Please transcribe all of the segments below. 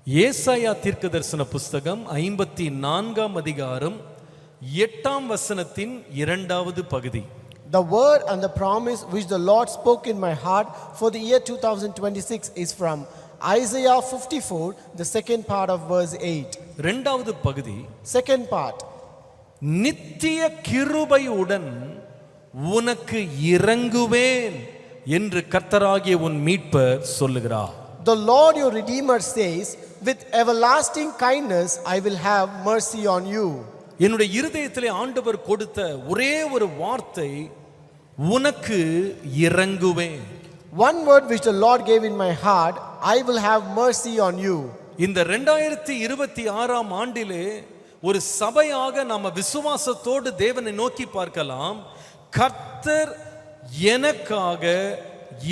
ஏசாயா தீர்க்கதரிசன புஸ்தகம் 54ஆம் அதிகாரம் 8ஆம் வசனத்தின் 2வது பகுதி. The word and the promise which the Lord spoke in my heart for the year 2026 is from Isaiah 54, the second part of verse 8. 2வது பகுதி, second part. நித்திய கிருபையுடன் உனக்கு இறங்குவேன் என்று கர்த்தராகிய உன் மீட்பர் சொல்லுகிறார். The Lord your Redeemer says, with everlasting kindness I will have mercy on you. என்னுடைய இருதயத்திலே ஆண்டவர் கொடுத்த ஒரே ஒரு வார்த்தை, உனக்கு இறங்குவேன். One word which the Lord gave in my heart, I will have mercy on you. இந்த 2026ஆம் ஆண்டிலே ஒரு சபையாக நாம விசுவாசத்தோடு தேவனை நோக்கி பார்க்கலாம். கர்த்தர் எனக்காக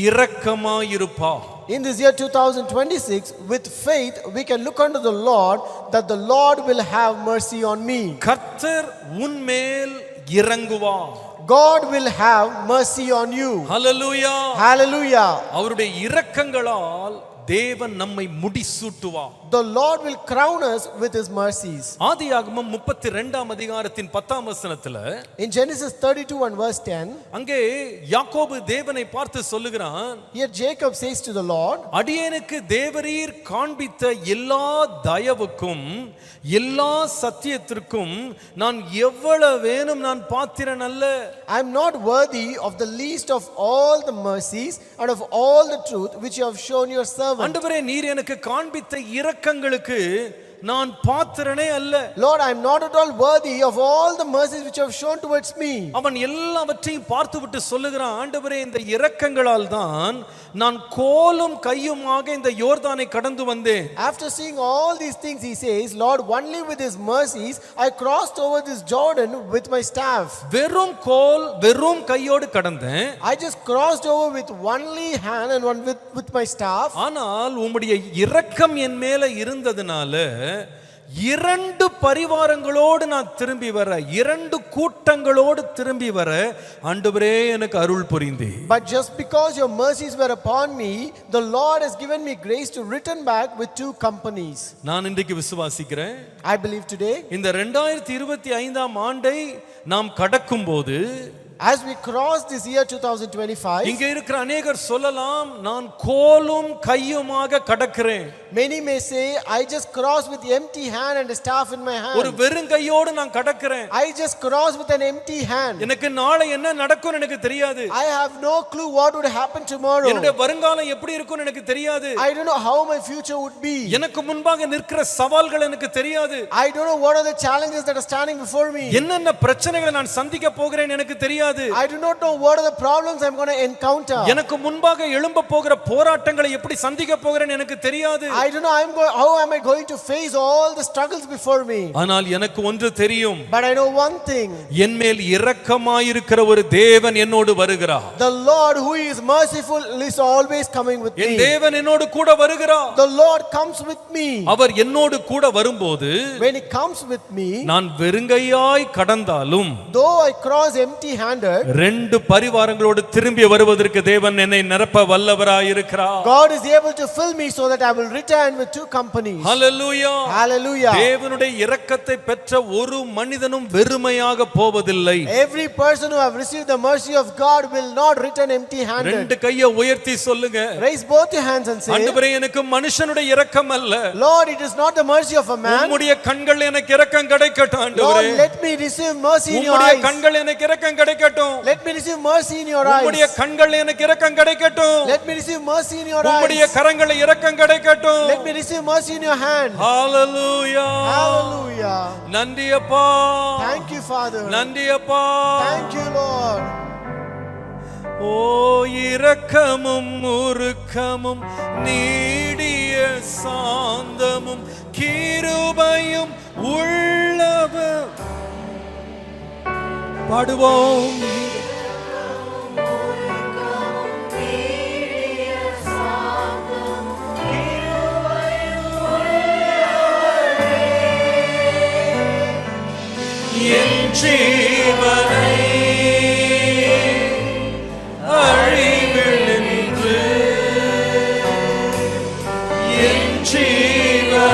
இரக்கமாயிருப்பார். In this year 2026, with faith we can look unto the Lord that the Lord will have mercy on me. கர்த்தர் உன்மேல் இறங்குவார். God will have mercy on you. Hallelujah. Hallelujah. அவருடைய இரக்கங்களால் தேவன் நம்மை முடிசூட்டுவார். The Lord will crown us with his mercies. ஆதியாகமம் 32ஆம் அதிகாரத்தின் 10ஆம் வசனத்துல, in Genesis 32 and verse 10, அங்கே யாக்கோபு தேவனை பார்த்து சொல்லுகிறான், here Jacob says to the Lord, அடியேனுக்கு தேவரீர் காண்பித்த எல்லா தயவுக்கும் எல்லா சத்தியத்திற்கும் நான் எவ்வளவேனும் நான் பாத்திரன் அல்ல. I am not worthy of the least of all the mercies and of all the truth which you have shown your servant. ஆண்டவரே, நீர் எனக்கு காண்பித்த இரக்கங்களுக்கு நான் பாத்திரனே அல்ல. Lord, I am not at all worthy of all the mercies which you have shown towards me. அவன் எல்லாவற்றையும் பார்த்துவிட்டு சொல்லுகிறான், ஆண்டவரே, இந்த இரக்கங்களால் தான் நான் கோலும் கையுமாக இந்த யோர்தானை கடந்து வந்தேன். After seeing all these things he says, Lord, only with his mercies I crossed over this Jordan with my staff. வெறும் கோல் வெறும் கையோடு கடந்தேன். I just crossed over with only hand and one with my staff. ஆனால் உம்முடைய இரக்கம் என் மேல இருந்ததனால இரண்டு பரிவாரங்களோடு நான் திரும்பி வர, இரண்டு கூட்டங்களோடு திரும்பி வர ஆண்டவரே எனக்கு அருள் புரிந்தீர். But just because your mercies were upon me, the Lord has given me grace to return back with two companies. நான் இன்றைக்கு விசுவாசிக்கிறேன், I believe today, இந்த 2025ஆம் ஆண்டை நாம் கடக்கும்போது, as we cross this year 2025, இங்கே இருக்கிற அநேகர் சொல்லலாம், நான் கோலும் கையுமாக கடக்கிறேன். many may say, I just cross with empty hand and a staff in my hand. ஒரு வெறும் கையோடு நான் கடக்கிறேன். I just cross with an empty hand. எனக்கு நாளை என்ன நடக்கும் எனக்கு தெரியாது. I have no clue what would happen tomorrow. என்னுடைய வருங்காலம் எப்படி இருக்கும் எனக்கு தெரியாது. I don't know how my future would be. எனக்கு முன்பாக நிற்கிற சவால்கள் எனக்கு தெரியாது. I don't know what are the challenges that are standing before me. என்னென்ன பிரச்சனைகளை நான் சந்திக்க போகிறேன் எனக்கு தெரியாது. I do not know what are the problems I'm going to encounter. எனக்கு முன்பாக எழும்ப போகிற போராட்டங்களை எப்படி சந்திக்க போகிறேன் எனக்கு தெரியாது. I don't know how am I going to face all the struggles before me. ஆனால் எனக்கு ஒன்று தெரியும். But I know one thing. என்மேல் இரக்கமாயிருக்கிற ஒரு தேவன் என்னோடு வருகிறார். The Lord who is merciful is always coming with me. என் தேவன் என்னோடு கூட வருகிறார். The Lord comes with me. அவர் என்னோடு கூட வரும்போது, when he comes with me, நான் வெறுங்கையாய் கடந்தாலும், though I cross empty handed, ரெண்டு பரிவாரங்களோடு திரும்பி வருவதற்கு தேவன் என்னை நிரப்ப வல்லவராய் இருக்கிறார். God is able to fill me so that I will return with two companies. Hallelujah. Hallelujah. தேவனுடைய இரக்கத்தை பெற்ற ஒரு மனிதனும் வெறுமையாக போவதில்லை. Every person who have received the mercy of God will not return empty handed. ரெண்டு கையை உயர்த்தி சொல்லுங்க, raise both your hands and say, ஆண்டவரே, எனக்கு மனுஷனுடைய இரக்கம் அல்ல, Lord, it is not the mercy of a man. உம்முடைய கண்கள் எனக்கு இரக்கம் கிடைக்கட்டும் ஆண்டவரே. Lord, let me receive mercy in your உம்முடைய eyes. கண்கள் எனக்கு இரக்கம் கிடைக்கட்டும். Let me receive mercy in your eyes. உம்முடைய கண்கள் எனக்கு இரக்கம் கிடைக்கட்டும். Let me receive mercy in your eyes. உம்முடைய கரங்களை இரக்கம் கிடைக்கட்டும். Let me receive mercy in your hand. Hallelujah. Hallelujah. நன்றி அப்பா. Thank you, Father. நன்றி அப்பா. Thank you, Lord. ஓ இரக்கமும் உருக்கமும் நீடிய சாந்தமும் கிருபையும் உள்ளவர் பாடுவோம். என் ஜீவனை அழிவில் நின்று என் ஜீவனை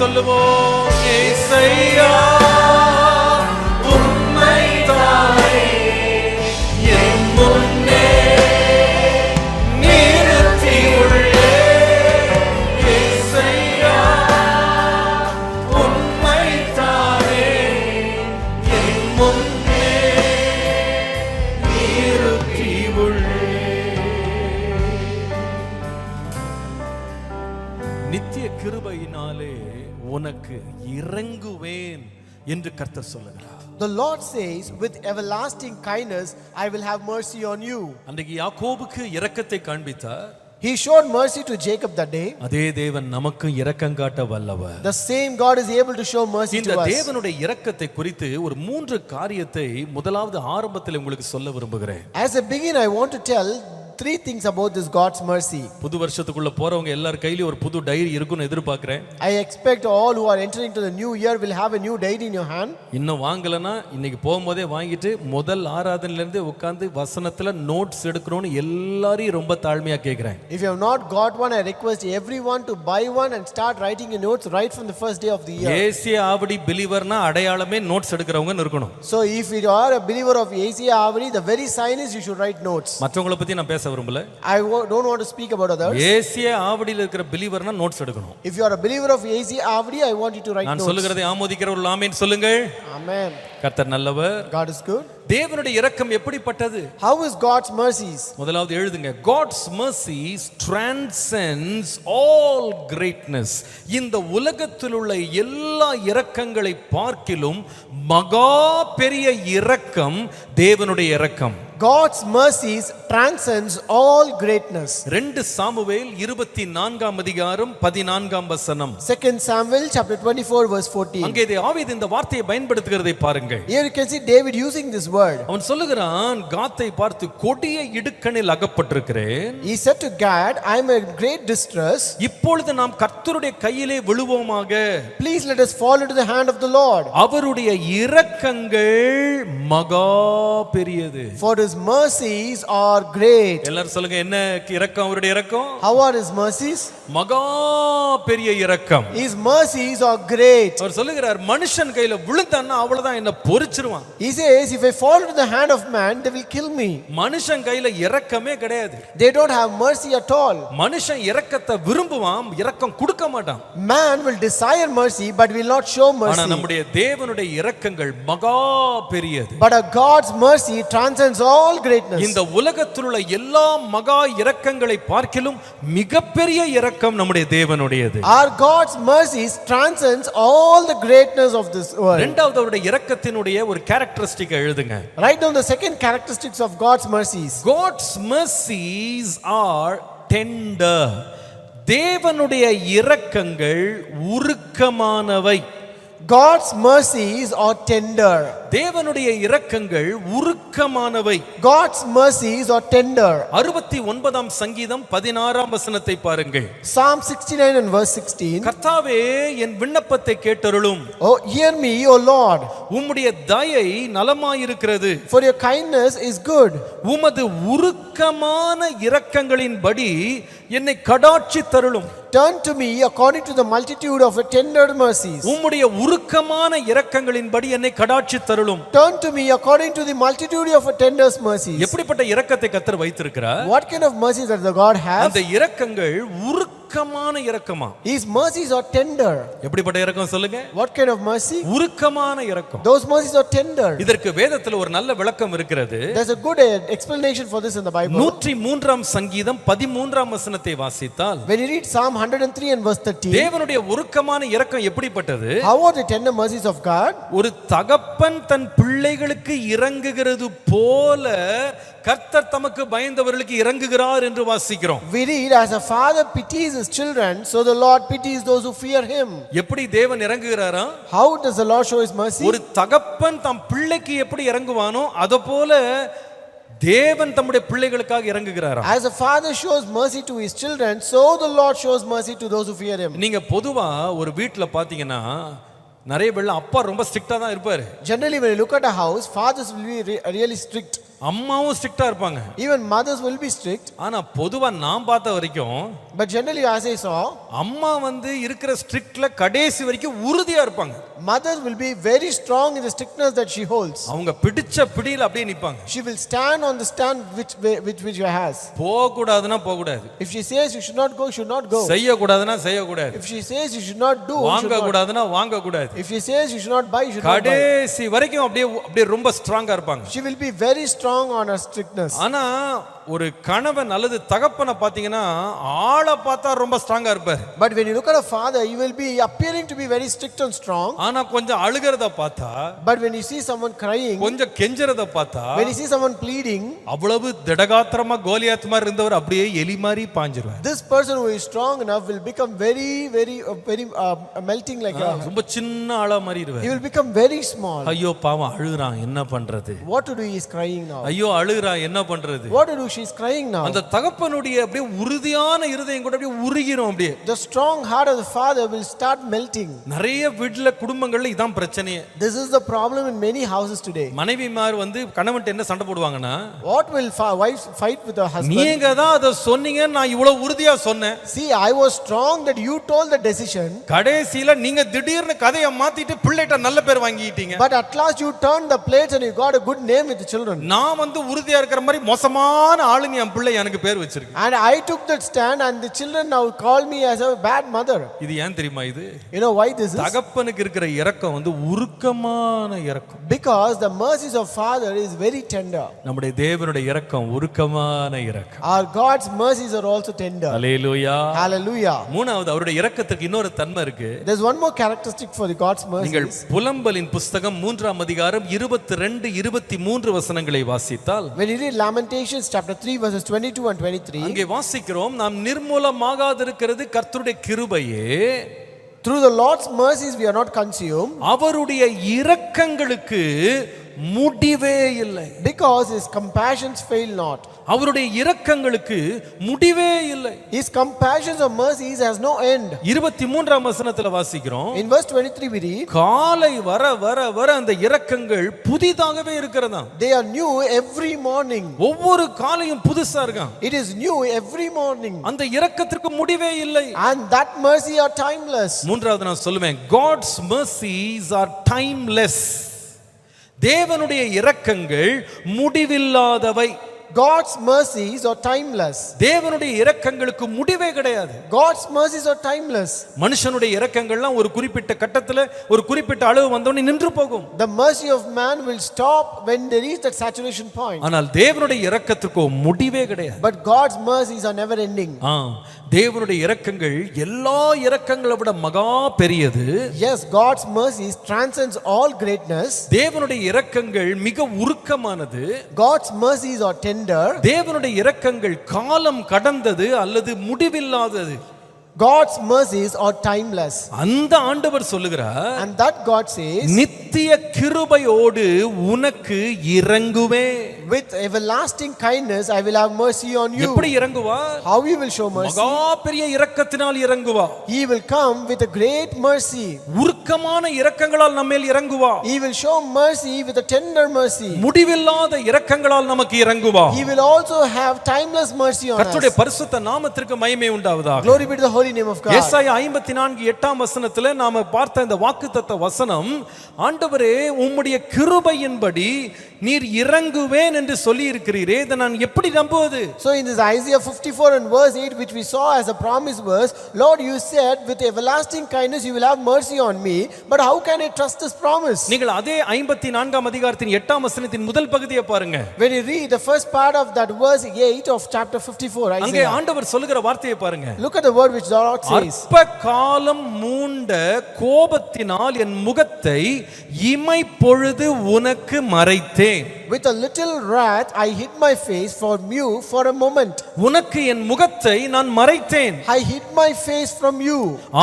சொல்லுவோம். ஏசையா உம்மைத்தானே என் முன்னே நிறுத்தியுள்ளேன். ஏசையா உம்மைத்தானே என் முன்னே நிறுத்தியுள்ளேன். நித்திய கிருபையினாலே உனக்கு இறங்குவேன் என்று கர்த்தர் சொல்லுகிறார். The Lord says, with everlasting kindness I will have mercy on you. அன்றைக்கு யாக்கோபுக்கு இரக்கத்தை காண்பித்தார். He showed mercy to Jacob that day. அதே தேவன் நமக்கும் இரக்கம் காட்ட வல்லவர். The same God is able to show mercy இந்த to us. தேவனுடைய இரக்கத்தை குறித்து ஒரு 3 காரியத்தை முதலாவது ஆரம்பத்தில் உங்களுக்கு சொல்ல விரும்புகிறேன். As a beginning, I want to tell 3 things about this God's mercy. புது வருஷத்துக்குள்ள போறவங்க எல்லார் கையிலயும் ஒரு புது டைரி இருக்குன்னு எதிர்பார்க்கிறேன். I expect all who are entering to the new year will have a new diary in your hand. இன்னும் வாங்கலனா இன்னைக்கு போகும்போதே வாங்கிட்டு முதல் ஆராதனையில இருந்து உட்கார்ந்து வசனத்துல நோட்ஸ் எடுக்கணும்னு எல்லாரையும் ரொம்ப தாழ்மையா கேக்குறேன். If you have not got one, I request everyone to buy one and start writing your notes right from the first day of the year. ஏசிய ஆவடி பிலீவர்னா அடையாளமே நோட்ஸ் எடுக்கிறவங்கன்னு இருக்கணும். So if you are a believer of ACA Avadi, the very sign is you should write notes. மற்றவங்கள பத்தி நான் பேச விரும்பல. I don't want to speak about others. ஏசிய ஆவடியில இருக்கிற பிலீவர்னா நோட்ஸ் எடுக்கணும். If you are a believer of ACA Avadi, I want you to write நான் notes. சொல்லுகிறதை ஆமோதிக்கிறவர்கள் ஆமென் சொல்லுங்கள். Amen. கர்த்தர் நல்லவர். God is good. தேவனுடைய இரக்கம் எப்படிப்பட்டது? How is God's mercies? முதலாவது எழுதுங்க. God's mercies transcends all greatness. இந்த உலகத்தில் உள்ள எல்லா இரக்கங்களை பார்க்கிலும் மகா பெரிய இரக்கம் தேவனுடைய இரக்கம். God's mercies transcends all greatness. 2 Samuel 24ஆம் அதிகாரம் 14ஆம் வசனம். 2 Samuel chapter 24 verse 14. அங்கே தாவீது இந்த வார்த்தையை பயன்படுத்துகிறதை பாருங்கள். Here you can see David using this word. அவன் சொல்லுகிறான், காத்தை பார்த்து கொடிய இடுக்கணில் அகப்பட்டிருக்கிறேன். He said to Gad, I am in great distress. இப்பொழுது நாம் கர்த்தருடைய கையிலே விழுவோமாக. Please let us fall into the hand of the Lord. அவருடைய இரக்கங்கள் மகா பெரியது. For his mercies are great. எல்லாரும் சொல்லுங்க, என்ன இரக்கம் அவருடைய இரக்கம்? How are his mercies? மகா பெரிய இரக்கம். His mercies are great. அவர் சொல்லுகிறார், மனுஷன் கையில விழுந்தான்னா அவ்வளவுதான், என்ன பொரிச்சிருவான். He says, if I fall into the hand of man, they will kill me. மனுஷன் கையில இரக்கமே கிடையாது. They don't have mercy at all. மனுஷன் இரக்கத்தை விரும்புவான், இரக்கம் கொடுக்க மாட்டான். Man will desire mercy but will not show ஆனா mercy. நம்முடைய தேவனுடைய இரக்கங்கள் மகா பெரியது. But a God's mercy transcends all greatness. இந்த உலகத்தில் உள்ள எல்லா மகா இரக்கங்களை பார்க்கிலும் மிகப்பெரிய இரக்கம் நம்முடைய தேவனுடையது. Our God's mercies transcends all the greatness of this world. இரண்டாவது அவருடைய இரக்கத்தினுடைய ஒரு கேரக்டரிஸ்டிக் எழுதுங்க. Write down the second characteristics of God's mercies. God's mercies are tender. தேவனுடைய இரக்கங்கள் உருக்கமானவை. God's mercies are tender. தேவனுடைய இரக்கங்கள் உருக்கமானவை. God's mercies are tender. 69ஆம் சங்கீதம் 16ஆம் வசனத்தை பாருங்கள். Psalm 69 and verse 16. கர்த்தாவே என் விண்ணப்பத்தை கேட்டருளும். Oh, hear me, O Lord. உம்முடைய தயை நலமாயிருக்கிறது. For your kindness is good. உமது உருக்கமான இரக்கங்களின்படி என்னை கடாட்சி தருளும். Turn to me according to the multitude of your tender mercies. உம்முடைய உருக்கமான இரக்கங்களின்படி என்னை கடாட்சி தருளும். Turn to me according to the multitude of your tender mercies. எப்படிப்பட்ட இரக்கத்தை கர்த்தர் வைத்திருக்கிறார்? What kind of mercies that the God has? அந்த இரக்கங்கள் உருக்கமான இரக்கமா? His mercies are tender. எப்படிப்பட்ட இரக்கம் சொல்லுங்க? What kind of mercy? உருக்கமான இரக்கம். Those mercies are tender. இதற்கு வேதத்தில் ஒரு நல்ல விளக்கம் இருக்கிறது. There's a good explanation for this in the Bible. 103ஆம் சங்கீதம் 13ஆம் வசனத்தை வாசித்தால், When you read Psalm 103 and verse 13, தேவனுடைய உருக்கமான இரக்கம் எப்படிப்பட்டது? how are the tender mercies of God? ஒரு தகப்பன் தன் பிள்ளைகளுக்கு இறங்குகிறது போல கர்த்தர் தமக்கு பயந்தவர்களுக்கு இறங்குகிறார் என்று வாசிக்கிறோம். We read, as a father pities his children, so the Lord pities those who fear him. எப்படி தேவன் இறங்குகிறாரா? How does the Lord show his mercy? ஒரு தகப்பன் தம் பிள்ளைக்கு எப்படி இறங்குவானோ அத போல தேவன் தம்முடைய பிள்ளைகளுக்காக இறங்குகிறாரா? As a father shows mercy to his children, so the Lord shows mercy to those who fear him. நீங்க பொதுவா ஒரு வீட்ல பாத்தீங்கன்னா நிறைய பேர் அப்பா ரொம்ப ஸ்ட்ரிக்ட்டா தான் இருப்பாரு. Generally when you look at a house, fathers will be really strict. அம்மாவும் ஸ்ட்ரிக்ட்டா இருப்பாங்க. Even mothers will be strict. ஆனா பொதுவா நான் பார்த்த வரைக்கும் But generally, as I saw, அம்மா வந்து இருக்கிற ஸ்ட்ரிக்ட்ல கடைசி வரைக்கும் உறுதியா இருப்பாங்க. mothers will be very strong in the strictness that she holds. அவங்க பிடிச்ச பிடியில அப்படியே நிப்பாங்க. She will stand on the stand which she has. போக கூடாதுன்னா போக கூடாது. If she says you should not go, you should not go. செய்ய கூடாதுன்னா செய்ய கூடாது. If she says you should not do, you should வாங்க not. கூடாதுன்னா வாங்க கூடாது. If she says you should not buy, you should not buy. கடைசி வரைக்கும் அப்படியே ரொம்ப ஸ்ட்ராங்கா இருப்பாங்க. She will be very strong on her strictness. ஆனா ஒரு கணவன் அல்லது தகப்பனை பாத்தீங்கன்னா ஆளை பார்த்தா ரொம்ப ஸ்ட்ராங்கா இருப்பாரு. But when you look at a father, he will be appearing to be very strict and strong. ஆனா கொஞ்சம் அழுகிறத பார்த்தா, But when you see someone crying, கொஞ்சம் கெஞ்சறத பார்த்தா, when you see someone pleading, அவ்வளவு திடகாத்திரமா கோலியாத் மாதிரி இருந்தவர் அப்படியே எலி மாதிரி பாஞ்சிருவார். this person who is strong enough will become very melting like a. ரொம்ப சின்ன ஆளா மாதிரி இருவார். He will become very small. ஐயோ பாவம் அழுகுறான் என்ன பண்றது? What to do? He is crying now. ஐயோ அழுகுறான் என்ன பண்றது? What to do? She is crying now. அந்த தகப்பனுடைய அப்படியே உறுதியான இருதயம் கூட அப்படியே உருகிரும் அப்படியே. The strong heart of the father will start melting. நிறைய வீட்ல குடும்பங்கள்ல இதான் பிரச்சனையே. This is the problem in many houses today. மனைவிமார் வந்து கணவன்ட்ட என்ன சண்டை போடுவாங்கன்னா, What will wives fight with her husband? நீங்க தான் அத சொன்னீங்க, நான் இவ்வளவு உறுதியா சொன்னேன். See, I was strong that you told the decision. கடைசில நீங்க திடீர்னு கதையை மாத்திட்டு பிள்ளைகிட்ட நல்ல பேர் வாங்கிட்டீங்க. But at last you turned the plates and you got a good name with the children. நான் வந்து உறுதியா இருக்கிற மாதிரி மோசமான ஆளுங்க என் பிள்ளை எனக்கு பேர் வச்சிருக்கு. And I took that stand and the children now call me as a bad mother. இது ஏன் தெரியுமா இது? You know why this is? தகப்பனுக்கு இருக்கிற இரக்கம் வந்து உருக்கமான இரக்கம். Because the mercies of father is very tender. நம்முடைய தேவனுடைய இரக்கம் உருக்கமான இரக்கம். Our God's mercies are also tender. Hallelujah. Hallelujah. மூணாவது அவருடைய இரக்கத்துக்கு இன்னொரு தன்மை இருக்கு. There's one more characteristic for the God's நீங்கள் mercies. புலம்பலின் புஸ்தகம் 3ஆம் அதிகாரம் 22 23 வசனங்களை வாசித்தால், When you read Lamentations chapter 3 verses 22 and 23, அங்கே வாசிக்கிறோம், நாம் நிர்மூலமாகாதிருக்கிறது கர்த்தருடைய கிருபையே, through the Lord's mercies we are not consumed, அவருடைய இரக்கங்களுக்கு முடிவே இல்லை. because his compassions fail not. அவருடைய இரக்கங்களுக்கு முடிவே இல்லை. His compassions or mercies has no end. 23ஆம் வசனத்துல வாசிக்கிறோம், In verse 23 we read, காலை வர வர வர அந்த இரக்கங்கள் புதிதாகவே இருக்கிறதா. they are new every morning. ஒவ்வொரு காலையும் புதுசா இருக்கான். It is new every morning. அந்த இரக்கத்திற்கு முடிவே இல்லை. And that mercy are timeless. மூன்றாவது நான் சொல்லுவேன், God's mercies are timeless. தேவனுடைய இரக்கங்கள் முடிவில்லாதவை. God's mercies are timeless. தேவனுடைய இரக்கங்களுக்கு முடிவே கிடையாது. God's mercies are timeless. மனுஷனுடைய இரக்கங்கள்லாம் ஒரு குறிப்பிட்ட கட்டத்துல ஒரு குறிப்பிட்ட அளவு வந்தோடனே நின்று போகும். The mercy of man will stop when they reach that saturation point. ஆனால் தேவனுடைய இரக்கத்துக்கு முடிவே கிடையாது. But God's mercies are never ending. தேவனுடைய இரக்கங்கள் எல்லா இரக்கங்களை விட மகா பெரியது. Yes, God's mercies transcends all greatness. தேவனுடைய இரக்கங்கள் மிக உருக்கமானது. God's mercies are tender. தேவனுடைய இரக்கங்கள் காலம் கடந்தது அல்லது முடிவில்லாதது. God's mercies are timeless. அந்த ஆண்டவர் சொல்லுகிறார், And that God says, நித்திய கிருபையோடு உனக்கு இரங்குவேன். with everlasting kindness I will have mercy on you. எப்படி இறங்குவார்? How he will show mercy? மகா பெரிய இரக்கத்தினால் இறங்குவார். He will come with a great mercy. உருக்கமான இரக்கங்களால் நம்மேல் இறங்குவார். He will show mercy with a tender mercy. முடிவில்லாத இரக்கங்களால் நமக்கு இறங்குவார். He will also have timeless mercy on us. கர்த்தருடைய பரிசுத்த நாமத்திற்கு மகிமை உண்டாவதாக. Glory be to the holy name of God. ஏசாயா 54:8 வசனத்திலே நாம பார்த்த இந்த வாக்குத்தத்த வசனம், ஆண்டவரே உம்முடைய கிருபையின்படி நீர் இறங்குவேன் என்று சொல்லி இருக்கிறீரே, இதை நான் எப்படி நம்புவது? So in this Isaiah 54 and verse 8 which we saw as a promise verse, Lord, you said with everlasting kindness you will have mercy on me, but how can I trust this promise? நீங்கள் அதே 54ஆம் அதிகாரத்தின் 8ஆம் வசனத்தின் முதல் பகுதியை பாருங்க. When you read the first part of that verse 8 of chapter 54 அங்கே Isaiah, ஆண்டவர் சொல்லுகிற வார்த்தையை பாருங்க. look at the word which the Lord says. அற்ப காலம் மூண்ட கோபத்தினால் என் முகத்தை இமை பொழுது உனக்கு மறைத்தேன். With a little wrath I hid my face from you for a moment. உனக்கு என் முகத்தை நான் மறைத்தேன். I hid my face from you.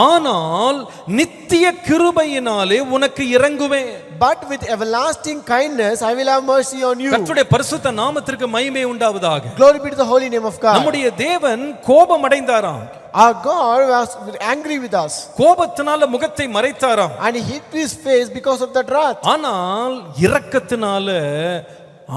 ஆனால் நித்திய கிருபையினாலே உனக்கு இரங்குவேன். But with everlasting kindness I will have mercy on you. கர்த்தருடைய பரிசுத்த நாமத்திற்கு மகிமை உண்டாவதாக. Glory be to the holy name of God. நம்முடைய தேவன் கோபம் அடைந்தாராம். Our God was angry with us. கோபத்தினால முகத்தை மறைத்தாராம். And he hid his face because of that wrath. ஆனால் இரக்கத்தினால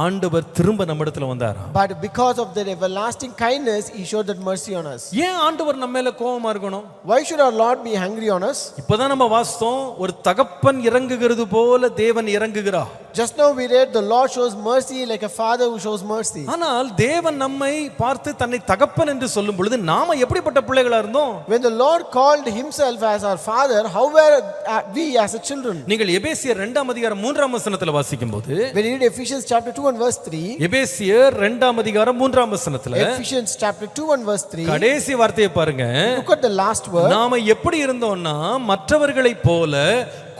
ஆண்டவர் திரும்ப நம்மிடத்துல வந்தாரா? But because of their everlasting kindness, He showed that mercy on us. ஏன் ஆண்டவர் நம்ம மேல கோபமா இருக்கணும்? Why should our Lord be angry on us? இப்பதான் நம்ம வாசித்தோம், ஒரு தகப்பன் இறங்குகிறது போல தேவன் இறங்குகிறார். Just now we read the Lord shows mercy like a father who shows mercy. ஆனால் தேவன் நம்மை பார்த்து தன்னை தகப்பன் என்று சொல்லும் பொழுது நாம எப்படிப்பட்ட பிள்ளைகளா இருந்தோம்? When the Lord called Himself as our Father, how were we as a children? நீங்கள் எபேசியர் 2 அதிகாரம் 3 வசனத்துல வாசிக்கும்போது, When you read Ephesians chapter 2 and verse 3, எபேசியர் 2 அதிகாரம் 3 வசனத்துல Ephesians chapter 2 and verse 3, கடைசி வார்த்தையை பாருங்க. look at the last word. நாம எப்படி இருந்தோம்னா மற்றவர்களைப் போல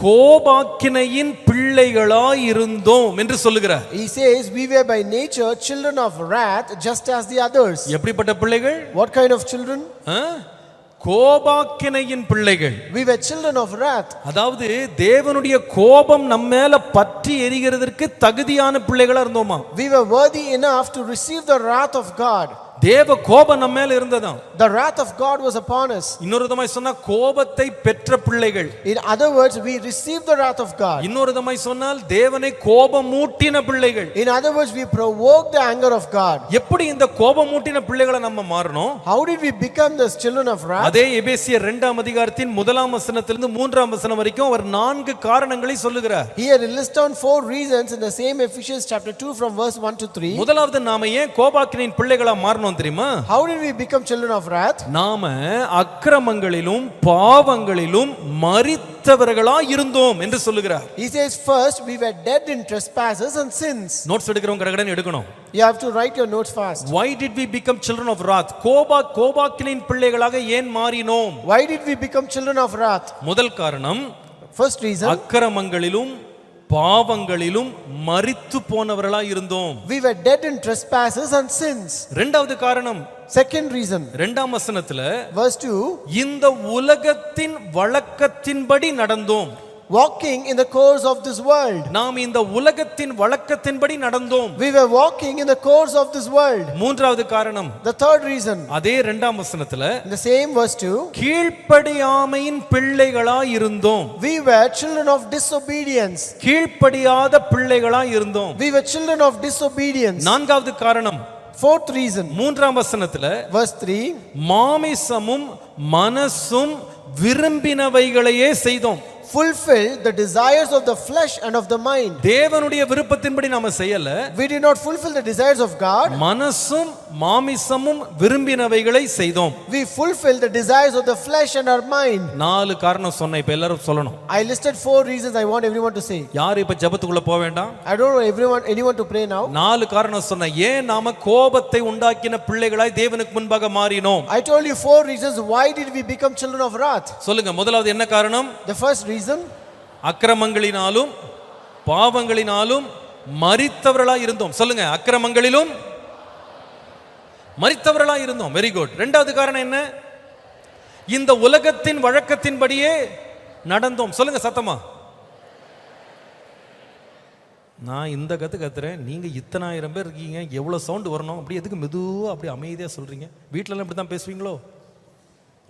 கோபாக்கினையின் பிள்ளைகளாய் இருந்தோம் என்று சொல்லுகிறார். He says we were by nature children of wrath just as the others. எப்படிப்பட்ட பிள்ளைகள்? What kind of children? கோபாக்கினையின் பிள்ளைகள். We were children of wrath. அதாவது தேவனுடைய கோபம் நம்ம மேல பற்றி எரிகிறதற்கு தகுதியான பிள்ளைகளா இருந்தோமா? We were worthy enough to receive the wrath of God. தேவ கோபம் நம்ம மேல இருந்ததாம். The wrath of God was upon us. இன்னொரு விதமாய் சொன்னா கோபத்தை பெற்ற பிள்ளைகள். In other words, we received the wrath of God. இன்னொரு விதமாய் சொன்னால் தேவனை கோபமூட்டின பிள்ளைகள். In other words, we provoked the anger of God. எப்படி இந்த கோபமூட்டின பிள்ளைகளை நம்ம மாறணும்? How did we become the children of wrath? அதே எபேசியர் 2 அதிகாரத்தின் 1 வசனத்திலிருந்து 3 வசனம் வரைக்கும் அவர் 4 காரணங்களை சொல்லுகிறார். Here he lists down 4 reasons in the same Ephesians chapter 2 from verse 1 to 3. முதலாவது நாம ஏன் கோபாக்கினின் பிள்ளைகளா மாறணும் தெரியுமா? How did we become children of wrath? நாம அக்கிரமங்களிலும் பாவங்களிலும் மரித்தவர்களா இருந்தோம் என்று சொல்லுகிறார். He says first we were dead in trespasses and sins. Notes எடுக்கிறவங்க கடகடன் எடுக்கணும். You have to write your notes fast. Why did we become children of wrath? கோபாக்கினின் பிள்ளைகளாக ஏன் மாறினோம்? Why did we become children of wrath? முதல் காரணம், First reason, அக்கிரமங்களிலும் பாவங்களிலும் மரித்து போனவர்களா இருந்தோம். we were dead in trespasses and sins. இரண்டாவது காரணம், Second reason, 2 வசனத்துல verse 2, இந்த உலகத்தின் வழக்கத்தின்படி நடந்தோம். walking in the course of this world. நாம் இந்த உலகத்தின் வழக்கத்தின்படி நடந்தோம். We were walking in the course of this world. மூன்றாவது காரணம், The third reason, அதே 2 வசனத்துல in the same verse 2, கீழ்ப்படியாமையின் பிள்ளைகளா இருந்தோம். we were children of disobedience. கீழ்ப்படியாத பிள்ளைகளா இருந்தோம். We were children of disobedience. நான்காவது காரணம், Fourth reason, 3 வசனத்துல verse 3, மாமிசமும் மனசும் விரும்பினவைகளையே செய்தோம். fulfill the desires of the flesh and of the mind. தேவனுடைய விருப்பத்தின்படி நாம செய்யல. We did not fulfill the desires of God. மனசும் மாமிசமும் விரும்பினவைகளை செய்தோம். We fulfill the desires of the flesh and our mind. 4 காரணம் சொன்னேன். இப்ப எல்லாரும் சொல்லணும். I listed 4 reasons I want everyone to say. யார் இப்ப ஜெபத்துக்குள்ள போக வேண்டாம். I don't want anyone to pray now. 4 காரணம் சொன்னேன். ஏன் நாம கோபத்தை உண்டாக்கின பிள்ளைகளாய் தேவனுக்கு முன்பாக மாறினோம். I told you 4 reasons why did we become children of wrath. சொல்லுங்க, முதலாவது என்ன காரணம்? The first reason, அக்கிரமங்களினாலும் பாவங்களினாலும் மரித்தவர்களா இருந்தோம். சொல்லுங்க, அக்கிரமங்களிலும் மரித்தவர்களா இருந்தோம். Very good. இரண்டாவது காரணம் என்ன? இந்த உலகத்தின் வழக்கத்தின்படியே நடந்தோம். சொல்லுங்க சத்தமா. நான் இந்த கத்துறேன், நீங்க இத்தனை ஆயிரம் பேர் இருக்கீங்க, எவ்வளவு சவுண்ட் வரணும்? அப்படி எதுக்கு மெதுவா அப்படி அமைதியா சொல்றீங்க? வீட்டுல எல்லாம் இப்படி தான் பேசுவீங்களோ?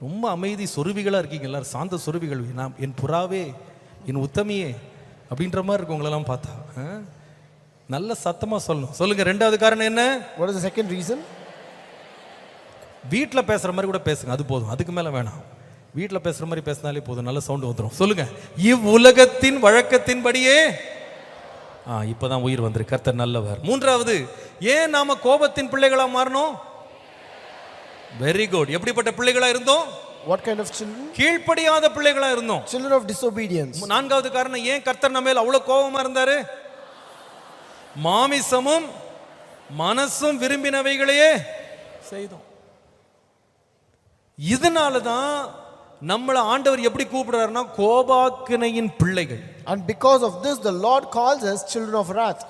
ரொம்ப அமைதி சொருவிகளா இருக்கீங்க எல்லாரும், சாந்த சொருவிகள். நான் என் புறாவே, என் உத்தமியே அப்படின்ற மாதிரி இருக்கு உங்களெல்லாம் பார்த்தா. நல்ல சத்தமா சொல்லணும். சொல்லுங்க, ரெண்டாவது காரணம் என்ன? what is the second reason? வீட்டில் பேசுற மாதிரி கூட பேசுங்க, அது போதும், அதுக்கு மேல வேணாம். வீட்டில் பேசுற மாதிரி பேசினாலே போதும், நல்ல சவுண்ட் வந்துடும். சொல்லுங்க, இவ்வுலகத்தின் வழக்கத்தின்படியே. இப்பதான் உயிர் வந்துரு, கர்த்தர் நல்லவர். மூன்றாவது, ஏன் நாம கோபத்தின் பிள்ளைகளா மாறணும்? Very good. எப்படிப்பட்ட பிள்ளைகளா இருந்தோம்? What kind of children? கீழ்ப்படியாத பிள்ளைகளா இருந்தோம். Children of disobedience. நான்காவது காரணம், ஏன் கர்த்தர் நம்ம மேல அவ்வளவு கோபமா இருந்தாரு? மாமிசமும் மனசும் விரும்பினவைகளையே செய்தோம். இதனாலதான் நம்மள ஆண்டவர் எப்படி கூப்பிடுறாருன்னா கோபாக்கினையின் பிள்ளைகள். And because of this the Lord calls us children of wrath.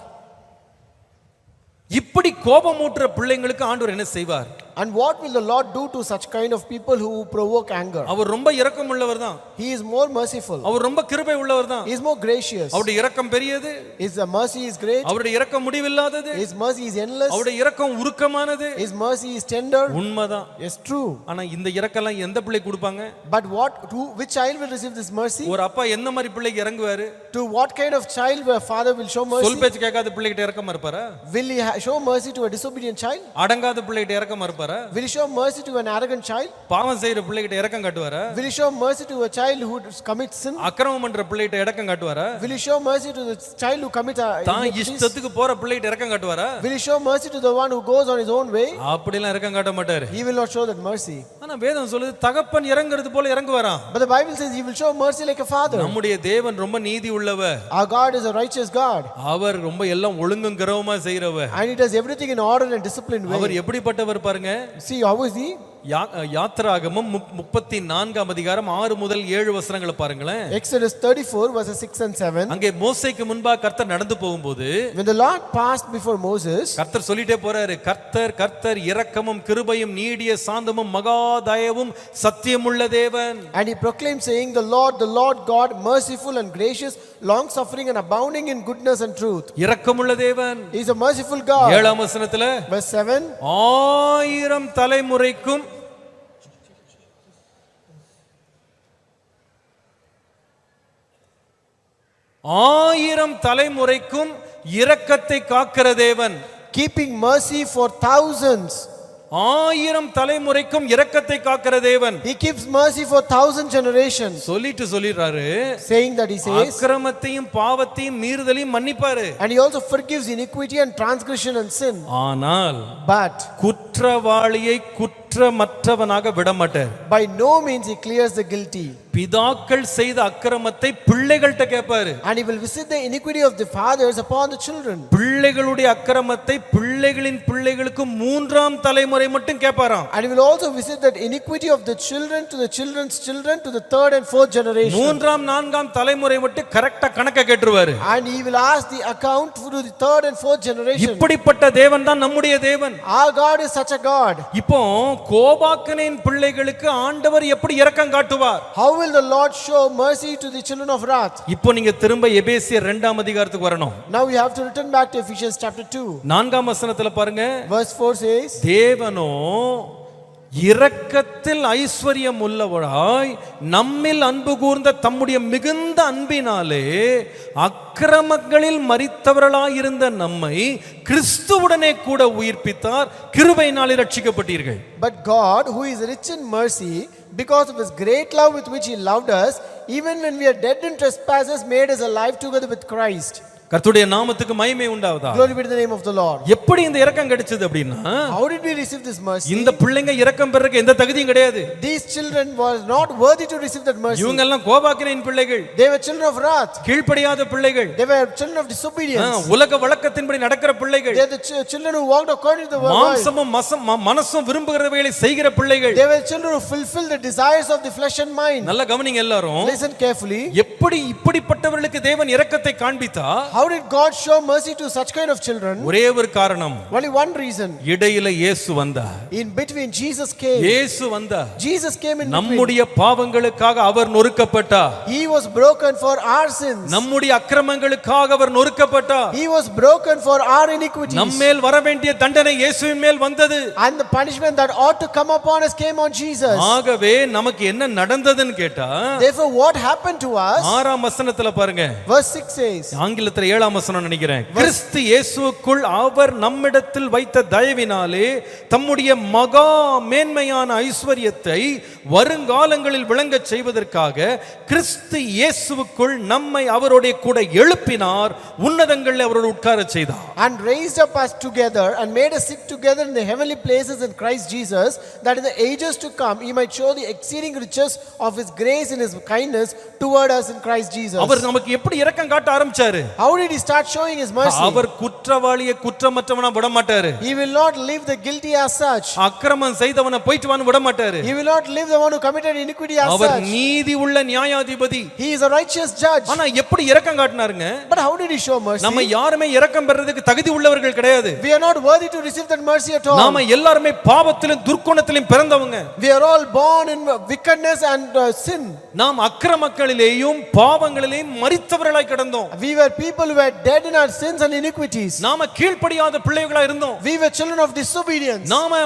இப்படி கோபமூட்டுற பிள்ளைங்களுக்கு ஆண்டவர் என்ன செய்வார்? And what will the Lord do to such kind of people who provoke anger? அவர் ரொம்ப இரக்கம் உள்ளவர் தான். He is more merciful. அவர் ரொம்ப கிருபை உள்ளவர் தான். He is more gracious. அவருடைய இரக்கம் பெரியது. His mercy is great. அவருடைய இரக்கம் முடிவில்லாதது. His mercy is endless. அவருடைய இரக்கம் உருக்கமானது. His mercy is tender. உண்மைதான். It's true. ஆனா இந்த இரக்கம்லாம் எந்த பிள்ளை கொடுப்பாங்க? But which child will receive this mercy? ஒரு அப்பா எந்த மாதிரி பிள்ளைக்கு இறங்குவாரு? To what kind of child where father will show mercy? சொல் பேச்சு கேட்காத பிள்ளைகிட்ட இரக்கமா இருப்பாரா? Will he show mercy to a disobedient child? அடங்காத பிள்ளைகிட்ட இரக்கமா இருப்பாரா? Will he show mercy to an arrogant child? பாவம் செய்யற பிள்ளைகிட்ட இரக்கம் காட்டுவாரா? Will he show mercy to a child who commits sin? அக்கிரமம் பண்ற பிள்ளைகிட்ட இரக்கம் காட்டுவாரா? Will he show mercy to the child who commits தான் இஷ்டத்துக்கு போற பிள்ளைகிட்ட இரக்கம் காட்டுவாரா? Will he show mercy to the one who goes on his own way? அப்படிலாம் இரக்கம் காட்ட மாட்டாரு. He will not show that mercy. ஆனா வேதம் சொல்லுது தகப்பன் இறங்குறது போல இறங்குவாராம். But the Bible says he will show mercy like a father. நம்முடைய தேவன் ரொம்ப நீதி உள்ளவர். Our God is a righteous God. அவர் ரொம்ப எல்லாம் ஒழுங்கும் கிரவமா செய்றவர். And he does everything in order and disciplined way. அவர் எப்படிப்பட்டவர் பாருங்க. See how is he? யாத்திராகமம் 34 அதிகாரம் 6 முதல் 7 வசனங்களை பாருங்களேன். Exodus 34 verses 6 and 7. அங்கே மோசேக்கு முன்பாக கர்த்தர் நடந்து போகும்போது When the Lord passed before Moses, கர்த்தர் சொல்லிட்டே போறாரு, கர்த்தர் இரக்கமும் கிருபையும் நீடிய சாந்தமும் மகா தயவும் சத்தியமுள்ள தேவன். and he proclaimed saying, the Lord God, merciful and gracious, long suffering and abounding in goodness and truth. இரக்கமுள்ள தேவன். He is a merciful God. 7ஆம் வசனத்துல Verse 7. 1000 தலைமுறைக்கும் இரக்கத்தை காக்கிற தேவன். Keeping mercy for thousands. 1000 தலைமுறைக்கும் இரக்கத்தை காக்கிற தேவன். He keeps mercy for 1000 generations. சொல்லிறாரு, saying that he says, அக்கிரமத்தையும் பாவத்தையும் மீறுதலையும் மன்னிப்பாரு. and he also forgives iniquity and transgression and sin. ஆனால் but குற்றவாளியை குற்றமற்றவனாக விடமாட்டார். by no means he clears the guilty. பிதாக்கள் செய்த அக்கிரமத்தை பிள்ளைகள்ட்ட கேட்பாரு. and he will visit the iniquity of the fathers upon the children. பிள்ளைகளுடைய அக்கிரமத்தை பிள்ளைகளின் பிள்ளைகளுக்கு 3ஆம் தலைமுறை மட்டும் கேட்பாராம். and he will also visit that iniquity of the children to the children's children to the 3rd and 4th generation. 3ஆம் 4ஆம் தலைமுறை மட்டும் கரெக்ட்டா கணக்க கேட்றுவாரு. and he will ask the account to the 3rd and 4th generation. இப்படிப்பட்ட தேவன் தான் நம்முடைய தேவன். our God is such a God. இப்போ கோபாக்கனின் பிள்ளைகளுக்கு ஆண்டவர் எப்படி இரக்கம் காட்டுவார்? how will the Lord show mercy to the children of wrath? இப்போ நீங்க திரும்ப எபேசியர் 2ஆம் அதிகாரத்துக்கு வரணும். now we have to return back to Ephesians chapter 2. 4ஆம் வசனத்துல பாருங்க. verse 4 says, தேவனோ இரக்கத்தில் ஐஸ்வர்யம் உள்ளவராய் நம்மில் அன்பு கூர்ந்த தம்முடைய மிகுந்த அன்பினாலே அக்கிரமங்களில் மரித்தவர்களாய் இருந்த நம்மை கிறிஸ்துவுடனே கூட உயிர்ப்பித்தார். கிருபையினாலே ரட்சிக்கப்பட்டீர்கள். but God, who is rich in mercy, because of his great love with which he loved us, even when we are dead in trespasses, made us alive together with Christ. கர்த்தருடைய நாமத்துக்கு மகிமை உண்டாவதா. glory be to the name of the Lord. எப்படி இந்த இரக்கம் கிடைச்சது அப்படினா, how did we receive this mercy? இந்த பிள்ளைங்க இரக்கம் பெறக்கு எந்த தகுதியும் கிடையாது. these children were not worthy to receive that mercy. இவங்க எல்லாம் கோபாக்கினின் பிள்ளைகள். they were children of wrath. கீழ்ப்படியாத பிள்ளைகள். they were children of disobedience. உலக வழக்கத்தின்படி நடக்கிற பிள்ளைகள். they were the children who walked according to the world. மாம்சமும் மனசும் விரும்புகிறவைகளை செய்கிற பிள்ளைகள். they were children who fulfill the desires of the flesh and mind. நல்ல கவனிங்க எல்லாரும். listen carefully. எப்படி இப்படிப்பட்டவர்களுக்கு தேவன் இரக்கத்தை காண்பித்தார்? how did God show mercy to such kind of children? ஒரே ஒரு காரணம். only one reason. இடையில இயேசு வந்தார். in between Jesus came. இயேசு வந்தார். Jesus came in between. நம்முடைய பாவங்களுக்காக அவர் நொறுக்கப்பட்டார். he was broken for our sins. நம்முடைய அக்கிரமங்களுக்காக அவர் நொறுக்கப்பட்டார். he was broken for our iniquities. நம்மேல் வர வேண்டிய தண்டனை இயேசுவின் மேல் வந்தது. and the punishment that ought to come upon us came on Jesus. ஆகவே நமக்கு என்ன நடந்ததுன்னு கேட்டா, therefore what happened to us? 6ஆம் வசனத்துல பாருங்க. verse 6 says, ஆங்கிலத்துல 7ஆம் வசனம் நினைக்கிறேன். கிறிஸ்து இயேசுவுக்குள் அவர் நம்மிடத்தில் வைத்த தயவினாலே தம்முடைய மகா மேன்மையான ஐஸ்வரியத்தை வருங்காலங்களில் விளங்கச் செய்வதற்காக கிறிஸ்து இயேசுவுக்குள் நம்மை அவரோட கூட எழுப்பினார். உன்னதங்களில் அவரோடு உட்காரச் செய்தார். and raised up us together and made us sit together in the heavenly places in Christ Jesus, that in the ages to come he might show the exceeding riches of his grace and his kindness toward us in Christ Jesus. அவர் நமக்கு எப்படி இரக்கம் காட்ட ஆரம்பிச்சாரு? how did he start showing his mercy? அவர் குற்றவாளியை குற்றமற்றவனா விட மாட்டாரு. He will not leave the guilty as such. அக்கிரமம் செய்தவனை போயிட்டு வான்னு விட மாட்டாரு. He will not leave the one who committed iniquity as our such. நீதி உள்ள நியாயாதிபதி. He is a righteous judge. ஆனா எப்படி இரக்கம் காட்டினாருங்க? But how did he show mercy? நம்ம யாருமே இரக்கம் பெறதுக்கு தகுதி உள்ளவர்கள் கிடையாது. We are not worthy to receive that mercy at all. நாம எல்லாரும் பாவத்திலும் துர்க்குணத்திலும் பிறந்தவங்க. We are all born in wickedness and sin. நாம் அக்கிரமங்களிலேயும் பாவங்களிலேயும் மரித்தவர்களாய் கிடந்தோம். We were people who were dead in our sins and iniquities. நாம கீழ்ப்படியாத பிள்ளைகளா இருந்தோம். We were children of disobedience. நாம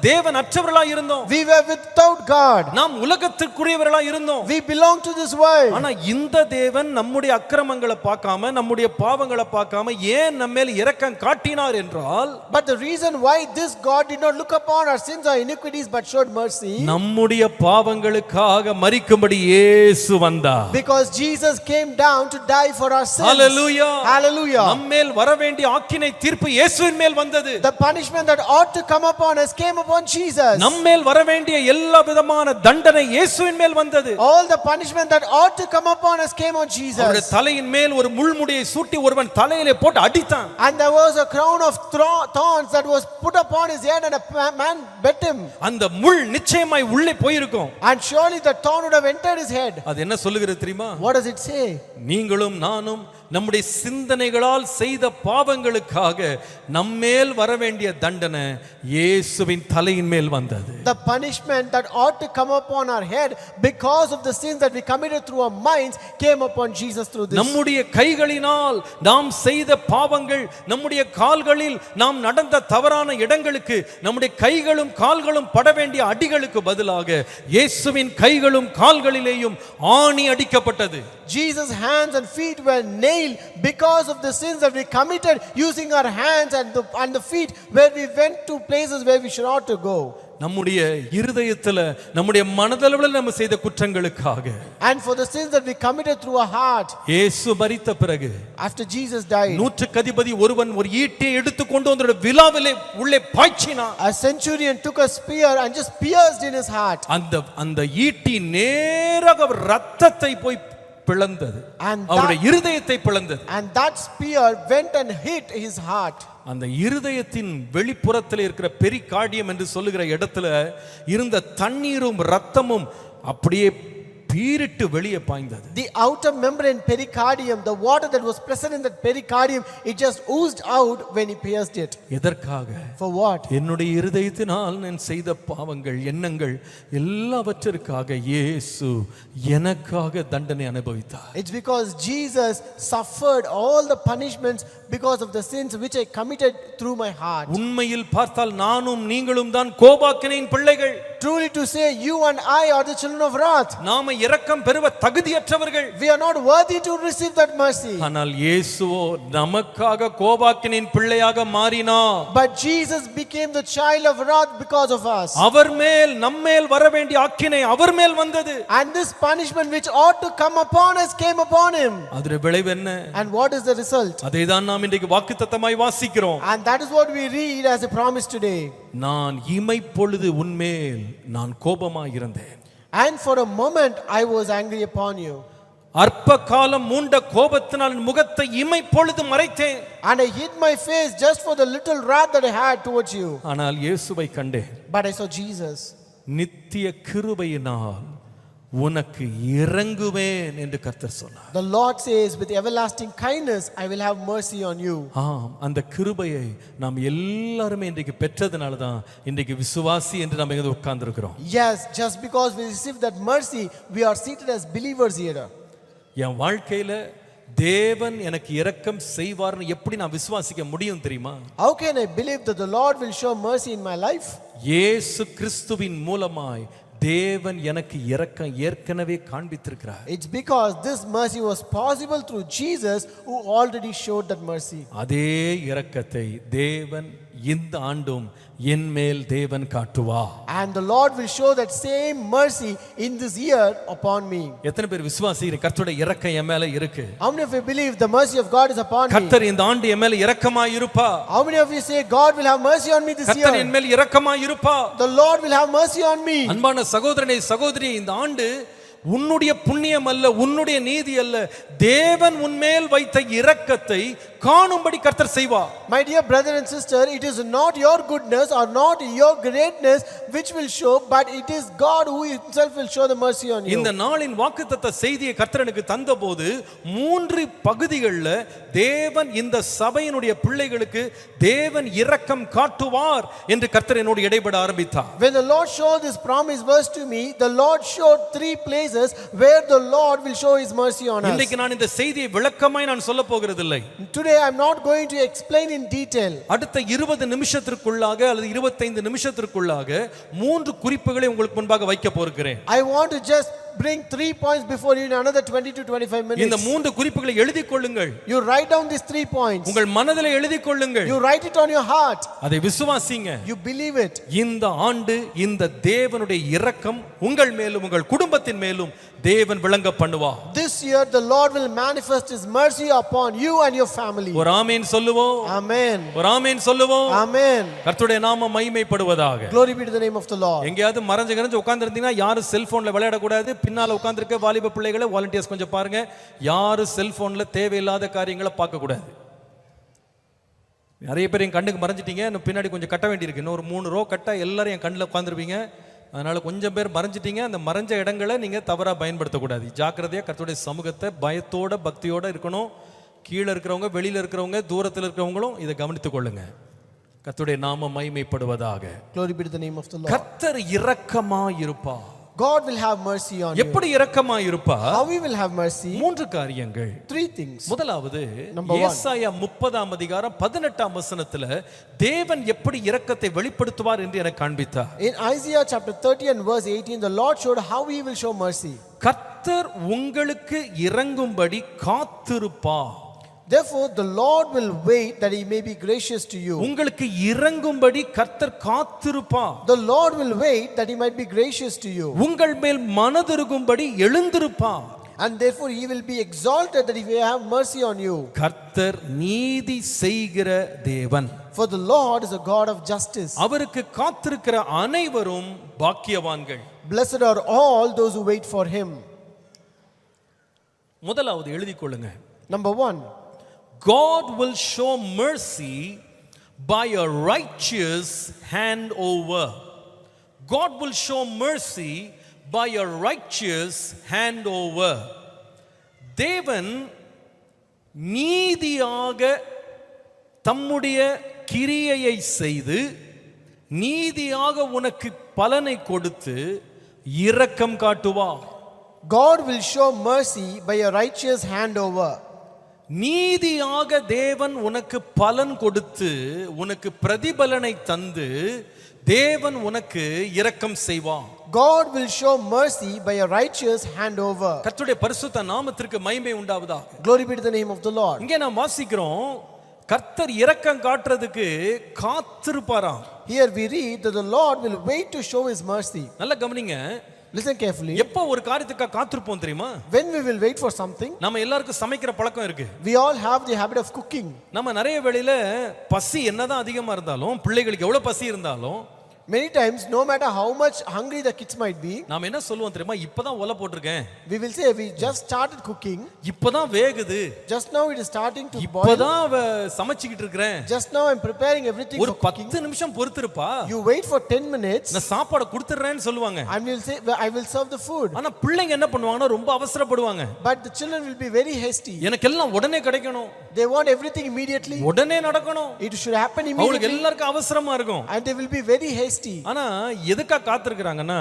தேவன் அற்றவர்களா இருந்தோம். We were without God. நாம் உலகத்துக்குரியவர்களா இருந்தோம். We belong to this world. ஆனா இந்த தேவன் நம்முடைய அக்கிரமங்களை பார்க்காம நம்முடைய பாவங்களை பார்க்காம ஏன் நம்ம மேல் இரக்கம் காட்டினார் என்றால், but the reason why this God did not look upon our sins or iniquities but showed mercy, நம்முடைய பாவங்களுக்காக மரிக்கும்படி இயேசு வந்தார். because Jesus came down to die for our sins. Hallelujah. Hallelujah. நம்மேல் வர வேண்டிய ஆக்கினை தீர்ப்பு இயேசுவின் மேல் வந்தது. The punishment that ought to come upon us came upon Jesus. நம்மேல் வர வேண்டிய எல்லா விதமான தண்டனை இயேசுவின் மேல் வந்தது. All the punishment that ought to come upon us came on Jesus. அவருடைய தலையின் மேல் ஒரு முள்முடியை சூட்டி ஒருவன் தலையிலே போட்டு அடித்தான். And there was a crown of thorns that was put upon his head and a man beat him. அந்த முள் நிச்சயமாய் உள்ளே போயிருக்கும். And surely the thorn would have entered his head. அது என்ன சொல்லுகிறது தெரியுமா? What does it say? நீங்களும் நானும் நம்முடைய சிந்தனைகளால் செய்த பாவங்களுக்காக நம்மேல் வர வேண்டிய தண்டனை இயேசுவின் தலையின் மேல் வந்தது. The punishment that ought to come upon our head because of the sins that we committed through our minds came upon Jesus through this. நம்முடைய கைகளினால் நாம் செய்த பாவங்கள், நம்முடைய கால்களில் நாம் நடந்த தவறான இடங்களுக்கு, நம்முடைய கைகளும் கால்களும் பட வேண்டிய அடிகளுக்கு பதிலாக இயேசுவின் கைகளும் கால்களிலேயும் ஆணி அடிக்கப்பட்டது. Jesus' hands and feet were nailed because of the sins that we committed using our hands and the feet where we went to places where we should not to go. நம்முடைய இருதயத்துல நம்முடைய மனதளவில் நம்ம செய்த குற்றங்களுக்காக, and for the sins that we committed through our heart, இயேசு மரித்த பிறகு after Jesus died, நூற்றுக்கு அதிபதி ஒருவன் ஒரு ஈட்டியை எடுத்துக்கொண்டு அவருடைய விலாவிலே உள்ளே பாய்ச்சினான். a centurion took a spear and just pierced in his heart. அந்த ஈட்டி நேராக இரத்தத்தை போய் பிளந்தது, அவருடைய இருதயத்தை பிளந்தது. And that spear went and hit his heart. அந்த இருதயத்தின் வெளிப்புறத்தில் இருக்கிற பெரிகார்டியம் என்று சொல்லுகிற இடத்துல இருந்த தண்ணீரும் இரத்தமும் அப்படியே பீரிட்டு வெளியே பாய்ந்தது. The outer membrane pericardium, the water that was present in that pericardium, it just oozed out when he pierced it. எதற்காக? For what? என்னுடைய இருதயத்தினால் நான் செய்த பாவங்கள், எண்ணங்கள் எல்லாவற்றிற்காக இயேசு எனக்காக தண்டனை அனுபவித்தார். It's because Jesus suffered all the punishments because of the sins which I committed through my heart. உண்மையில் பார்த்தால் நானும் நீங்களும் தான் கோபாக்கினையின் பிள்ளைகள். Truly to say, you and I are the children of wrath. நாம இரக்கம் பெறுவ தகுதியற்றவர்கள். We are not worthy to receive that mercy. ஆனால் இயேசுவோ நமக்காக கோபாக்கினையின் பிள்ளையாக மாறினார். But Jesus became the child of wrath because of us. அவர் மேல் நம்மேல் வர வேண்டிய ஆக்கினை அவர் மேல் வந்தது. And this punishment which ought to come upon us came upon him. அதோட விளைவு என்ன? And what is the result? அதைதான் நாம் இன்றைக்கு வாக்குத்தத்தமாய் வாசிக்கிறோம். And that is what we read as a promise today. நான் இமைப்பொழுது உன்மேல் நான் கோபமாய் இருந்தேன். And for a moment I was angry upon you. அற்ப காலம் மூண்ட கோபத்தினால் முகத்தை இமைப்பொழுது மறைத்தேன். And I hid my face just for the little wrath that I had towards you. ஆனால் இயேசுவை கண்டேன். But I saw Jesus. நித்திய கிருபையினால் உனக்கு இறங்குவேன் என்று கர்த்தர் சொன்னார். The Lord says, with everlasting kindness I will have mercy on you. ஆம், அந்த கிருபையை நாம் எல்லாரும் இன்றைக்கு பெற்றதனால தான் இன்றைக்கு விசுவாசி என்று நாம் இங்கே உட்கார்ந்து இருக்கிறோம். Yes, just because we received that mercy, we are seated as believers here. என் வாழ்க்கையில தேவன் எனக்கு இரக்கம் செய்வார்னு எப்படி நான் விசுவாசிக்க முடியும் தெரியுமா? How can I believe that the Lord will show mercy in my life? இயேசு கிறிஸ்துவின் மூலமாய் தேவன் எனக்கு இரக்கம் ஏற்கனவே காண்பித்திருக்கிறார். It's because this mercy was possible through Jesus who already showed that mercy. அதே இரக்கத்தை தேவன் இந்த ஆண்டும் என் மேல் தேவன் காட்டுவார். And the Lord will show that same mercy in this year upon me. எத்தனை பேர் விசுவாசிக்கிறீங்க கர்த்தருடைய இரக்கம் என் மேல இருக்கு? How many of you believe the mercy of God is upon me? கர்த்தர் இந்த ஆண்டு என் மேல இரக்கமாய் இருப்பார். How many of you say God will have mercy on me this year? கர்த்தர் என் மேல் இரக்கமாய் இருப்பார். The Lord will have mercy on me. அன்பான சகோதரனே சகோதரி, இந்த ஆண்டு உன்னுடைய புண்ணியம் அல்ல, உன்னுடைய நீதி அல்ல, தேவன் உன்மேல் வைத்த இரக்கத்தை காணும்படி கர்த்தர் செய்வார். My dear brother and sister, it is not your goodness or not your greatness which will show, but it is God who himself will show the mercy on you. இந்த நாளின் வாக்குத்தத்த செய்தியை கர்த்தர் எனக்கு தந்தபோது 3 பகுதிகளில் தேவன் இந்த சபையினுடைய பிள்ளைகளுக்கு தேவன் இரக்கம் காட்டுவார் என்று கர்த்தர் என்னோடு இடைபட ஆரம்பித்தார். When the Lord showed this promise verse to me, the Lord showed 3 places where the Lord will show his mercy on us. இன்றைக்கு நான் இந்த செய்தியை விளக்கமாய் நான் சொல்ல போகிறதில்லை. Today I am not going to explain in detail. அடுத்த 20 நிமிஷத்திற்குள்ளாக அல்லது 25 நிமிஷத்திற்குள்ளாக 3 குறிப்புகளை உங்களுக்கு முன்பாக வைக்க போகிறேன். I want to just bring 3 points before you in another 20 to 25 minutes. இந்த 3 குறிப்புகளை எழுதிக் கொள்ளுங்கள். You write down these 3 points. உங்கள் மனதிலே எழுதிக் கொள்ளுங்கள். You write it on your heart. அதை விசுவாசிங்க. You believe it. இந்த ஆண்டு இந்த தேவனுடைய இரக்கம் உங்கள் மேலும் உங்கள் குடும்பத்தின் மேலும் தேவன் விளங்க பண்ணுவார். This year the Lord will manifest his mercy upon you and your family. ஒரு ஆமென் சொல்லுவோம். Amen. ஒரு ஆமென் சொல்லுவோம். Amen. கர்த்தருடைய நாமம் மகிமைப்படுவதாக. Glory be to the name of the Lord. எங்கயாவது மறந்து உட்கார்ந்திருந்தீங்கன்னா யாரும் செல்போன்ல விளையாட கூடாது. பின்னால உட்கார்ந்திருக்க வாலிப பிள்ளைகளை வாலண்டியர்ஸ் கொஞ்சம் பாருங்க. யாரும் செல்போன்ல தேவையில்லாத காரியங்களை பார்க்க கூடாது. நிறைய பேர் என் கண்ணுக்கு மறைஞ்சிட்டீங்க. இன்னும் பின்னாடி கொஞ்சம் கட்ட வேண்டியிருக்கு. இன்னும் ஒரு 3 ரோ கட்ட எல்லாரும் என் கண்ணில் உட்காந்துருப்பீங்க. அதனால கொஞ்சம் பேர் மறைஞ்சிட்டீங்க. அந்த மறைஞ்ச இடங்களை நீங்க தவறா பயன்படுத்தக்கூடாது. ஜாக்கிரதையா கர்த்தருடைய சமூகத்தை பயத்தோட பக்தியோட இருக்கணும். கீழே இருக்கிறவங்க, வெளியில இருக்கிறவங்க, தூரத்தில் இருக்கிறவங்களும் இதை கவனித்துக் கொள்ளுங்க. கர்த்தருடைய நாமம் மகிமைப்படுவதாக. Glory be to the name of the Lord. கர்த்தர் இரக்கமாய் இருப்பார். God will have mercy on you. எப்படி இரக்கமாய் இருப்பார்? How he will have mercy? 3 காரியங்கள். 3 things. முதலாவது Number 1. ஏசாயா 30ஆம் அதிகாரம் 18ஆம் வசனத்துல தேவன் எப்படி இரக்கத்தை வெளிப்படுத்துவார் என்று எனக்கு காண்பித்தார். In Isaiah chapter 30 and verse 18, the Lord showed how he will show mercy. கர்த்தர் உங்களுக்கு இரங்கும்படி காத்திருப்பார். Therefore the Lord will wait that he may be gracious to you. உங்களுக்கு இரங்கும்படி கர்த்தர் காத்திருப்பார். The Lord will wait that he might be gracious to you. உங்கள் மேல் மனதுருகும்படி எழுந்திருப்பார். And therefore he will be exalted that he may have mercy on you. கர்த்தர் நீதி செய்கிற தேவன். For the Lord is a God of justice. அவருக்கு காத்திருக்கிற அனைவரும் பாக்கியவான்கள். Blessed are all those who wait for him. முதலாவது எழுதிக் கொள்ளுங்க. Number 1. God will show mercy by a righteous handover. God will show mercy by a righteous handover. தேவன் நீதியாக தம்முடைய கிரியையை செய்து நீதியாக உனக்கு பலனை கொடுத்து இரக்கம் காட்டுவார். God will show mercy by a righteous handover. நீதியாக தேவன் உனக்கு பலன் கொடுத்து உனக்கு பிரதிபலனை தந்து தேவன் உனக்கு இரக்கம் செய்வார். God will show mercy by a righteous handover. கர்த்தருடைய பரிசுத்த நாமத்திற்கு மகிமை உண்டாவதாக. Glory be to the name of the Lord. இங்கே நாம் வாசிக்கிறோம் கர்த்தர் இரக்கம் காட்டுறதுக்கு காத்திருப்பாராம். Here we read that the Lord will wait to show his mercy. நல்லா கவனிங்க. Listen carefully. எப்போ ஒரு காரியத்துக்கு காத்திருப்போம் தெரியுமா? When we will wait for something. நம்ம எல்லாருக்கும் சமைக்கிற பழக்கம் இருக்கு. We all have the habit of cooking. நம்ம நிறைய வேளையில பசி என்னதான் அதிகமா இருந்தாலும் பிள்ளைகளுக்கு எவ்வளவு பசி இருந்தாலும் Many times, no matter how much hungry the kids might be, நாம என்ன சொல்லுவோம் தெரியுமா? இப்பதான் ஒலை போட்டிருக்கேன். we will say we just started cooking. இப்பதான் வேகுது. Just now it is starting to boil. இப்பதான் சமைச்சிட்டு இருக்கேன். Just now I'm preparing everything ஒரு for cooking. 10 நிமிஷம் பொறுத்திருப்பா. You wait for 10 minutes. நான் சாப்பாடு கொடுத்துறேன்னு சொல்லுவாங்க. And we'll say I will serve the food. ஆனா பிள்ளைங்க என்ன பண்ணுவாங்கன்னா ரொம்ப அவசரப்படுவாங்க. But the children will be very hasty. எனக்கு எல்லாம் உடனே கிடைக்கணும். They want everything immediately. உடனே நடக்கணும். It should happen அவங்களுக்கு immediately. எல்லாருக்கும் அவசரமா இருக்கும். And they will be very hasty. ஆனா எதுக்கா காத்திருக்காங்கன்னா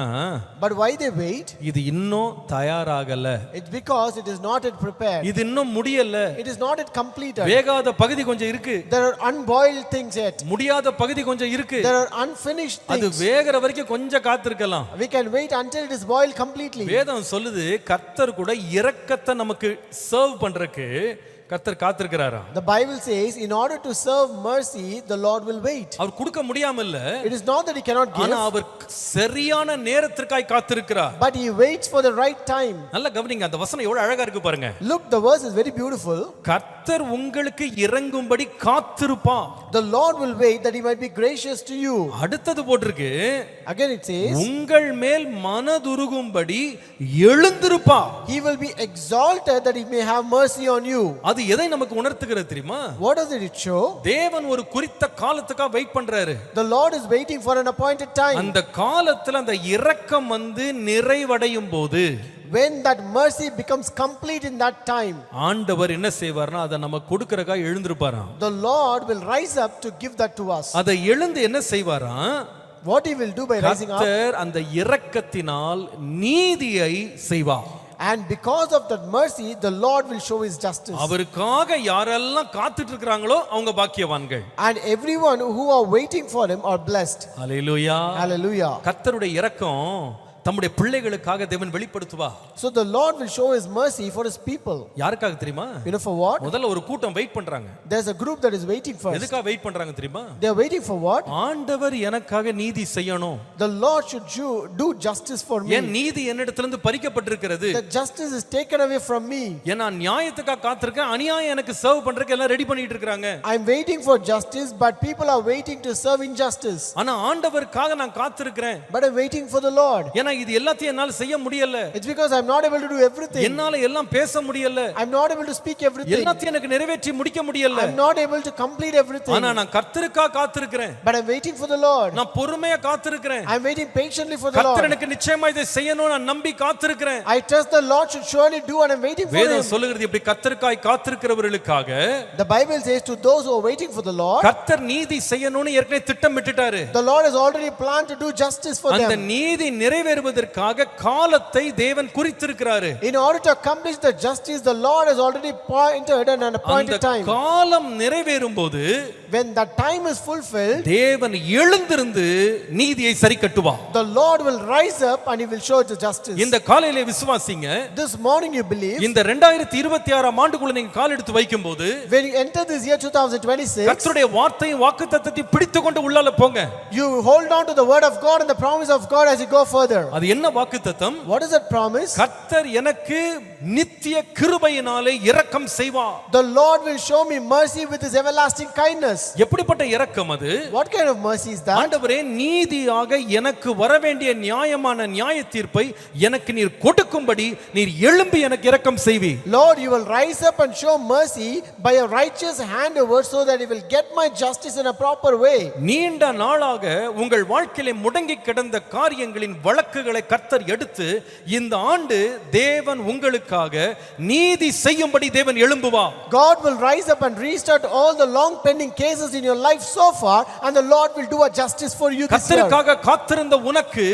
But why they wait? இது இன்னும் தயாராகல. It's because it is not yet prepared. இது இன்னும் முடியல. It is not yet completed. வேகாத பகுதி கொஞ்சம் இருக்கு. There are unboiled things yet. முடியாத பகுதி கொஞ்சம் இருக்கு. There are unfinished அது things. வேகற வரைக்கும் கொஞ்சம் காத்திருக்கலாம். We can wait until it is boiled completely. வேதம் சொல்லுது கர்த்தர் கூட இரக்கத்தை நமக்கு சர்வ் பண்றதுக்கு கர்த்தர் காத்திருக்கிறாரா? The Bible says, in order to serve mercy, the Lord will wait. அவர் கொடுக்க முடியாம இல்ல, It is not that He cannot give, ஆனா அவர் சரியான நேரத்திற்காய் காத்திருக்கிறார். but He waits for the right time. நல்ல கவனிங்க, அந்த வசனம் எவ்வளவு அழகா இருக்கு பாருங்க. Look, the verse is very beautiful. கர்த்தர் உங்களுக்கு இறங்கும்படி காத்திருப்பார். The Lord will wait that He might be gracious to you. அடுத்தது போட்டிருக்கு, Again it says, உங்கள் மேல் மனதுருகும்படி எழுந்திருப்பார். He will be exalted that He may have mercy on you. அது எதை நமக்கு உணர்த்துகிறது தெரியுமா? What does it show? தேவன் ஒரு குறித்த காலத்துக்காக வெயிட் பண்றாரு. The Lord is waiting for an appointed time. அந்த காலத்துல அந்த இரக்கம் வந்து நிறைவடையும் போது, When that mercy becomes complete in that time, ஆண்டவர் என்ன செய்வார்னா அதை நம்ம கொடுக்கறதுக்காக எழுந்திருப்பாராம். the Lord will rise up to give that to us. அதை எழுந்து என்ன செய்வாராம்? What He will do by rising up, கர்த்தர் அந்த இரக்கத்தினால் நீதியை செய்வார். and because of that mercy, the Lord will show His justice. அவருக்காக யாரெல்லாம் காத்துட்டு இருக்காங்களோ அவங்க பாக்கியவான்கள். And everyone who are waiting for Him are blessed. Hallelujah. Hallelujah. கர்த்தருடைய இரக்கம் தம்முடைய பிள்ளைகளுக்காக தேவன் வெளிப்படுத்துவா. So the Lord will show His mercy for His people. யாருக்காக தெரியுமா? You know for what? முதல்ல ஒரு கூட்டம் வெயிட் பண்றாங்க. There's a group that is waiting first. எதுக்காக வெயிட் பண்றாங்க தெரியுமா? They are waiting for what? ஆண்டவர் எனக்காக நீதி செய்யணும். The Lord should do justice for me. என் நீதி என்னிடத்திலிருந்து பறிக்கப்பட்டிருக்கிறது. The justice is taken away from me. ஏன் நான் நியாயத்துக்காக காத்திருக்கேன், அநியாயம் எனக்கு சர்வ் பண்றதுக்கு எல்லாம் ரெடி பண்ணிட்டு இருக்காங்க. I'm waiting for justice, but people are waiting to serve injustice. ஆனா ஆண்டவருக்காக நான் காத்திருக்கிறேன். But I'm waiting for the Lord. ஏன்னா இது எல்லாத்தையும் என்னால செய்ய முடியல. It's because I'm not able to do everything. என்னால எல்லாம் பேச முடியல. I'm not able to speak everything. எல்லாத்தையும் எனக்கு நிறைவேற்றி முடிக்க முடியல. I'm not able to complete everything. ஆனா நான் கர்த்தருக்காக காத்திருக்கிறேன். But I'm waiting for the Lord. நான் பொறுமையா காத்திருக்கிறேன். I'm waiting patiently for the கர்த்தர் Lord. எனக்கு நிச்சயமா இதை செய்யணும் நான் நம்பி காத்திருக்கிறேன். I trust the Lord should surely do, and I'm waiting for Him. வேதம் சொல்லுகிறது இப்படி கர்த்தருக்காய் காத்திருக்கிறவர்களுக்காக The Bible says to those who are waiting for the Lord, கர்த்தர் நீதி செய்யணும்னு ஏற்கனவே திட்டமிட்டுட்டாரு. the Lord has already planned to do justice for அந்த them. நீதி நிறைவேறுவதற்காக காலத்தை தேவன் குறித்திருக்கிறாரு. In order to accomplish the justice, the Lord has already appointed an appointed அந்த time. காலம் நிறைவேறும்போது When that time is fulfilled, தேவன் எழுந்திருந்து நீதியை சரி கட்டுவார். the Lord will rise up and He will show the justice. இந்த காலையிலே விசுவாசிங்க. This morning you believe. இந்த 2026 ஆண்டுக்குள்ள நீங்க கால் எடுத்து வைக்கும்போது, When you enter this year 2026, கர்த்தருடைய வார்த்தையும் வாக்குத்தத்தத்தை பிடித்துக்கொண்டு உள்ளால போங்க. you hold on to the word of God and the promise of God as you go further. அது என்ன வாக்குத்தத்தம்? What is that promise? கர்த்தர் எனக்கு நித்திய கிருபையினாலே இரக்கம் செய்வார். The Lord will show me mercy with His everlasting kindness. எப்படிப்பட்ட இரக்கம் அது? What kind of mercy is that? ஆண்டவரே, நீதியாக எனக்கு வரவேண்டிய நியாயமான நியாய தீர்ப்பை எனக்கு நீர் கொடுக்கும்படி நீர் எழும்பி எனக்கு இரக்கம் செய்வி. Lord, you will rise up and show mercy by a righteous handover so that you will get my justice in a proper way. நீண்ட நாளாக உங்கள் வாழ்க்கையிலே முடங்கி கிடந்த காரியங்களின் வழக்குகளை கர்த்தர் எடுத்து இந்த ஆண்டு தேவன் உங்களுக்காக நீதி செய்யும்படி தேவன் எழும்புவார். God will rise up and restart all the long pending cases in your life so far, and the Lord will do a justice for you this year. கர்த்தருக்காக காத்திருந்த உனக்கு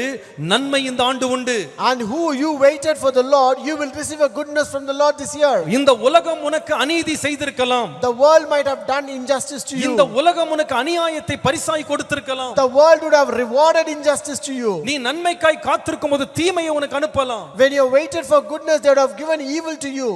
நன்மை இந்த ஆண்டு உண்டு. And who you waited for the Lord, you will receive a goodness from the Lord this year. இந்த உலகம் உனக்கு அநீதி செய்திருக்கலாம். The world might have done injustice to you. இந்த உலகம் உனக்கு அநியாயத்தை பரிசாய் கொடுத்திருக்கலாம். The world would have rewarded injustice to you. நீ நன்மைக்காய் காத்திருக்கும்போது தீமையை உனக்கு அனுப்பலாம். When you waited for goodness, they would have given evil to you.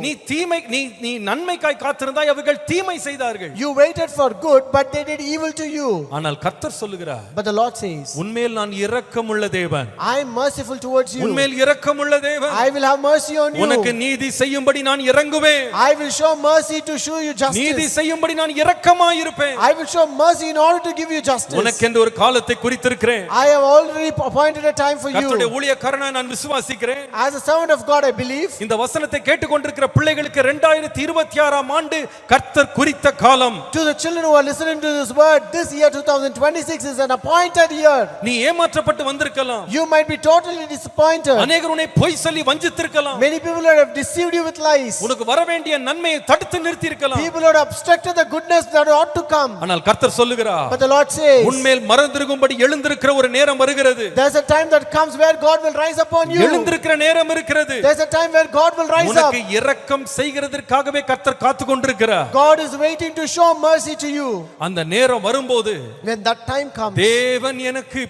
நீ நன்மைக்காய் காத்திருந்தாய், அவர்கள் தீமை செய்தார்கள். You waited for good, but they did evil to you. ஆனால் கர்த்தர் சொல்லுகிறார், But the Lord says, உன்மேல் நான் இரக்கமுள்ள தேவன். I am merciful towards you. உன்மேல் இரக்கமுள்ள தேவன். I will have mercy on you. உனக்கு நீதி செய்யும்படி நான் இறங்குவேன். I will show mercy to show you justice. நீதி செய்யும்படி நான் இரக்கமாய் இருப்பேன். I will show mercy in order to give you justice. உனக்கென்று ஒரு காலத்தை குறித்திருக்கிறேன். I have already appointed a time for கர்த்தருடைய you. ஊழியக்காரனாய் நான் விசுவாசிக்கிறேன். As a servant of God, I believe. இந்த வசனத்தை கேட்டுக்கொண்டிருக்கிற பிள்ளைகளுக்கு 2026 ஆண்டு கர்த்தர் குறித்த காலம். To the children who are listening to this word, this year 2026 is an appointed year. நீ ஏமாற்றப்பட்டு வந்திருக்கலாம். You might be totally disappointed. அநேகர் உன்னை பொய் சொல்லி வஞ்சித்திருக்கலாம். Many people have deceived you with lies. உனக்கு வர வேண்டிய நன்மையை தடுத்து நிறுத்தி இருக்கலாம். People have obstructed the goodness that ought to come. ஆனால் கர்த்தர் சொல்லுகிறார், But the Lord says, உன்மேல் மறந்திருக்கும்படி எழுந்திருக்கிற ஒரு நேரம் வருகிறது. there's a time that comes where God will rise upon you. எழுந்திருக்கிற நேரம் இருக்கிறது. There's a time where God will rise up. உனக்கு இரக்கம் செய்கிறதற்காகவே கர்த்தர் காத்துக் கொண்டிருக்கிறார். God is waiting to show mercy to you. அந்த நேரம் வரும்போது When that time comes, தேவன் எனக்கு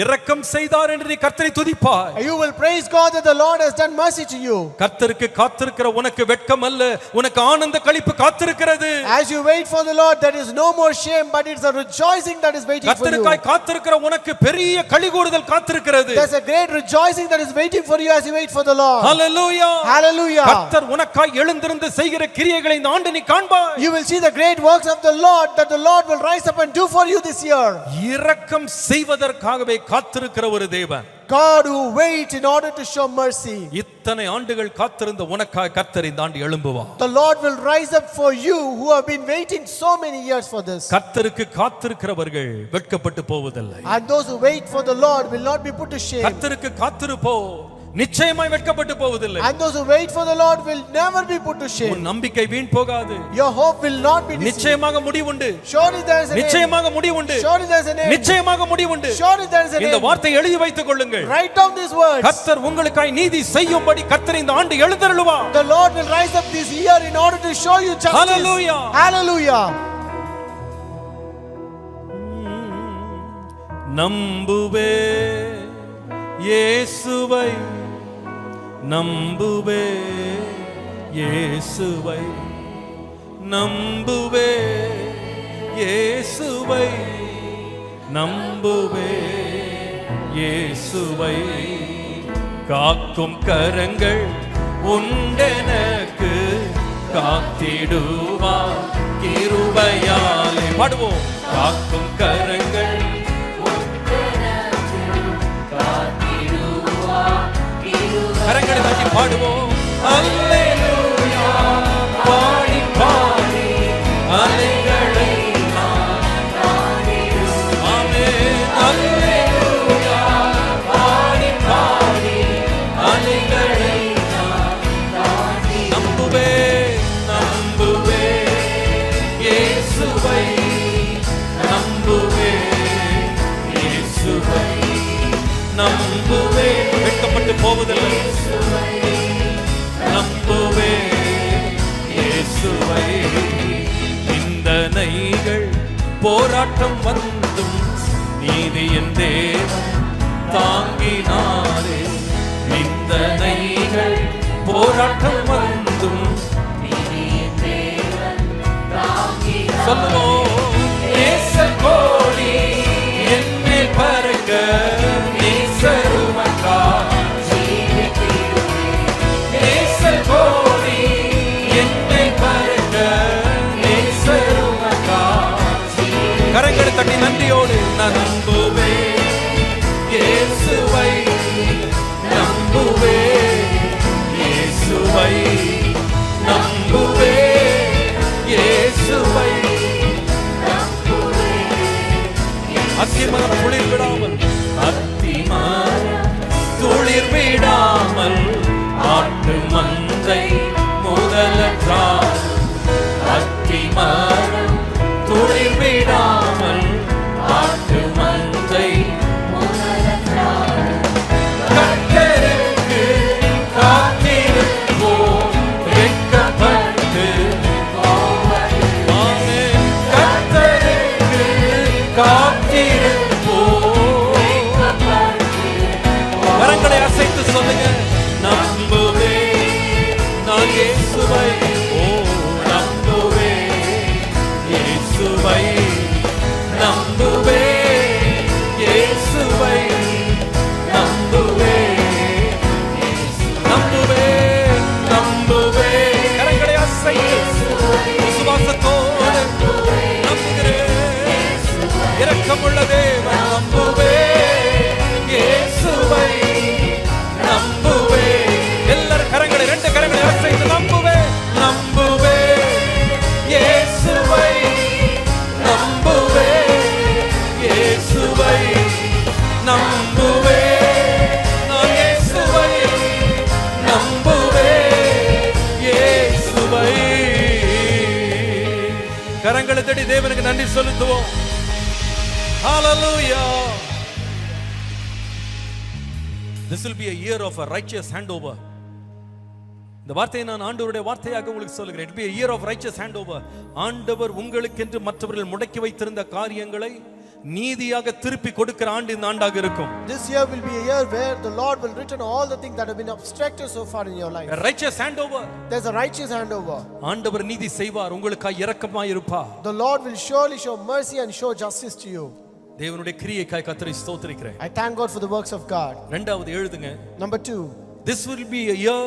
இரக்கம் செய்தார் என்று நீ கர்த்தரை துதிப்பாய். You will praise God that the Lord has done mercy to you. கர்த்தருக்கு காத்திருக்கிற உனக்கு வெட்கம் அல்ல, உனக்கு ஆனந்த களிப்பு காத்திருக்கிறது. As you wait for the Lord, there is no more shame, but it's a rejoicing that is waiting for you. கர்த்தருக்காய் காத்திருக்கிற உனக்கு பெரிய களிகூறுதல் காத்திருக்கிறது. There's a great rejoicing that is waiting for you as you wait for the Lord. Hallelujah. Hallelujah. கர்த்தர் உனக்காய் எழுந்திருந்து செய்கிற கிரியைகளை இந்த ஆண்டு நீ காண்பாய். You will see the great works of the Lord that the Lord will rise up and do for you this year. இரக்கம் செய்வதற்காகவே காத்திருக்கிற ஒரு தேவன். God who wait in order to show mercy. இத்தனை ஆண்டுகள் காத்திருந்த உனக்காய் கர்த்தர் இந்த ஆண்டு எழும்புவார். The Lord will rise up for you who have been waiting so many years for this. கர்த்தருக்கு காத்திருக்கிறவர்கள் வெட்கப்பட்டு போவதில்லை. And those who wait for the Lord will not be put to shame. கர்த்தருக்கு காத்திருப்போ நிச்சயமாய் வெட்கப்பட்டு போவதில்லை. And those who wait for the Lord will never be put to shame. உன் நம்பிக்கை வீண் போகாது. Your hope will not be deceived. நிச்சயமாக முடிவுண்டு. Surely there is an end. நிச்சயமாக முடிவுண்டு. Surely there is an end. நிச்சயமாக முடிவுண்டு. Surely there is an end. இந்த வார்த்தையை எழுதி வைத்துக் கொள்ளுங்கள். Write down these words. கர்த்தர் உங்களுக்காய் நீதி செய்யும்படி கர்த்தர் இந்த ஆண்டு எழுந்தருளுவார். The Lord will rise up this year in order to show you justice. Hallelujah. Hallelujah. நம்புவே இயேசுவை, நம்புவே இயேசுவை, நம்புவே இயேசுவை, நம்புவே இயேசுவை. காக்கும் கரங்கள் உண்டெனக்கு காத்திடுவார் கிருபையாலே. பாடுவோம். காக்கும் கரங்கள் கரங்களை தட்டி பாடுவோம். அல்லேலூயா பாடி பாடி அலைகளை ஆமென். அல்லேலூயா பாடி பாடி அலைகளை நம்புவே நம்புவே இயேசுவை, நம்புவே இயேசுவை, நம்புவே. வெட்கப்பட்டு போவதில்லை. நம்புவே இயேசுவை. நிந்தனைகள் போராட்டம் வந்தும் நீதியின் தேவன் தாங்கினாரே. நிந்தனைகள் போராட்டம் வந்தும் நீதியின் தேவன் தாங்கினாரே. சொல்லுவோம். நேசர் கோடி என்னில் பறக்க நேசருமக்கா. நேசர் கோடி என்னில் பறக்க நேசருமக்கா. கரங்களை தட்டி நன்றியோடு நான் நம்புவே இயேசுவை, நம்புவே இயேசுவை, நம்புவே இயேசுவை. அத்திமரம் துளிர் விடாமல், அத்திமரம் துளிர் விடாமல் ஆட்டு மந்தை முதலற்றார். அத்திமரம் துளிர் விடாமல் ஆட்டு மந்தை முதலற்றார். கர்த்தருக்கு காத்திருப்போம் வெட்கப்பட்டு. ஆமென். கர்த்தருக்கு காத்திருப்போம். கரங்களை அசைத்து சொல்லுங்க. நம்புவே நான் இயேசுவை, ஓ நம்புவே இயேசுவை, நம்புவே இயேசுவை, நம்புவே நம்புவே நம்புவே. கரங்களை அசைத்து விசுவாசத்தோடு நம்புகிறேன். இரக்கமுள்ள தேவன். நம்புவே இயேசுவை, நம்புவே. எல்லாரும் கரங்களை, ரெண்டு கரங்களை அசைத்து நம்புவே நம்புவே இயேசுவை, நம்புவே இயேசுவை, நம்புவே நான் இயேசுவை, நம்புவே இயேசுவை. கரங்களை தட்டி தேவனுக்கு நன்றி செலுத்துவோம். Hallelujah. This will be a year of a righteous handover. இந்த வார்த்தையை நான் ஆண்டவருடைய வார்த்தையாக உங்களுக்கு சொல்கிறேன். It will be a year of righteous handover. ஆண்டவர் உங்களுக்கென்று மற்றவர்கள் முடக்கி வைத்திருந்த காரியங்களை நீதியாக திருப்பி கொடுக்கிற ஆண்டு இந்த ஆண்டாக இருக்கும். This year will be a year where the Lord will return all the things that have been obstructed so far in your life. A righteous handover. There's a righteous handover. ஆண்டவர் நீதி செய்வார், உங்களுக்காக இரக்கமாய் இருப்பார். The Lord will surely show mercy and show justice to you. தேவனுடைய கிரியைக்காய் கர்த்தரை ஸ்தோத்திரிக்கிறேன். I thank God for the works of God. இரண்டாவது எழுதுங்க. Number 2. This will be a year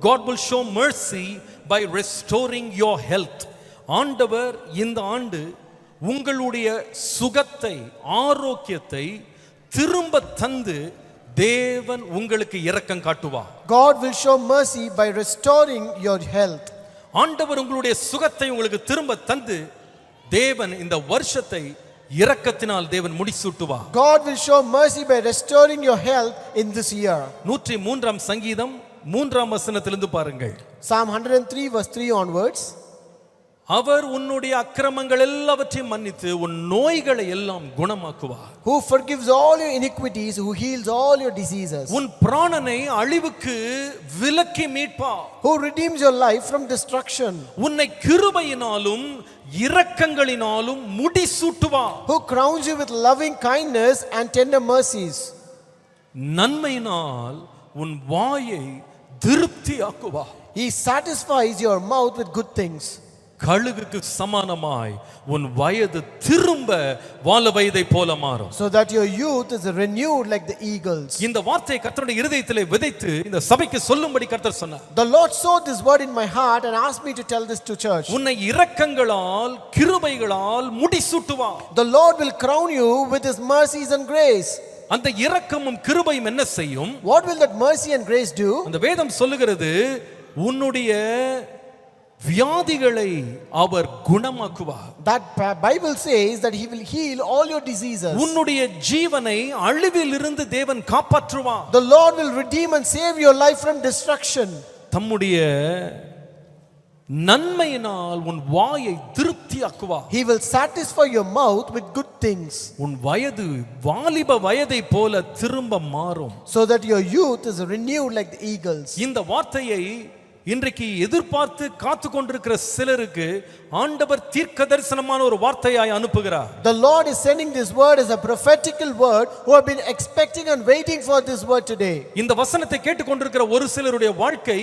God will show mercy by restoring your health. ஆண்டவர் இந்த ஆண்டு உங்களுடைய சுகத்தை, ஆரோக்கியத்தை திரும்ப தந்து தேவன் உங்களுக்கு இரக்கம் காட்டுவார். God will show mercy by restoring your health. ஆண்டவர் உங்களுடைய சுகத்தை உங்களுக்கு திரும்ப தந்து தேவன் இந்த வருஷத்தை இரக்கத்தினால் தேவன் முடிசூட்டுவார். God will show mercy by restoring your health in this year. 103 சங்கீதம் 3 வசனத்திலிருந்து பாருங்கள். Psalm 103 verse 3 onwards. அவர் உன்னுடைய அக்கிரமங்கள் எல்லாவற்றையும் மன்னித்து உன் நோய்களை எல்லாம் குணமாக்குவார். Who forgives all your iniquities, who heals all your diseases. உன் பிராணனை அழிவுக்கு விலக்கி மீட்பார். Who redeems your life from destruction. உன்னை கிருபையினாலும் இரக்கங்களினாலும் முடிசூட்டுவார். Who crowns you with loving kindness and tender mercies. நன்மையினால் உன் வாயை திருப்தியாக்குவார். He satisfies your mouth with good things. கழுகுக்கு சமானமாய் உன் வயது திரும்ப வால வயதை போல மாறும். So that your youth is renewed like the eagles. இந்த வார்த்தையை கர்த்தருடைய இருதயத்திலே விதைத்து இந்த சபைக்கு சொல்லும்படி கர்த்தர் சொன்னார். The Lord sowed this word in my heart and asked me to tell this to church. உன்னை இரக்கங்களால் கிருபைகளால் முடிசூட்டுவார். The Lord will crown you with his mercies and grace. அந்த இரக்கமும் கிருபையும் என்ன செய்யும்? What will that mercy and grace do? அந்த வேதம் சொல்லுகிறது உன்னுடைய வியாதிகளை அவர் குணமாக்குவார். That Bible says that he will heal all your diseases. உன்னுடைய ஜீவனை அழிவில் இருந்து தேவன் காப்பாற்றுவார். The Lord will redeem and save your life from destruction. தம்முடைய நன்மையினால் உன் வாயை திருப்தியாக்குவார். He will satisfy your mouth with good things. உன் வயது வாலிப வயதை போல திரும்ப மாறும். So that your youth is renewed like the eagles. இந்த வார்த்தையை இன்றைக்கு எதிர்பார்த்து காத்து கொண்டிருக்கிற சிலருக்கு ஆண்டவர் தீர்க்க தரிசனமான ஒரு வார்த்தையாய் அனுப்புகிறார். The Lord is sending this word as a prophetical word who have been expecting and waiting for this word today. இந்த வசனத்தை கேட்டுக்கொண்டிருக்கிற ஒரு சிலருடைய வாழ்க்கை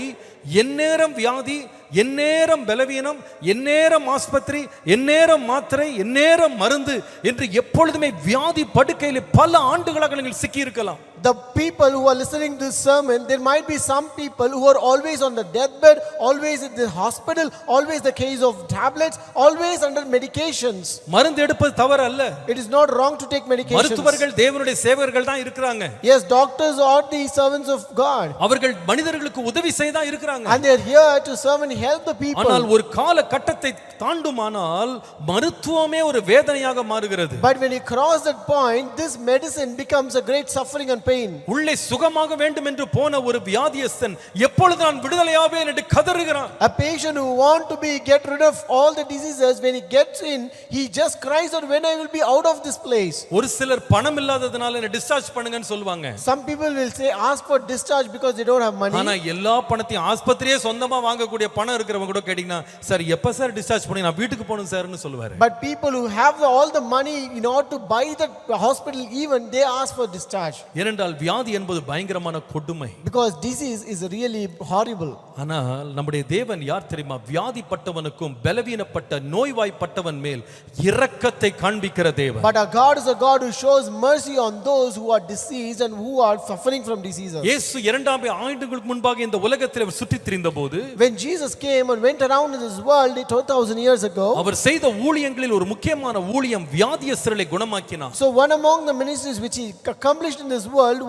எந்நேரம் வியாதி, எந்நேரம் பலவீனம், எந்நேரம் ஆஸ்பத்திரி, எந்நேரம் மாத்திரை, எந்நேரம் மருந்து என்று எப்பொழுதுமே வியாதி படுக்கையில் பல ஆண்டுகளாக நீங்கள் சிக்கி இருக்கலாம். The people who are listening to this sermon, there might be some people who are always on the deathbed, always in the hospital, always the case of tablets, always under medications. மருந்து எடுப்பது தவறு அல்ல. It is not wrong to take medications. மருத்துவர்கள் தேவனுடைய சேவகர்கள் தான் இருக்கிறாங்க. Yes, doctors are the servants of God. அவர்கள் மனிதர்களுக்கு உதவி செய்ய தான் இருக்கிறாங்க. And they are here to serve and help the people. ஆனால் ஒரு கால கட்டத்தை தாண்டுமானால் மருத்துவமே ஒரு வேதனையாக மாறுகிறது. But when you cross that point, this medicine becomes a great suffering and pain. உள்ளே சுகமாக வேண்டும் என்று போன ஒரு வியாதியஸ்தன் எப்பொழுது நான் விடுதலையாவேன் என்று கதறுகிறான். A patient who want to be get rid of all the diseases, when he gets in, he just cries out, when I will be out of this place. ஒரு சிலர் பணம் இல்லாததனால என்ன டிஸ்சார்ஜ் பண்ணுங்கன்னு சொல்வாங்க. Some people will say ask for discharge because they don't have money. ஆனா எல்லா பணத்தையும் ஆஸ்பத்திரியே சொந்தமா வாங்கக்கூடிய பணம் இருக்கிறவங்க கூட கேட்டிங்கன்னா சார் எப்ப சார் டிஸ்சார்ஜ் பண்ணி நான் வீட்டுக்கு போகணும் சார்னு சொல்லுவாரு. But people who have all the money in order to buy the hospital, even they ask for discharge. ஏனென்றால் வியாதி என்பது பயங்கரமான கொடுமை. Because disease is really horrible. ஆனால் நம்முடைய தேவன் யார் தெரியுமா? வியாதிப்பட்டவனுக்கும் பலவீனப்பட்ட நோய்வாய்ப்பட்டவன் மேல் இரக்கத்தை காண்பிக்கிற தேவன். But our God is a God who shows mercy on those who are diseased and who are suffering from diseases. இயேசு 2000 ஆண்டுகளுக்கு முன்பாக இந்த உலகத்தில் அவர் சுற்றித் திரிந்தபோது, when Jesus came and went around in this world 2000 years ago, அவர் செய்த ஊழியங்களில் ஒரு முக்கியமான ஊழியம் வியாதியஸ்தர்களை குணமாக்கினார். So one among the ministries which he accomplished in this world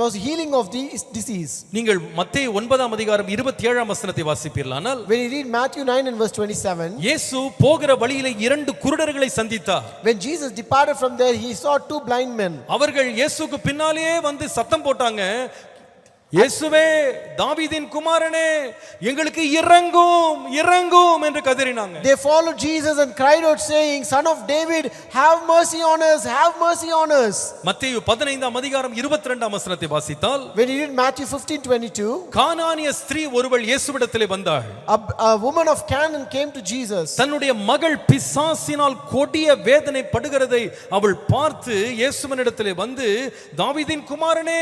was healing of the disease. நீங்கள் மத்தேயு 9 அதிகாரம் 27 வசனத்தை வாசிப்பீர்களானால், when you read Matthew 9 and verse 27, இயேசு போகிற வழியிலே 2 குருடர்களை சந்தித்தார். when Jesus departed from there, he saw 2 blind men. அவர்கள் இயேசுக்கு பின்னாலே வந்து சத்தம் போட்டாங்க, இயேசுவே தாவீதின் குமாரனே எங்களுக்கு இறங்கும் இறங்கும் என்று கதறினாங்க. They followed Jesus and cried out saying, Son of David, have mercy on us, have mercy on us. மத்தேயு 15ஆம் அதிகாரம் 22ஆம் வசனத்தை வாசித்தால், When you read Matthew 15:22, கானானிய ஸ்திரீ ஒருவள் இயேசுவிடத்திலே வந்தாள். a woman of Canaan came to Jesus. தன்னுடைய மகள் பிசாசினால் கொடிய வேதனை படுகிறதை அவள் பார்த்து இயேசுவினிடத்திலே வந்து, தாவீதின் குமாரனே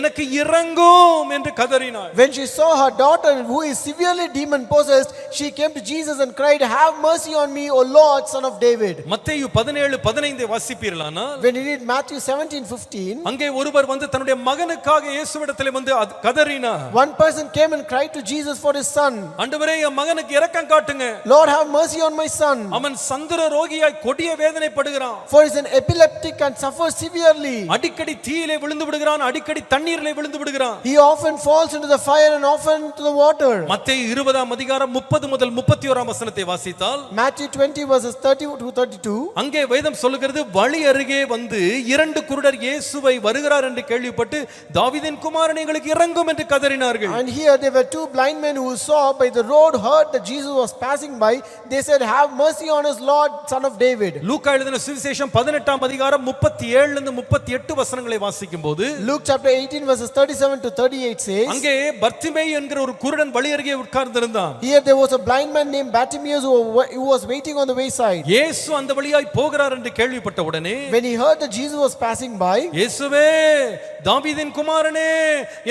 எனக்கு இறங்கும் என்று கதறினாள். When she saw her daughter who is severely demon possessed, she came to Jesus and cried, have mercy on me, O Lord, Son of David. மத்தேயு 17:15 வாசிப்பீர்களானால், When you read Matthew 17:15, அங்கே ஒருவர் வந்து தன்னுடைய மகனுக்காக இயேசுவிடத்திலே வந்து கதறினார். one person came and cried to Jesus for his son. ஆண்டவரே என் மகனுக்கு இரக்கம் காட்டுங்க. Lord, have mercy on my son. அவன் சந்திர ரோகியாய் கொடிய வேதனைப்படுகிறான். For he is an epileptic and suffers severely. அடிக்கடி தீயிலே விழுந்து விடுகிறான், அடிக்கடி தண்ணீரிலே விழுந்து விடுகிறான். He often falls into the fire and often into the water. மத்தேயு 20ஆம் அதிகாரம் 30 முதல் 31ஆம் வசனத்தை வாசித்தால், Matthew 20 verses 30 to 32, அங்கே வேதம் சொல்லுகிறது, வழி அருகே வந்து 2 குருடர் இயேசுவை வருகிறார் என்று கேள்விப்பட்டு தாவீதின் குமாரனே எங்களுக்கு இறங்கும் என்று கதறினார்கள். and here there were 2 blind men who saw by the road, heard that Jesus was passing by. They said, have mercy on us, Lord, Son of David. லூக்கா எழுதின சுவிசேஷம் 18ஆம் அதிகாரம் 37 லிருந்து 38 வசனங்களை வாசிக்கும்போது, Luke chapter 18 verses 37 to 38 says, அங்கே பர்த்திமேயு என்கிற ஒரு குருடன் வழி அருகே உட்கார்ந்திருந்தான். here there was a blind man named Bartimaeus who was waiting on the wayside. இயேசு அந்த வழியாய் போகிறார் என்று கேள்விப்பட்ட உடனே, When he heard that Jesus was passing by, இயேசுவே தாவீதின் குமாரனே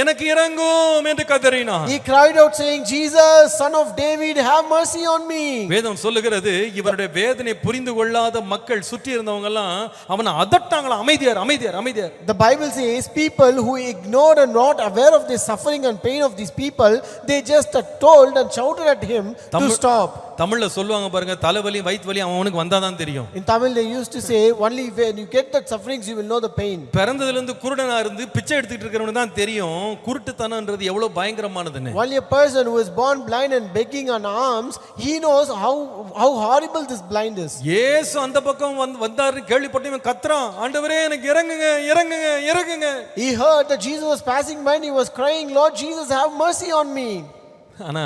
எனக்கு இறங்கும் என்று கதறினான். he cried out saying, Jesus, Son of David, have mercy on me. வேதம் சொல்லுகிறது, இவருடைய வேதனை புரிந்து கொள்ளாத மக்கள் சுற்றி இருந்தவங்க எல்லாம் அவனை அதட்டாங்களா, அமைதியார் அமைதியார் அமைதியார். The Bible says people who ignored and not aware of the suffering and pain of these people, they just told and shouted at him to stop. தமிழ்ல சொல்லுவாங்க பாருங்க, தலைவலி வயிற்று வலி அவனுக்கு வந்தாதான் தெரியும். In Tamil they used to say, only when you get that sufferings you will know the pain. பிறந்ததுல இருந்து குருடனா இருந்து பிச்சை எடுத்துட்டு இருக்கிறவனுக்கு தான் தெரியும் குருட்டுத்தனம்ன்றது எவ்வளவு பயங்கரமானதுன்னு. Only a person who is born blind and begging on alms, he knows how horrible this blind is. இயேசு அந்த பக்கம் வந்தாரு கேள்விப்பட்டு இவன் கத்துறான், ஆண்டவரே எனக்கு இறங்குங்க இறங்குங்க இறங்குங்க. He heard that Jesus was passing by and he was crying, Lord Jesus, have mercy on me. ஆனா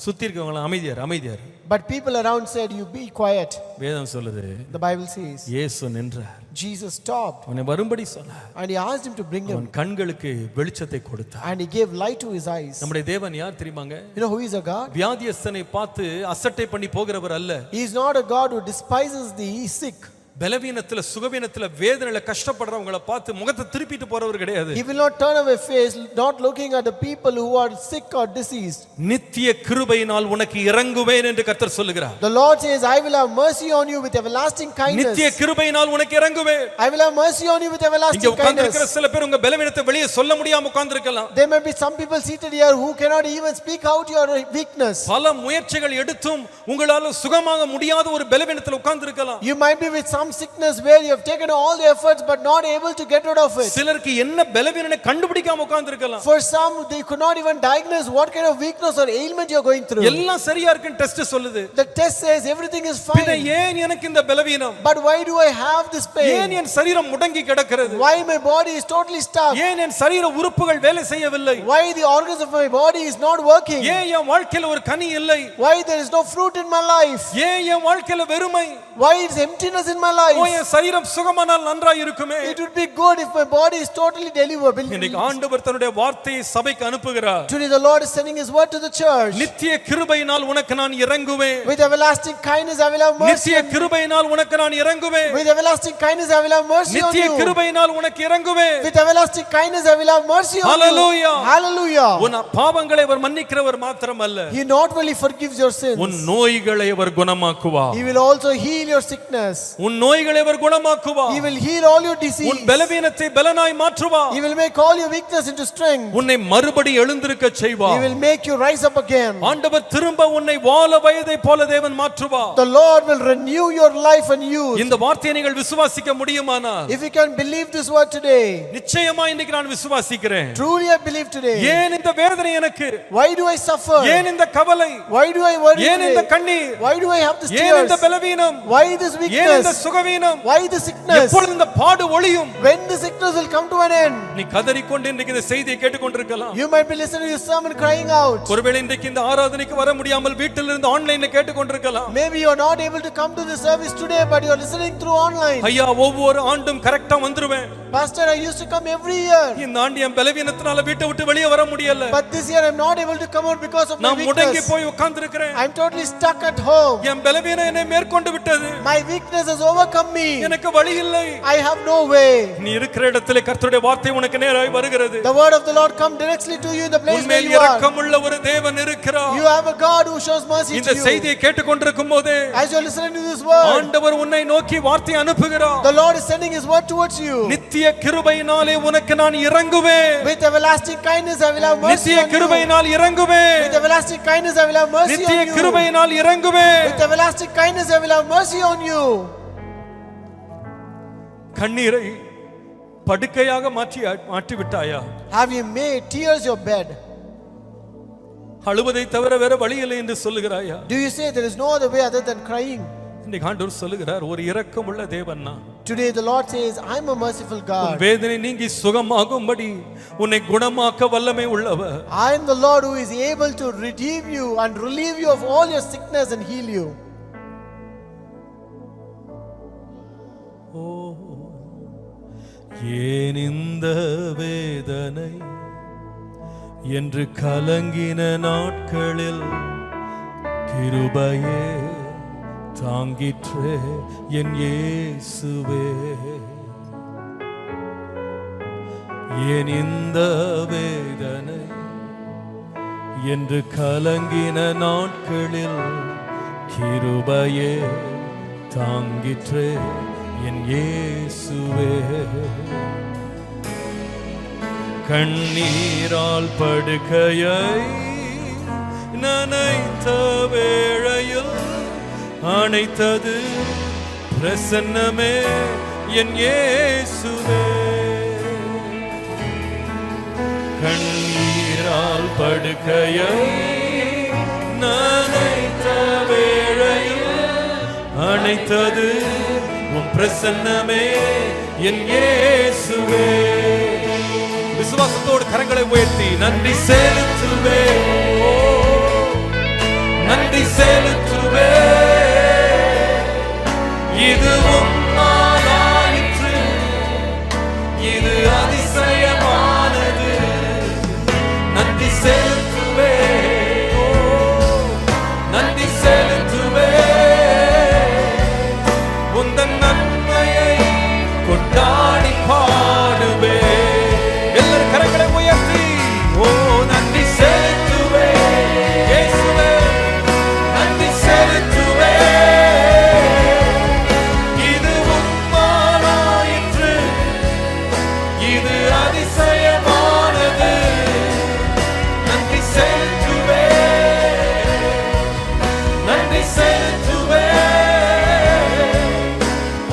சுத்தி இருக்கவங்க அமைதியார் அமைதியார். But people around said, you be quiet. வேதம் சொல்லுது, The Bible says, இயேசு நின்றார். Jesus stopped அவனை வரும்படி சொன்னார். and he asked him to bring him, அவன் கண்களுக்கு வெளிச்சத்தை கொடுத்தார். and he gave light to his eyes. நம்முடைய தேவன் யார் தெரியுமாங்க? You know who is a God? வியாதியஸ்தனை பார்த்து அசட்டை பண்ணி போகிறவர் அல்ல. He is not a God who despises the sick. பலவீனத்துல சுகவீனத்துல வேதனையில கஷ்டப்படுறவங்கள பார்த்து முகத்தை திருப்பிட்டு போறவர் கிடையாது. He will not turn away face, not looking at the people who are sick or diseased. நித்திய கிருபையினால் உனக்கு இறங்குவேன் என்று கர்த்தர் சொல்லுகிறார். The Lord says, I will have mercy on you with everlasting kindness. நித்திய கிருபையினால் உனக்கு இறங்குவேன். I will have mercy on you with இங்க everlasting உட்கார்ந்திருக்கிற kindness. சில பேர் உங்க பலவீனத்தை வெளியே சொல்ல முடியாம உட்கார்ந்திருக்கலாம். There may be some people seated here who cannot even speak out your weakness. பல முயற்சிகள் எடுத்தும் உங்களால சுகமாக முடியாத ஒரு பலவீனத்துல உட்கார்ந்திருக்கலாம். You might be with some sickness where you have taken all the efforts but not able to get rid of it. சிலருக்கு என்ன பலவீனனை கண்டுபிடிக்காம உட்கார்ந்திருக்கலாம். For some they could not even diagnose what kind of weakness or ailment you are going through. எல்லாம் சரியா இருக்குன்னு test சொல்லுது. The test says everything is பின்ன fine. ஏன் எனக்கு இந்த பலவீனம்? But why do I have this ஏன் pain? என் சரீரம் முடங்கி கிடக்கிறது? Why my body is totally stuck? ஏன் என் சரீர உறுப்புகள் வேலை செய்யவில்லை? Why the organs of my body is not working? ஏன் என் வாழ்க்கையில ஒரு கனி இல்லை? Why there is no fruit in my life? ஏன் என் வாழ்க்கையில வெறுமை? Why is emptiness in my O life? என் சரீரம் சுகமானால் நன்றாய் இருக்குமே. It would be good if my body is totally delivered. இன்னைக்கு ஆண்டவர் தன்னுடைய வார்த்தையை சபைக்கு அனுப்புகிறார். Today the Lord is sending his word to the church. நித்திய கிருபையினால் உனக்கு நான் இறங்குவேன். With everlasting kindness I will have mercy. நித்திய கிருபையினால் உனக்கு நான் இறங்குவேன். With everlasting kindness I will have mercy on நித்திய you. கிருபையினால் உனக்கு இறங்குவேன். With everlasting kindness I will have mercy on you. Hallelujah. Hallelujah. உன் பாவங்களை அவர் மன்னிக்கிறவர் மாத்திரமல்ல, He not only forgives your sins, உன் நோய்களை அவர் குணமாக்குவார். he will also heal your sickness. உன் நோய்களை அவர் குணமாக்குவார். He will heal all your disease. உன் பலவீனத்தை பலனாய் மாற்றுவார். He will make all your weakness into strength. உன்னை மறுபடி எழுந்திருக்க He செய்வார். will make you rise up again. ஆண்டவர் திரும்ப உன்னை வாழ வயதை போல தேவன் மாற்றுவார். The Lord will renew your life and youth. இந்த வார்த்தையை நீங்கள் விசுவாசிக்க முடியுமானால், If you can believe this word today, நிச்சயமா இன்னைக்கு நான் விசுவாசிக்கிறேன். truly I believe today. ஏன் இந்த வேதனை எனக்கு? Why do I suffer? ஏன் இந்த கவலை? Why do I worry ஏன் இந்த today? கண்ணீர்? Why do I have this ஏன் இந்த tears? பலவீனம்? Why this ஏன் இந்த weakness? சுகவீனம்? Why the sickness? எப்பொழுது இந்த பாடு ஒளியும்? When the sickness will come to an end? நீ கதறிக்கொண்டு இன்றைக்கு இந்த செய்தியை கேட்டுக்கொண்டிருக்கலாம். You might be listening to your sermon crying out. ஒருவேளை இன்றைக்கு இந்த ஆராதனைக்கு வர முடியாமல் வீட்டில் இருந்து ஆன்லைன்ல கேட்டுக்கொண்டிருக்கலாம். Maybe you are not able to come to the service today, but you are listening through online. ஐயா, ஒவ்வொரு ஆண்டும் கரெக்ட்டா வந்துருவேன். Pastor, I used to come every year. இந்த ஆண்டு என் பலவீனத்தினால வீட்டை விட்டு வெளியே வர முடியல. But this year I'm not able to come out because of my நான் முடங்கி weakness. போய் உட்கார்ந்திருக்கிறேன். I'm totally stuck at home. என் பலவீனம் என்னை மேற்கொண்டு விட்டது. My weakness has overcome me. எனக்கு வழி இல்லை. I have no way. நீ இருக்கிற இடத்திலே கர்த்தருடைய வார்த்தை உனக்கு நேராய் வருகிறது. The word of the Lord come directly to you in the place where உன்மேல் you are. இரக்கமுள்ள ஒரு தேவன் இருக்கிறார். You have a God who shows mercy இந்த to you. செய்தியை கேட்டுக்கொண்டிருக்கும் போதே As you are listening to this word, ஆண்டவர் உன்னை நோக்கி வார்த்தை அனுப்புகிறார். the Lord is sending his word towards you. நித்திய கிருபையினாலே உனக்கு நான் இறங்குவேன். With everlasting kindness I will have mercy நித்திய on you. கிருபையினால் இறங்குவேன். With everlasting kindness I will have mercy நித்திய on you. கிருபையினால் இறங்குவேன். With everlasting kindness I will have mercy on you. கண்ணீரை படுக்கையாக மாற்றி விட்டாயா? Have you made tears your bed? அழுவதை தவிர வேற வழி இல்லை என்று சொல்லுகிறாயா? Do you say there is no other way other than crying? இன்னைக்கு ஆண்டவர் சொல்லுகிறார், ஒரு இரக்கமுள்ள தேவன் நான். Today the Lord says, I am a merciful God. வேதனை நீங்கி சுகமாகும்படி உன்னை குணமாக்க வல்லமை உள்ளவர். I am the Lord who is able to redeem you and relieve you of all your sickness and heal you. ஏன் இந்த வேதனை என்று கலங்கின நாட்களில் கிருபையே தாங்கிற்றே என் இயேசுவே. ஏன் இந்த வேதனை என்று கலங்கின நாட்களில் கிருபையே தாங்கிற்றே என் இயேசுவே. கண்ணீரால் படுக்கையை நனைத்த வேளையில் அணைத்தது பிரசன்னமே என் இயேசுவே. கண்ணீரால் படுக்கையை நனைத்த வேளையில் அணைத்தது உன் பிரசன்னமே என் இயேசுவே. விசுவாசத்தோடு கரங்களை உயர்த்தி நன்றி செலுத்துவே, நன்றி செலுத்துவே. இது உம்மால் ஆயிற்று, இது அதிசயமானது. நன்றி செலுத்துவே, நன்றி செலுத்துவே. உந்தன் நன்மையை கொண்டாடி பாடுவே. எல்லாரும் கரங்களை உயர்த்தி ஓ நன்றி செலுத்துவே இயேசுவே, நன்றி செலுத்துவே. இது உம்மால் ஆயிற்று, இது அதிசயமானது. நன்றி செலுத்துவே, நன்றி செலுத்துவே.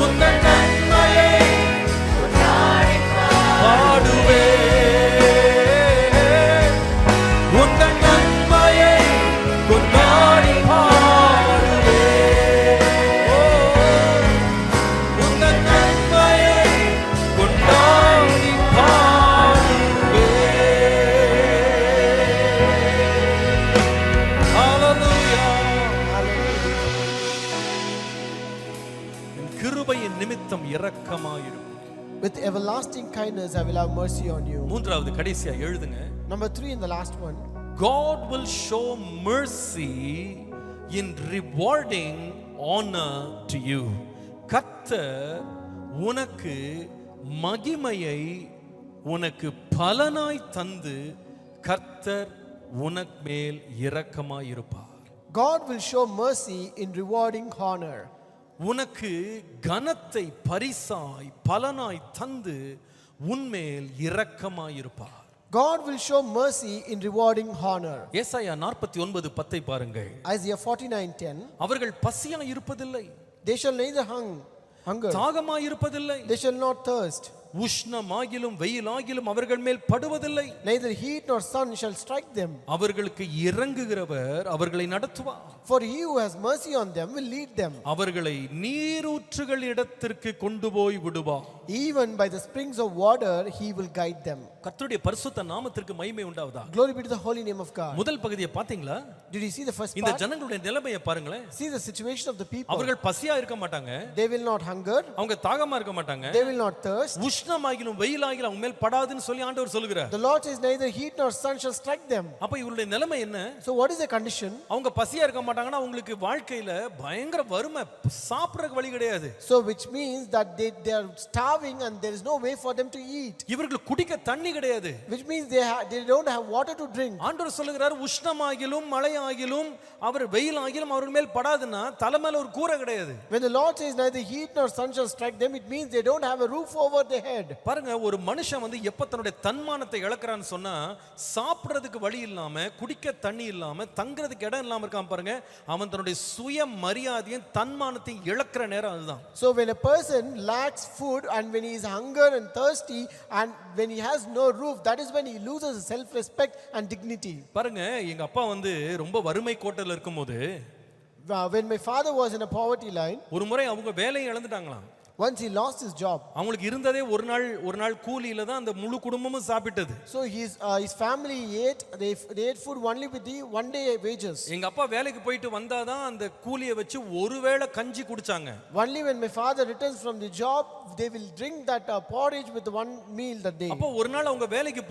உந்தன் நன்மையை பாடுவே, உந்தன் நன்மையை கொண்டாடி பாடுவே. உந்தன் நன்மையை கொண்டாடி பாடுவே. ஹல்லேலூயா. என் கிருபையின் நிமித்தம் இரக்கமாயிரும். With everlasting kindness I will have mercy on you. மூன்றாவது கடைசியா எழுதுங்க. Number 3 in the last one. God will show mercy in rewarding honor to you. கர்த்தர் உனக்கு மகிமையை உனக்கு பலனாய் தந்து கர்த்தர் உனக்கு மேல் இரக்கமாயிருப்பார். God will show mercy in rewarding honor. உனக்கு கனத்தை பரிசாய் பலனாய் தந்து உன்மேல் இரக்கமாயிருப்பார். God will show mercy in rewarding honor. ஏசாயா 49:10 பாருங்கள். Isaiah 49:10. அவர்கள் பசியாய் இருப்பதில்லை, They shall neither hunger, தாகமாய் இருப்பதில்லை, they shall not thirst. உஷ்ணமாகிலும் வெயிலாகிலும் அவர்கள் மேல் படுவதில்லை. Neither heat nor sun shall strike them. அவர்களுக்கு இறங்குகிறவர் அவர்களை நடத்துவார். For he who has mercy on them will lead them. அவர்களை நீரூற்றுகள் இடத்திற்கு கொண்டு போய் விடுவார். Even by the springs of water he will guide them. கர்த்தருடைய பரிசுத்த நாமத்திற்கு மகிமை உண்டாவதா. Glory be to the holy name of God. முதல் பகுதியை பாத்தீங்களா? Did you see the first இந்த part? ஜனங்களுடைய நிலைமையை பாருங்களேன். See the situation of the people. அவர்கள் பசியா இருக்க மாட்டாங்க. They will not hunger. அவங்க தாகமா இருக்க மாட்டாங்க. They will not thirst. உஷ்ணமாகிலும் வெயிலாகிலும் அவங்க மேல் படாதுன்னு சொல்லி ஆண்டவர் சொல்லுகிறார். The Lord says neither heat nor sun shall strike them. அப்ப இவருடைய நிலைமை என்ன? So what is the condition? அவங்க பசியா இருக்க மாட்டாங்கன்னா அவங்களுக்கு வாழ்க்கையில பயங்கர வறுமை, சாப்பிடறதுக்கு வழி கிடையாது. So which means that they are starving and there is no way for them to eat. இவர்களுக்கு குடிக்க தண்ணி கிடையாது. Which means they don't have water to drink. ஆண்டவர் சொல்லுகிறார் உஷ்ணமாகிலும் மழையாகிலும் அவர் வெயிலாகிலும் அவர்கள் மேல் படாதுன்னா தலை மேல ஒரு கூரை கிடையாது. When the Lord says neither heat nor sun shall strike them, it means they don't have a roof over their head. பாருங்க, ஒரு மனுஷன் வந்து எப்ப தன்னுடைய தன்மானத்தை இழக்கிறான்னு சொன்னா சாப்பிடுறதுக்கு வழி இல்லாம, குடிக்க தண்ணி இல்லாம, தங்குறதுக்கு இடம் இல்லாம இருக்கான் பாருங்க, அவன் தன்னுடைய சுய மரியாதையும் தன்மானத்தையும் இழக்கிற நேரம் அதுதான். So when a person lacks food and when he is hunger and thirsty and when he has no roof, that is when he loses self respect and dignity. பாருங்க, எங்க அப்பா வந்து ரொம்ப வறுமை கோட்டத்துல இருக்கும்போது, when my father was in a poverty line, ஒரு முறை அவங்க வேலையை இழந்துட்டாங்களாம். once he lost his job. அவங்களுக்கு இருந்ததே ஒரு நாள் கூலியில தான் அந்த முழு குடும்பமும் சாப்பிட்டது. So his family ate, they ate food only with the one day wages. எங்க அப்பா வேலைக்கு போயிட்டு வந்தாதான் அந்த கூலியை வச்சு ஒருவேளை கஞ்சி குடிச்சாங்க. Only when my father returns from the job, they will drink that porridge with one meal that day. அப்போ ஒரு நாள் அவங்க வேலைக்கு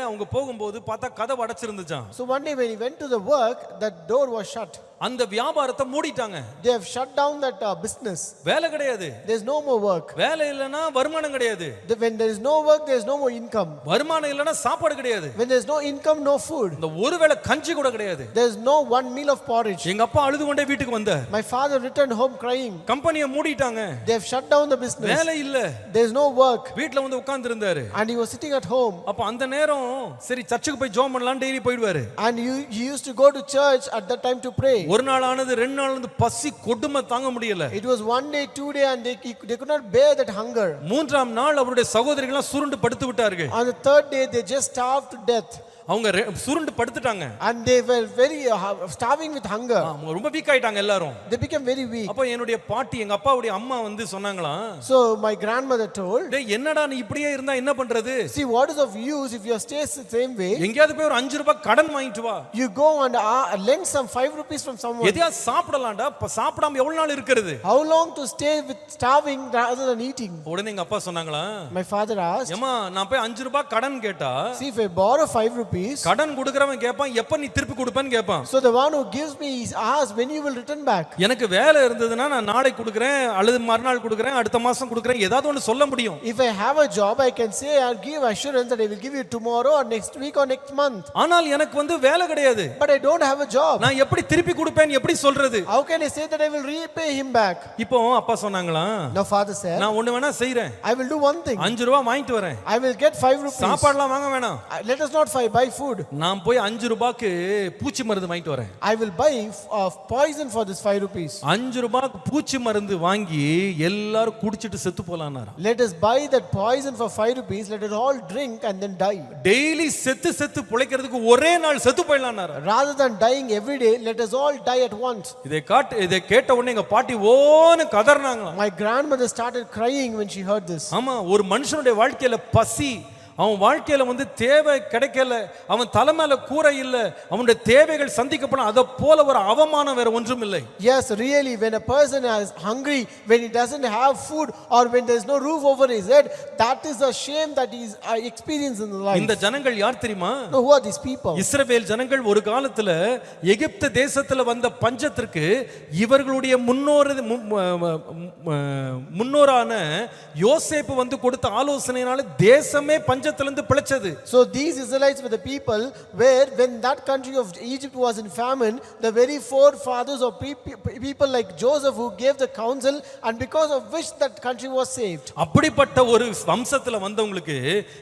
அவங்க போகும்போது பார்த்தா கதவு அடைச்சிருந்துச்சாம். So one day when he went to the work, that door was shut. அந்த வியாபாரத்தை மூடிட்டாங்க. They have shut down that business. வேலை கிடையாது. There is no more work. வேலை இல்லனா வருமானம் கிடையாது. When there is no work, there is no more income. வருமானம் இல்லனா சாப்பாடு கிடையாது. When there is no income, no food. இந்த ஒருவேளை கஞ்சி கூட கிடையாது. There is no one meal of porridge. எங்க அப்பா அழுது கொண்டே வீட்டுக்கு வந்தார். My father returned home crying. கம்பெனியை மூடிட்டாங்க. They have shut down the business. வேலை இல்ல. There is no work. வீட்ல வந்து உட்கார்ந்து இருந்தாரு. And he was sitting at home. அப்ப அந்த நேரம் சரி சர்ச்சுக்கு போய் ஜெபம் பண்ணலாம் டெய்லி போயிடுவாரு. And he used to go to church at that time to pray. ஒரு நாள் ஆனது, ரெண்டு நாள் வந்து பசி கொடுமை தாங்க முடியல. It was one day, 2 day and they could not bear that hunger. மூன்றாம் நாள் அவருடைய சகோதரிகள் எல்லாம் சுருண்டு படுத்து விட்டார்கள். On the third day they just starved to death. அவங்க சுருண்டு படுத்துட்டாங்க. And they were very starving with hunger. ரொம்ப வீக் ஆயிட்டாங்க எல்லாரும். They became very weak. அப்ப என்னுடைய பாட்டி, எங்க அப்பாவுடைய அம்மா வந்து சொன்னாங்களா, So my grandmother told, டேய் என்னடா நீ இப்படியே இருந்தா என்ன பண்றது? see, what is of use if you stay the same way? எங்கயாவது போய் ஒரு 5 ரூபாய் கடன் வாங்கிட்டு வா. You go and lend some 5 rupees from someone. எதையா சாப்பிடலாம்டா. சாப்பிடாம எவ்வளவு நாள் இருக்குது? How long to stay with starving rather than eating? உடனே எங்க அப்பா சொன்னாங்களா, My father asked, ஏமா நான் போய் 5 ரூபாய் கடன் கேட்டா, see, if I borrow 5 rupees, கடன் கொடுக்கறவன் கேட்பான் எப்ப நீ திருப்பி கொடுப்பேன்னு கேட்பான். so the one who gives me is asked when you will return back. எனக்கு வேலை இருந்ததுன்னா நான் நாளைக்கு கொடுக்கறேன், அல்லது மறுநாள் கொடுக்கறேன், அடுத்த மாசம் கொடுக்கறேன், ஏதாவது ஒன்னு சொல்ல முடியும். If I have a job, I can say I'll give assurance that I will give you tomorrow or next week or next month. ஆனால் எனக்கு வந்து வேலை கிடையாது. But I don't have a job. நான் எப்படி திருப்பி கொடுப்பேன் எப்படி சொல்றது? How can I say that I will repay him back? இப்போ அப்பா சொன்னாங்களா, Now father said, நான் ஒண்ணு வேணா செய்றேன். I will do one thing. 5 ரூபாய் வாங்கிட்டு வரேன். I will get 5 rupees. சாப்பாடுலாம் வாங்க வேணாம். Let us not buy food. நான் போய் 5 ரூபாய்க்கு பூச்சி மருந்து வாங்கிட்டு வரேன். I will buy poison for this 5 rupees. 5 ரூபாய்க்கு பூச்சி மருந்து வாங்கி எல்லாரும் குடிச்சிட்டு செத்து போலாம்னாரா. Let us buy that poison for 5 rupees. Let us all drink and then die. Daily செத்து பிழைக்கிறதுக்கு ஒரே நாள் செத்து போயிடலாம்னாரா. Rather than dying every day, let us all die at once. இதை கேட்ட உடனே எங்க பாட்டி ஓன்னு கதறினாங்க. My grandmother started crying when she heard this. ஆமா, ஒரு மனுஷனுடைய வாழ்க்கையில பசி, அவன் வாழ்க்கையில வந்து தேவை கிடைக்கல, அவன் தலை மேல கூரை இல்ல, அவனுடைய தேவைகள் சந்திக்கப்படும், அத போல ஒரு அவமானம் வேற ஒன்றும் இல்லை. Yes, really, when a person is hungry, when he doesn't have food or when there is no roof over his head, that is a shame that he is experiencing in life. இந்த ஜனங்கள் யார் தெரியுமா? No, who are these people? இஸ்ரவேல் ஜனங்கள் ஒரு காலத்துல எகிப்து தேசத்துல வந்த பஞ்சத்திற்கு இவர்களுடைய முன்னோரான யோசேப்பு வந்து கொடுத்த ஆலோசனையினால தேசமே பஞ்சத்திலிருந்து பிழைச்சது. So these Israelites were the people where when that country of Egypt was in famine, the very forefathers of people like Joseph who gave the counsel and because of which that country was saved. அப்படிப்பட்ட ஒரு வம்சத்துல வந்தவங்களுக்கு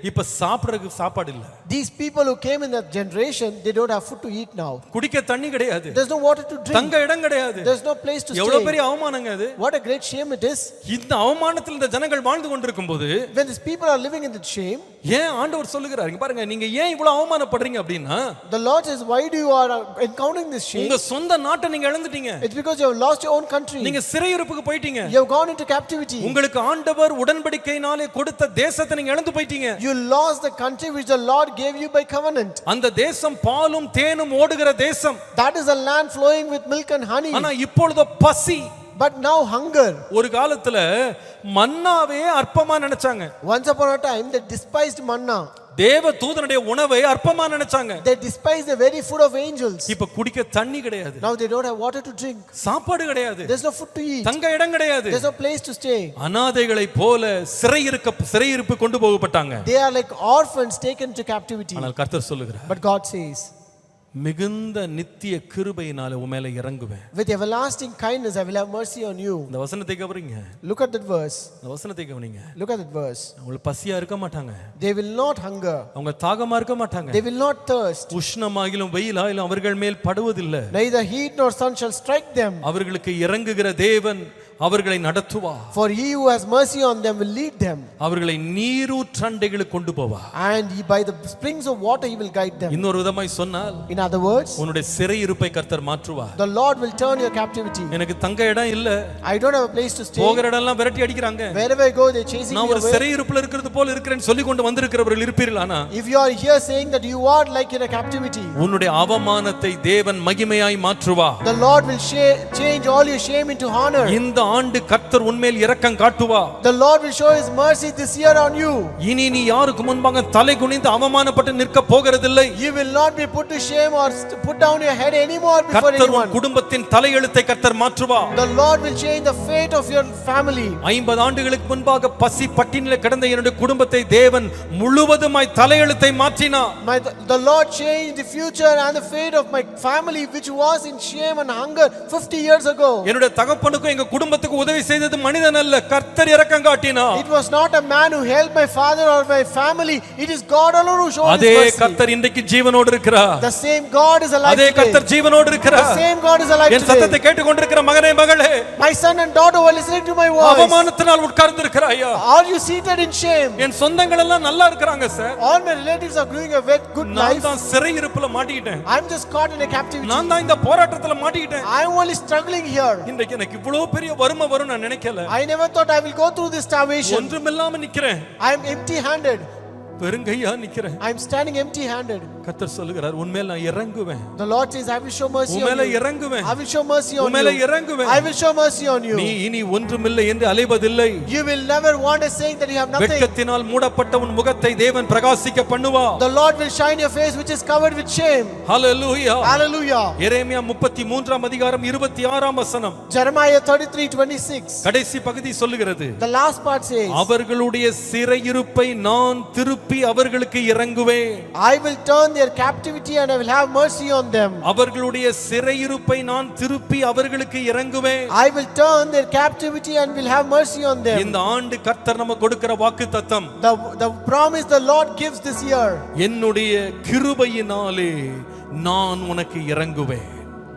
இப்ப சாப்பிடுறதுக்கு சாப்பாடு இல்ல. These people who came in that generation, they don't have food to eat now. குடிக்க தண்ணி கிடையாது, There's no water to drink. தங்க இடம் கிடையாது. There's no place to எவ்வளவு stay. பெரிய அவமானங்க அது. What a great shame it is. இந்த அவமானத்தில் இந்த ஜனங்கள் வாழ்ந்து கொண்டிருக்கும்போது When these people are living in that shame, ஏன் ஆண்டவர் சொல்லுகிறார், இங்க பாருங்க, நீங்க ஏன் இவ்வளவு அவமானப்படுறீங்க அப்படின்னா, the Lord says, why do you are encountering this shame? உங்க சொந்த நாட்டை நீங்க இழந்துட்டீங்க. It's because you have lost your own country. நீங்க சிறையிருப்புக்கு போயிட்டீங்க. You have gone into captivity. உங்களுக்கு ஆண்டவர் உடன்படிக்கையினாலே கொடுத்த தேசத்தை நீங்க இழந்து போயிட்டீங்க. You lost the country which the Lord gave you by covenant. அந்த தேசம் பாலும் தேனும் ஓடுகிற தேசம். That is a land flowing with milk and honey. ஆனா இப்பொழுது பசி. But now hunger. ஒரு காலத்துல மன்னாவே அற்பமா நினைச்சாங்க. Once upon a time they despised manna. தேவ தூதனுடைய உணவை அற்பமா நினைச்சாங்க. They despised the very food of angels. இப்ப குடிக்க தண்ணி கிடையாது. Now they don't have water to drink. சாப்பாடு கிடையாது. There's no food to eat. தங்க இடம் கிடையாது. There's no place to stay. அநாதைகளை போல சிறையிருப்பு கொண்டு போகப்பட்டாங்க. They are like orphans taken to captivity. ஆனால் கர்த்தர் சொல்லுகிறார், But God says, மிகுந்த நித்திய கிருபையினால உன் மேல இறங்குவேன். with everlasting kindness I will have mercy on you. இந்த வசனத்தை கவனிங்க. Look at that verse. இந்த வசனத்தை கவனிங்க. Look at that verse. அவங்க பசியா இருக்க மாட்டாங்க. They will not hunger. அவங்க தாகமா இருக்க மாட்டாங்க. They will not thirst. உஷ்ணமாகிலும் வெயிலாகிலும் அவர்கள் மேல் படுவதில்லை. Neither heat nor sun shall strike them. அவர்களுக்கு இறங்குகிற தேவன் அவர்களை நடத்துவார். For he who has mercy on them will lead them. அவர்களை நீரூற்றண்டைகளுக்கு கொண்டு போவார். And by the springs of water he will guide them. இன்னொரு விதமாய் சொன்னால், In other words, உன்னுடைய சிறையிருப்பை கர்த்தர் மாற்றுவார். the Lord will turn your captivity. எனக்கு தங்க இடம் இல்ல, I don't have a place to stay. போகிற இடம்லாம் விரட்டி அடிக்கிறாங்க. Wherever I go they chasing நான் me ஒரு away. சிறையிருப்புல இருக்கிறது போல இருக்கிறேன்னு சொல்லி கொண்டு வந்திருக்கிறவர்கள் இருப்பீர்களானா? If you are here saying that you are like in a captivity, உன்னுடைய அவமானத்தை தேவன் மகிமையாய் மாற்றுவார். the Lord will change all your shame into honor. இந்த ஆண்டு கர்த்தர் உன்மேல் இரக்கம் காட்டுவார். The Lord will show his mercy this year on you. இனி நீ யாருக்கு முன்பாக தலை குனிந்து அவமானப்பட்டு நிற்க போகிறதில்லை. You will not be put to shame or put down your head anymore before கர்த்தர் உன் anyone. குடும்பத்தின் தலையெழுத்தை கர்த்தர் மாற்றுவார். The Lord will change the fate of your family. 50 ஆண்டுகளுக்கு முன்பாக பசி பட்டினில கிடந்த என்னுடைய குடும்பத்தை தேவன் முழுவதுமாய் தலையெழுத்தை மாற்றினார். The Lord changed the future and the fate of my family which was in shame and hunger 50 years ago. என்னுடைய தகப்பனுக்கும் எங்க குடும்பத்துக்கு உதவி செய்தது மனிதன் அல்ல, கர்த்தர் இரக்கம் காட்டினார். It was not a man who helped my father or my family, it is God alone who showed his அதே mercy. கர்த்தர் இன்றைக்கு ஜீவனோடு இருக்கிறார். The same God is alive அதே today. கர்த்தர் ஜீவனோடு இருக்கிறார். The same God is alive என் சத்தத்தை today. கேட்டுக்கொண்டிருக்கிற மகனே மகளே, My son and daughter were listening to my voice. அவமானத்தினால் உட்கார்ந்து இருக்கிறாயா? Are you seated in shame? என் சொந்தங்கள் எல்லாம் நல்லா இருக்காங்க sir. All my relatives are doing a very good நான் life. தான் சிறையிருப்புல மாட்டிக்கிட்டேன். I'm just caught in a captivity. நான் தான் இந்த போராட்டத்துல மாட்டிக்கிட்டேன். I'm only struggling here. இன்றைக்கு எனக்கு இவ்வளவு பெரிய வறுமை வரும் நான் நினைக்கல. I never thought I will go through this starvation. ஒன்றுமில்லாம நிக்கிறேன். I am empty handed. வெறுங்கையா நிக்கிறேன். I am standing empty handed. கர்த்தர் சொல்லுகிறார், உன்மேல் நான் இறங்குவேன். The Lord says, I will show mercy on உன்மேல you. இறங்குவேன். I will show mercy on உன்மேல you. இறங்குவேன். I will show mercy on you. நீ இனி ஒன்றுமில்லை என்று அலைவதில்லை. You will never wander saying that you have nothing. வெட்கத்தினால் மூடப்பட்ட உன் முகத்தை தேவன் பிரகாசிக்க பண்ணுவார். The Lord will shine your face which is covered with shame. Hallelujah. Hallelujah. எரேமியா 33ஆம் அதிகாரம் 26ஆம் வசனம். Jeremiah 33:26. கடைசி பகுதி சொல்லுகிறது, The last part says, அவர்களுடைய சிறையிருப்பை நான் திருப்பி அவர்களுக்கு இறங்குவேன். I will turn their captivity and I will have mercy on them. அவர்களுடைய சிறையிருப்பை நான் திருப்பி அவர்களுக்கு இறங்குவேன். I will turn their captivity and will have mercy on them. இந்த ஆண்டு கர்த்தர் நமக்கு கொடுக்கிற வாக்குத்தத்தம், The promise the Lord gives this year. என்னுடைய கிருபையினாலே நான் உனக்கு இறங்குவேன்.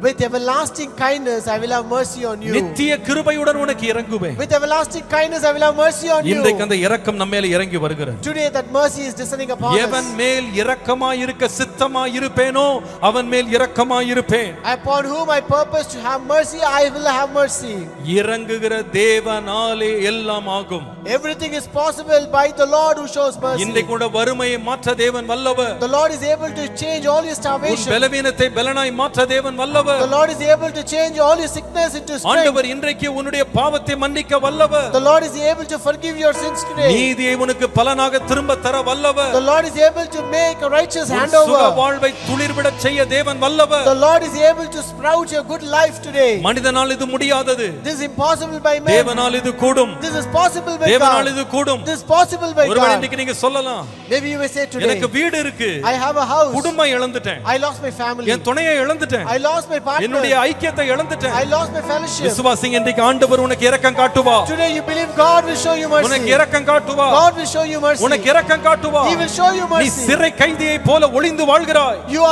With everlasting kindness I will have mercy on you. நித்திய கிருபையுடன் உனக்கு இறங்குவேன். With everlasting kindness I will have mercy on you. இன்றைக்கு அந்த இரக்கம் நம்ம மேல இறங்கி வருகிறது. Today that mercy is descending upon எவன் us. மேல் இரக்கமாய் இருக்க சித்தமாய் இருப்பேனோ அவன் மேல் இரக்கமாய் இருப்பேன். Upon whom I purpose to have mercy, I will have mercy. இறங்குகிற தேவனாலே எல்லாம் ஆகும். Everything is possible by the Lord who shows mercy. இன்றைக்கு உள்ள வறுமையை மாற்ற தேவன் வல்லவர். The Lord is able to change all your உன் starvation. பலவீனத்தை பலனாய் மாற்ற தேவன் வல்லவர். The Lord is able to change all your sickness into strength. ஆண்டவர் இன்றைக்கு உன்னுடைய பாவத்தை மன்னிக்க வல்லவர். The Lord is able to forgive your sins today. நீதியை உனக்கு பலனாக திரும்ப தர வல்லவர். The Lord is able to make a righteous உன் handover. சுக வாழ்வை துளிர்விடச் செய்ய தேவன் வல்லவர். The Lord is able to sprout your good life today. மனிதனால் இது முடியாதது, This is impossible by man. தேவனால் இது கூடும். This is possible by தேவனால் God. இது கூடும். This is possible by ஒருவேளை God. இன்னைக்கு நீங்க சொல்லலாம், Maybe you may say today, எனக்கு வீடு இருக்கு, I have a house. குடும்பம் இழந்துட்டேன், I lost my family. என் துணையை இழந்துட்டேன், I lost my my partner. என்னுடைய ஐக்கியத்தை இழந்துட்டேன். I lost my fellowship. விசுவாசிங்க, இன்றைக்கு ஆண்டவர் உனக்கு இரக்கம் காட்டுவா. Today you believe God will show you mercy. உனக்கு இரக்கம் காட்டுவா. God will show you mercy. உனக்கு இரக்கம் காட்டுவா. He will show you நீ mercy. சிறை கைதியை போல ஒளிந்து வாழ்கிறாய். You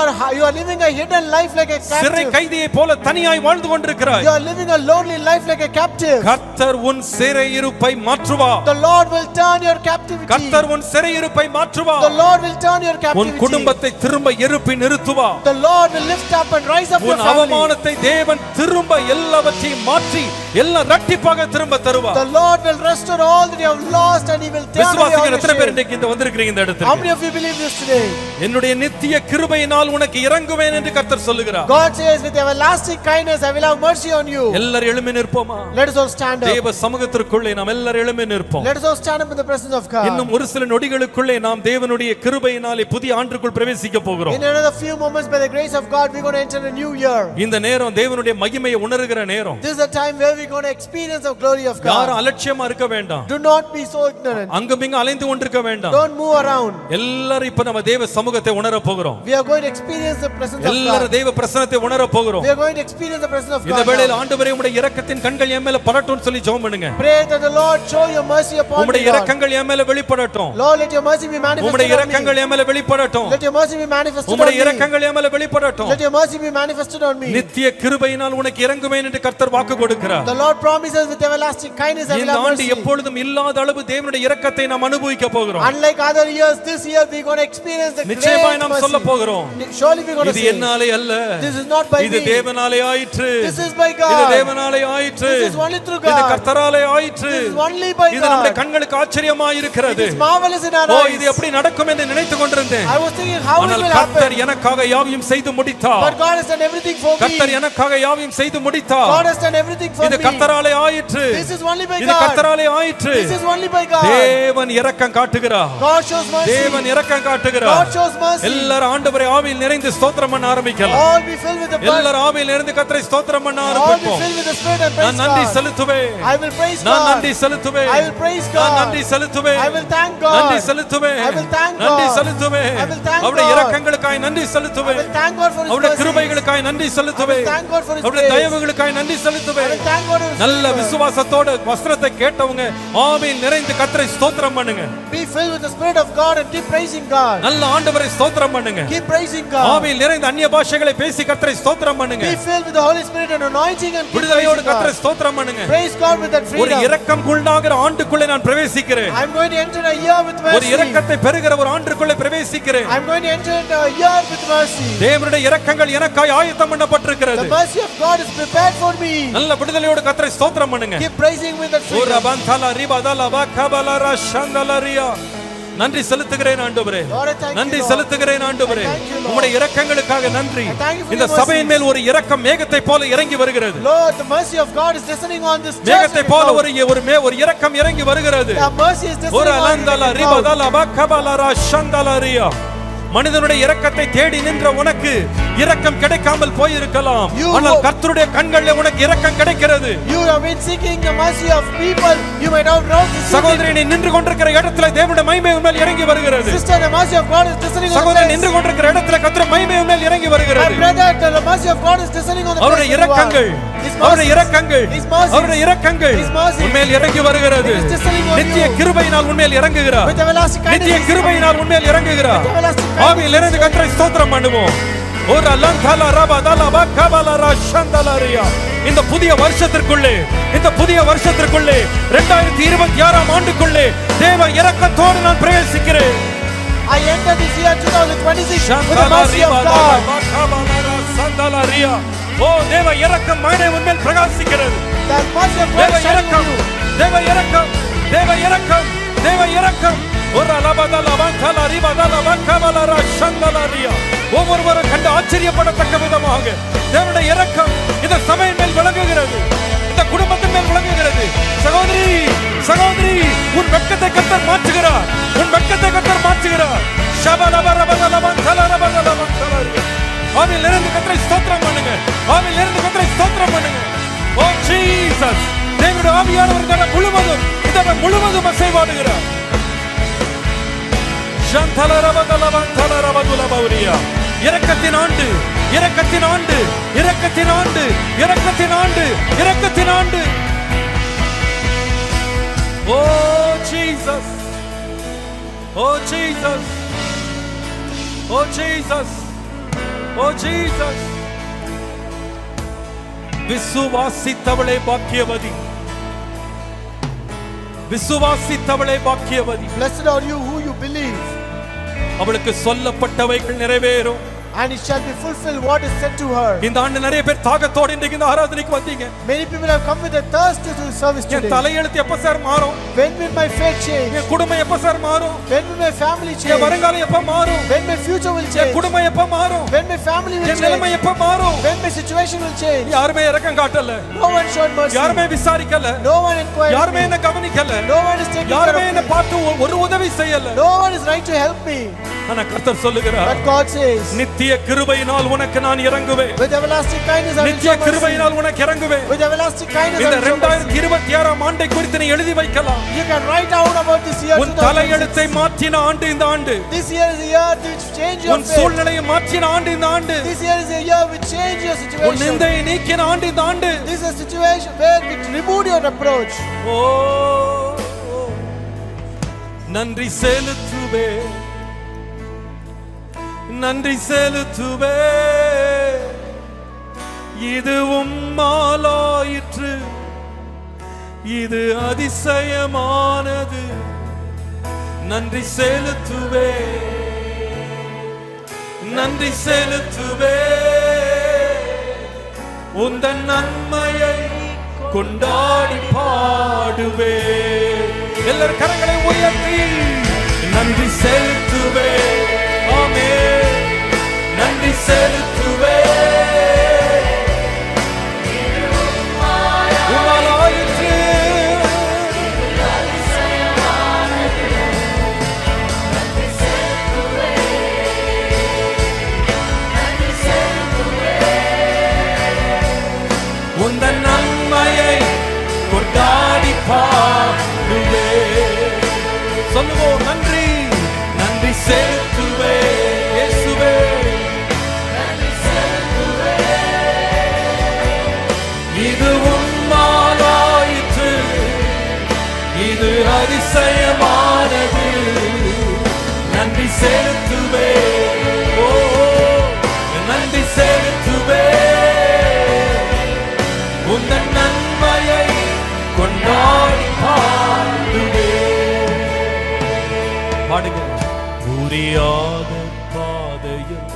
are living a hidden life like a சிறை captive. கைதியை போல தனியாய் வாழ்ந்து கொண்டிருக்கிறாய். You are living a lonely life like a captive. கர்த்தர் உன் சிறையிருப்பை மாற்றுவா. The Lord will turn your captivity. கர்த்தர் உன் சிறையிருப்பை மாற்றுவா. The Lord will turn your உன் captivity. குடும்பத்தை திரும்ப எழுப்பி நிறுத்துவா. The Lord will lift up and rise up your உன் family. அவமானத்தை தேவன் திரும்ப எல்லாவற்றையும் மாற்றி எல்லாம் இரட்டிப்பாக திரும்ப தருவா. The Lord will restore all that you have lost and He will turn away all விசுவாசிகள் your எத்தனை பேர் shame. இன்னைக்கு இந்த வந்திருக்கீங்க இந்த How இடத்துக்கு? many of you believe this today? என்னுடைய நித்திய கிருபையினால் உனக்கு இறங்குவேன் என்று கர்த்தர் சொல்லுகிறார். God says, with everlasting kindness I will have mercy on you. எல்லாரும் எழும்பி நிற்போமா? Let us all stand up. தேவ சமூகத்திற்குள்ளே நாம் எல்லாரும் எழும்பி நிற்போம். Let us all stand up in the presence of God. இன்னும் ஒரு சில நொடிகளுக்குள்ளே நாம் தேவனுடைய கிருபையினாலே புதிய ஆண்டுக்குள் பிரவேசிக்க போகிறோம். In another few moments, by the grace of God, we're going to enter a new year. இந்த நேரம் தேவனுடைய மகிமையை உணர்கிற நேரம். This is a time where we're going to experience the glory of God. யாரும் அலட்சியமா இருக்க வேண்டாம். Do not be so ignorant. அங்குமிங்கு அலைந்து கொண்டிருக்க வேண்டாம். Don't move around. எல்லாரும் இப்ப நம்ம தேவ சமூகத்தை உணர போகிறோம். We are going to experience the presence of God. எல்லாரும் தேவ பிரசன்னத்தை உணர போகிறோம். We are going to experience the presence of God. இந்த வேளையில் now. ஆண்டவரே உம்முடைய இரக்கத்தின் கண்கள் என் மேல படட்டும்னு சொல்லி ஜெபம் பண்ணுங்க. Pray that the Lord show your mercy upon me. உம்முடைய Lord. இரக்கங்கள் என் மேல வெளிப்படட்டும். Lord, let your mercy be உம்முடைய manifested on me. இரக்கங்கள் என் மேல வெளிப்படட்டும். Let your mercy be manifested on உம்முடைய me. இரக்கங்கள் என் மேல வெளிப்படட்டும். Let your mercy be manifested on me. நித்திய கிருபையினால் உனக்கு இறங்குவேன் என்று கர்த்தர் வாக்கு கொடுக்கிறார். The Lord promises with everlasting kindness I will இந்த have ஆண்டு mercy. எப்பொழுதும் இல்லாத அளவு தேவனுடைய இரக்கத்தை நாம் அனுபவிக்க போகிறோம். Unlike other years, this year we are going to experience the நிச்சயமாய் நாம் great சொல்ல mercy. போகிறோம். Surely we are going to இது say, என்னாலே அல்ல, this is not by இது me. தேவனாலே ஆயிற்று. This is by இது God. தேவனாலே ஆயிற்று. This is only through இது God. கர்த்தராலே ஆயிற்று. This is only by இது நம்முடைய God. கண்களுக்கு ஆச்சரியமாய் It இருக்கிறது. is marvelous in our O, eyes. இது எப்படி நடக்கும் என்று நினைத்துக் கொண்டிருந்தேன். I was thinking how it ஆனால் will கர்த்தர் happen. எனக்காக யாவையும் செய்து முடித்தார். But God has done everything for me. கர்த்தர் எனக்காக யாவையும் செய்து முடித்தார். God has done everything for இது me. கர்த்தராலே ஆயிற்று. This is only by இது God. கர்த்தராலே ஆயிற்று. This is only by God. தேவன் இரக்கம் காட்டுகிறார். God shows mercy. தேவன் இரக்கம் காட்டுகிறார். God shows mercy. எல்லாரும் ஆண்டவரை ஆவியில் நிறைந்து ஸ்தோத்திரம் பண்ண ஆரம்பிக்கலாம். All be filled with the blood. எல்லாரும் ஆவியில் நிறைந்து கர்த்தரை ஸ்தோத்திரம் பண்ண All be ஆரம்பிப்போம். filled with the Spirit and praise நான் நன்றி God. செலுத்துவேன். I will praise நான் God. நன்றி செலுத்துவேன். I will praise நான் God. நன்றி செலுத்துவேன். I will thank God. நன்றி செலுத்துவேன். I will thank நன்றி God. செலுத்துவேன். I will thank அவருடைய God. இரக்கங்களுக்காய் நன்றி I செலுத்துவேன். will thank God for His அவருடைய mercy. கிருபைகளுக்காய் நன்றி செலுத்துவேன். I will thank God for His அவருடைய grace. தயவுகளுக்காய் நன்றி I செலுத்துவேன். will thank God for His நல்ல favor. விசுவாசத்தோட வசனத்தை கேட்டவங்க ஆவியில் நிறைந்து கர்த்தரை ஸ்தோத்திரம் பண்ணுங்க. Be filled with the Spirit of God and keep praising God. நல்ல ஆண்டவரை ஸ்தோத்திரம் பண்ணுங்க. Keep praising God. ஆவியில் நிறைந்த அந்நிய பாஷைகளை பேசி கர்த்தரை ஸ்தோத்திரம் பண்ணுங்க. Be filled with the Holy Spirit and anointing and keep விடுதலையோடு praising கர்த்தரை God. ஸ்தோத்திரம் பண்ணுங்க. Praise God with that ஒரு freedom. இரக்கம் உண்டாகிற ஆண்டுக்குள்ளே நான் பிரவேசிக்கிறேன். I'm going to enter a year with ஒரு mercy. இரக்கத்தை பெறுகிற ஒரு ஆண்டுக்குள்ளே பிரவேசிக்கிறேன். I'm going to enter into a year with mercy. தேவனுடைய இரக்கங்கள் எனக்காய் ஆயத்தம் பண்ணப்பட்டிருக்கிறது. The mercy of God is prepared for me. நல்ல விடுதலையோடு கர்த்தரை ஸ்தோத்திரம் பண்ணுங்க. Keep praising with that O freedom. ரபந்தலா ரிபதலா வகபலரா ஷந்தலரியா. நன்றி செலுத்துகிறேன் ஆண்டவரே. Lord, I thank you, நன்றி Lord. செலுத்துகிறேன் ஆண்டவரே. I thank you, Lord. உம்முடைய இரக்கங்களுக்காக நன்றி. I thank you for இந்த your சபையின் mercies. மேல் ஒரு இரக்கம் மேகத்தை போல இறங்கி வருகிறது. Lord, the mercy of God is descending on this church. மேகத்தை right போல now. ஒரு இரக்கம் இறங்கி வருகிறது. The mercy is ஒரு descending on அலந்தலா this ரிபதலா வகபலரா ஷந்தலரியா. மனிதனுடைய இரக்கத்தை தேடி நின்ற உனக்கு இரக்கம் கிடைக்காமல் போயிருக்கலாம். ஆனால் கர்த்தருடைய கண்களில் உனக்கு இரக்கம் கிடைக்கிறது. You have been seeking the mercy of people. You might have not received it. சகோதரி, நீ நின்று கொண்டிருக்கிற இடத்துல தேவனுடைய மகிமை உன்மேல் இறங்கி வருகிறது. Sister, the mercy of God is descending on the சகோதரி, place. நின்று கொண்டிருக்கிற இடத்துல கர்த்தருடைய மகிமை உன்மேல் இறங்கி My வருகிறது. brother, the mercy of God is descending on the அவருடைய place. இரக்கங்கள், அவருடைய இரக்கங்கள், His mercy, அவருடைய இரக்கங்கள் His mercy உன்மேல் இறங்கி வருகிறது. is descending on நித்திய you. கிருபையினால் உன்மேல் இறங்குகிறார். With everlasting kindness. நித்திய கிருபையினால் உன்மேல் இறங்குகிறார். With everlasting kindness. ஆவியில் இருந்து கர்த்தரை ஸ்தோத்திரம் பண்ணுவோம். ஒரு அலந்தலா ரபதலா வகபலரா ஷந்தலரியா. இந்த புதிய வருஷத்திற்குள்ளே 2026 ஆண்டுக்குள்ளே தேவ இரக்கத்தோடு நான் பிரவேசிக்கிறேன். I enter this year 2026 with the ஷந்தலா mercy of ரிபதலா God. வகபலரா ஷந்தலரியா. ஓ தேவ இரக்கம் மகனே உன்மேல் பிரகாசிக்கிறது. The mercy of God தேவ is shining on இரக்கம், you. தேவ இரக்கம், தேவ இரக்கம், தேவ இரக்கம். ஒரு அலபதலா வகபலரா ரிபதலா வகபலரா ஷந்தலரியா. ஒவ்வொருவரும் கண்டு ஆச்சரியப்படத்தக்க விதமாக தேவனுடைய இரக்கம் இந்த சபையின் மேல் விளங்குகிறது, இந்த குடும்பத்தின் மேல் விளங்குகிறது. சகோதரி, சகோதரி, உன் வெட்கத்தை கர்த்தர் மாற்றுகிறார். உன் வெட்கத்தை கர்த்தர் மாற்றுகிறார். ஆவியில் இருந்து கர்த்தரை ஸ்தோத்திரம் பண்ணுங்க. ஆவியில் இருந்து கர்த்தரை ஸ்தோத்திரம் பண்ணுங்க. ஓ ஜீசஸ், தேவனுடைய ஆவியானவர் இந்த முழுவதும் முழுவதும் அசைவாடுகிறார். இரக்கத்தின் ஆண்டு, இரக்கத்தின் ஆண்டு, இரக்கத்தின் ஆண்டு, இரக்கத்தின் ஆண்டு, இரக்கத்தின் ஆண்டு. Oh Jesus, oh Jesus, oh Jesus, oh Jesus. விசுவாசித்தவளே பாக்கியவதி, விசுவாசித்தவளே பாக்கியவதி. Blessed are you who you believe, அவளுக்கு சொல்லப்பட்டவைகள் நிறைவேறும். and it shall be fulfilled what is said to her. இந்த ஆண்டு நிறைய பேர் தாகத்தோட இன்றைக்கு இந்த ஆராதனைக்கு வந்தீங்க. Many people have come with a thirst to the service N today. தலையெழுத்து எப்ப சார் மாறும்? When will my fate change? என் குடும்பம் எப்ப சார் மாறும்? When will my family N change? வருங்காலம் எப்ப மாறும்? When my future will N change? குடும்பம் எப்ப மாறும்? When my family will என் நிலைமை change? எப்ப மாறும்? When my situation will change? யாருமே இரக்கம் காட்டல, No one showed mercy. யாருமே விசாரிக்கல, No one inquired யாருமே me. என்ன கவனிக்கல, No one is taking care யாருமே என்ன of me. பார்த்து ஒரு உதவி செய்யல. No one is right to help me. ஆனா கர்த்தர் சொல்லுகிறார், But God says, நித்திய கிருபையினால் உனக்கு நான் இறங்குவேன். with everlasting kindness I will நித்திய show mercy. கிருபையினால் உனக்கு இறங்குவேன். With everlasting kindness I இந்த will show mercy. 2026 ஆண்டை குறித்து நீ எழுதி வைக்கலாம். You can write down about this year. உன் தலையெழுத்தை மாற்றின ஆண்டு இந்த ஆண்டு. This year is a year which change your உன் fate. சூழ்நிலையை மாற்றின ஆண்டு இந்த ஆண்டு. This year is a year which change your உன் situation. நிந்தையை நீக்கின ஆண்டு இந்த ஆண்டு. This is a situation where we removed your reproach. ஓ நன்றி செலுத்துவே, நன்றி செலுத்துவே, இது உம்மாலாயிற்று, இது அதிசயமானது. நன்றி செலுத்துவே, நன்றி செலுத்துவே, உந்தன் நன்மையை கொண்டாடி பாடுவே. எல்லாரும் கரங்களை உயர்த்தி நன்றி செலுத்துவே. ஆமென். நன்றி செலுத்துவே. உம்மாலாயிற்று, உந்தன் நன்மையை கொண்டாடி பாடுவே. சொல்லுவோம், நன்றி, நன்றி செலுத்துவே இயேசுவே. இது உம்மாலாயிற்று, இது அதிசயமானது. நன்றி செலுத்துவே. ஓ நன்றி செலுத்துவே. உந்தன் நன்மையை கொண்டாடி பாடுவே. பாடுங்க. புரியாத பாதையில்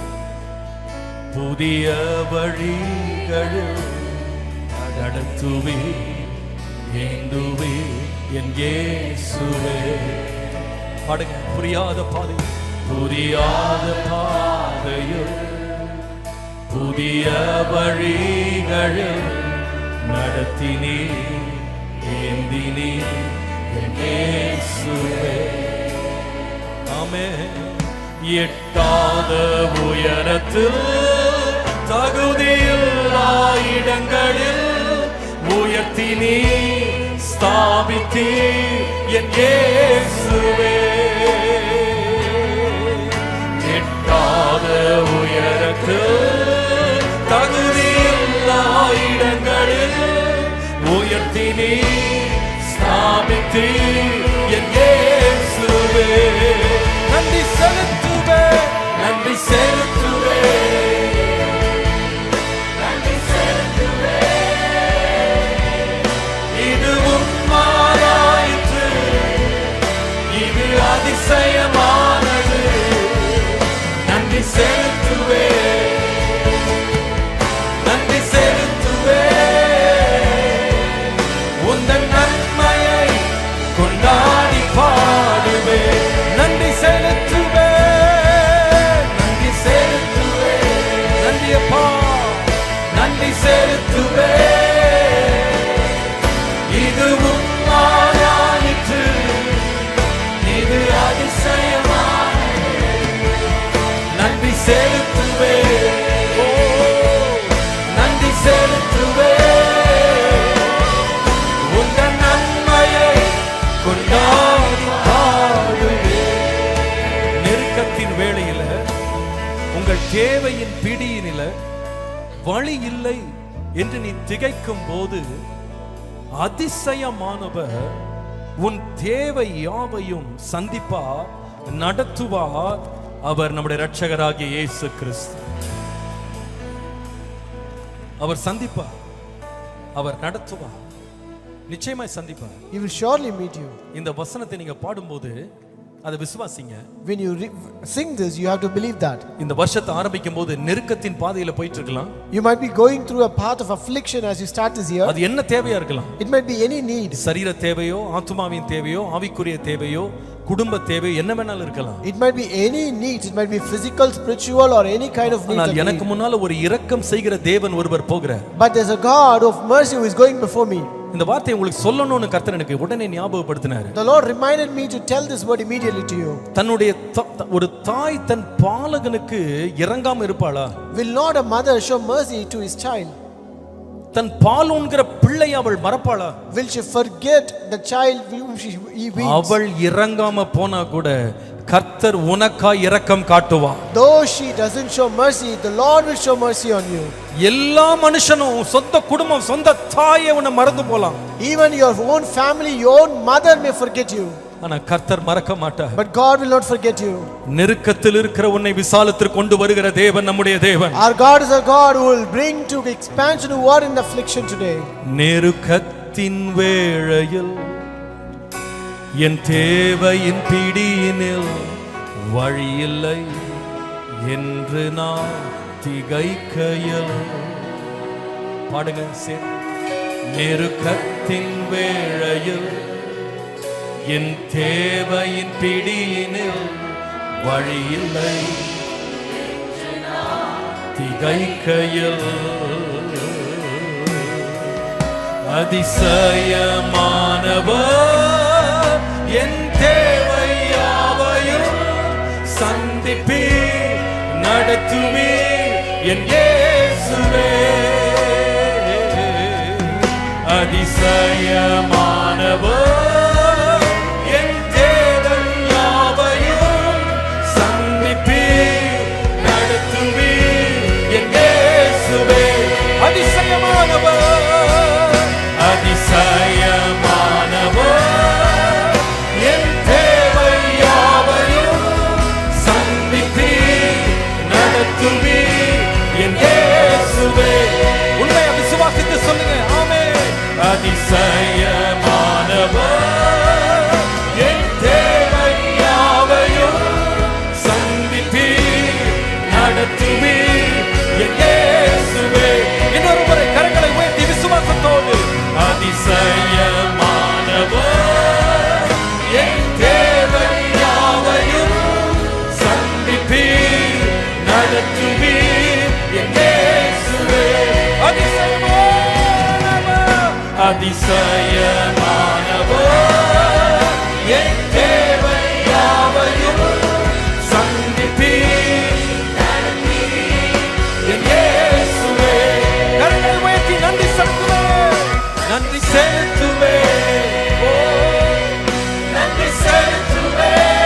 புதிய வழிகளில் நடத்துவே, ஏந்துவே என் இயேசுவே. பாடுங்க. புரியாத பாதை, புரியாத பாதையில் புதிய வழிகளில் நடத்தினே, ஏந்தினே என் இயேசுவே. ஆமென். எட்டாத உயரத்தில் தகுதியில்லா இடங்களில் உயர்த்தினே, ஸ்தாபித்தே என் இயேசுவே. எட்டாத உயரத்தில் தகுதியில்லா இடங்களில் உயர்த்தினே, ஸ்தாபித்தே என் இயேசுவே. நன்றி செலுத்துவே, நன்றி செலுத்துவே, நன்றி செலுத்துவே. இது உம்மாலாயிற்று, இது அதிசயமானது. நன்றி செலுத்துவே, நன்றி செலுத்துவே. உந்தன் நன்மையை கொண்டாடி பாடுவே. நன்றி செலுத்துவே, நன்றி செலுத்துவே. நன்றி அப்பா, நன்றி செலுத்துவே. இது உம்மாலாயிற்று, இது அதிசயமானது. நன்றி செலுத்துவே. ஓ நன்றி செலுத்துவே. உந்தன் நன்மையை கொண்டாடி பாடுவே. நெருக்கத்தின் வேளையில உங்கள் தேவை வழி இல்லை என்று நீ திகைக்கும் போது அதிசயமானவர் உன் தேவை யாவையும் சந்திப்பார், நடத்துவார். அவர் நம்முடைய இரட்சகராகிய இயேசு கிறிஸ்து. அவர் சந்திப்பார், அவர் நடத்துவார், நிச்சயமாய் சந்திப்பார். He will surely meet you. இந்த வசனத்தை நீங்க பாடும்போது அதை விசுவாசிங்க. When you sing this, you have to believe that. இந்த வருஷத்தை ஆரம்பிக்கும் போது நெருக்கத்தின் பாதையில போயிட்டு இருக்கலாம். You might be going through a path of affliction as you start this year. அது என்ன தேவையா இருக்கலாம். It might be any need. சரீர தேவையோ, ஆத்துமாவின் தேவையோ, ஆவிக்குரிய தேவையோ, குடும்ப தேவையோ, என்ன வேணாலும் இருக்கலாம். It might be any needs. It might be physical, spiritual or any kind of need. ஆனால் எனக்கு முன்னால ஒரு இரக்கம் செய்கிற தேவன் ஒருவர் போகிறார். But there's a God of mercy who is going before me. இந்த வார்த்தையை உங்களுக்கு சொல்லணும்னு கர்த்தர் எனக்கு உடனே ஞாபகப்படுத்தினார். The Lord reminded me to tell this word immediately to you. தன்னுடைய ஒரு தாய் தன் பாலகனுக்கு இரங்காம இருப்பாளா? Will not a mother show mercy to his child? தன் பால் உண்கிற பிள்ளை அவள் மறப்பாளா? Will she forget the child whom she weeps? அவள் இரங்காம போனா கூட கர்த்தர் உனக்காய் இரக்கம் காட்டுவார். Though she doesn't show mercy, the Lord will show mercy on you. எல்லா மனுஷனும் சொந்த குடும்பம், சொந்த தாயை உன்னை மறந்து போலாம். Even your own family, your own mother may forget you. ஆனா கர்த்தர் மறக்க மாட்டார். But God will not forget you. நெருக்கத்தில் இருக்கிற உன்னை விசாலத்திற்கு கொண்டு வருகிற தேவன் நம்முடைய தேவன். Our God is a God who will bring to expansion who are in affliction today. நெருக்கத்தின் வேளையில் என் தேவையின் பிடியினில் வழியில்லை என்று நான் திகைக்கையில். பாடுங்க சரி. நெருக்கத்தின் வேளையில் என் தேவையின் பிடியினில் வழியில்லை திகைக்கையில். அதிசயமானவர் என் தேவை யாவையும் சந்திப்பீர், நடத்துவீர் என் இயேசுவே. அதிசயமானவர் என் தேவை யாவையும் சந்திப்பீர், நடத்துவீர் என் இயேசுவே. அதிசயமானவர், அதிசயமானவர் என் தேவை யாவையும் சந்திப்பீர், நடத்துவீர் என் இயேசுவே. உண்மையை விசுவாசித்து சொல்லுங்க. ஆமென். அதிசயமானவர் என் தேவை யாவையும் சந்திப்பீர், நடத்துவீர் என் இயேசுவே. இன்னொரு முறை கரங்களை உயர்த்தி விசுவாசத்தோடு. அதிசயமானவர் என் தேவை யாவையும் சந்திப்பீர், நடத்துவீர் என் இயேசுவே. அதிசயமானவர், அதிசயமானவர் என் தேவை யாவையும் சந்திப்பீர், என் இயேசுவே. கரங்களை உயர்த்தி நன்றி செலுத்துவேன், நன்றி செலுத்துவேன், ஓ நன்றி செலுத்துவேன்.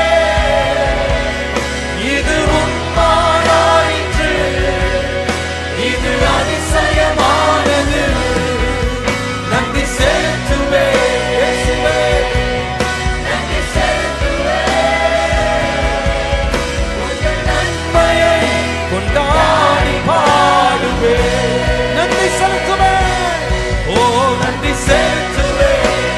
இது உண்மையாயிற்று, இது அதிசயமானது. நன்றி செலுத்துவேன் இயேசுவே, நன்றி செலுத்துவேன். உங்கள் நன்மையை கொண்டாடி பாடுவேன். நன்றி செலுத்துவேன், ஓ நன்றி செலுத்துவேன்.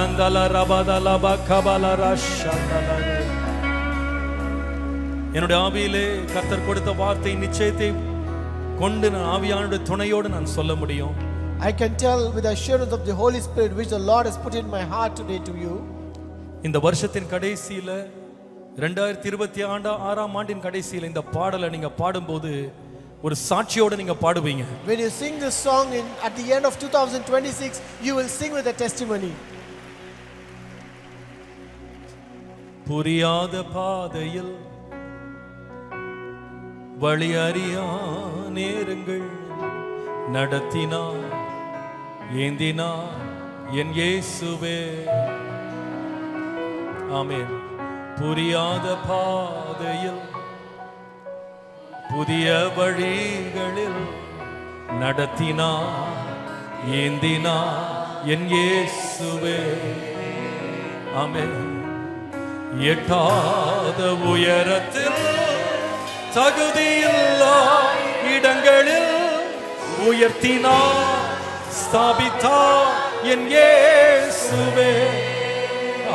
நந்தல ரபதலப கபலரஷந்தலரே. என்னுடைய ஆவியிலே கர்த்தர் கொடுத்த வார்த்தை நிச்சயத்தை கொண்டு நான் ஆவியானுடைய துணையோடு நான் சொல்ல முடியும். I can tell with the assurance of the Holy Spirit which the Lord has put in my heart today to you. இந்த வருஷத்தின் கடைசியில 2026ஆம் ஆண்டின் கடைசியில இந்த பாடலை நீங்க பாடும்போது ஒரு சாட்சியோட நீங்க பாடுவீங்க. When you sing this song at the end of 2026, you will sing with a testimony. புரியாத பாதையில் வழி அறியா நேரங்கள் நடத்தினார் ஏந்தினார் என் இயேசுவே. ஆமென். புரியாத பாதையில் புதிய வழிகளில் நடத்தினார் ஏந்தினார் என் இயேசுவே. ஆமென். எட்டாத உயரத்தில் தகுதியில்லா இடங்களில் உயர்த்தினார் ஸ்தாபித்தார் என் இயேசுவே.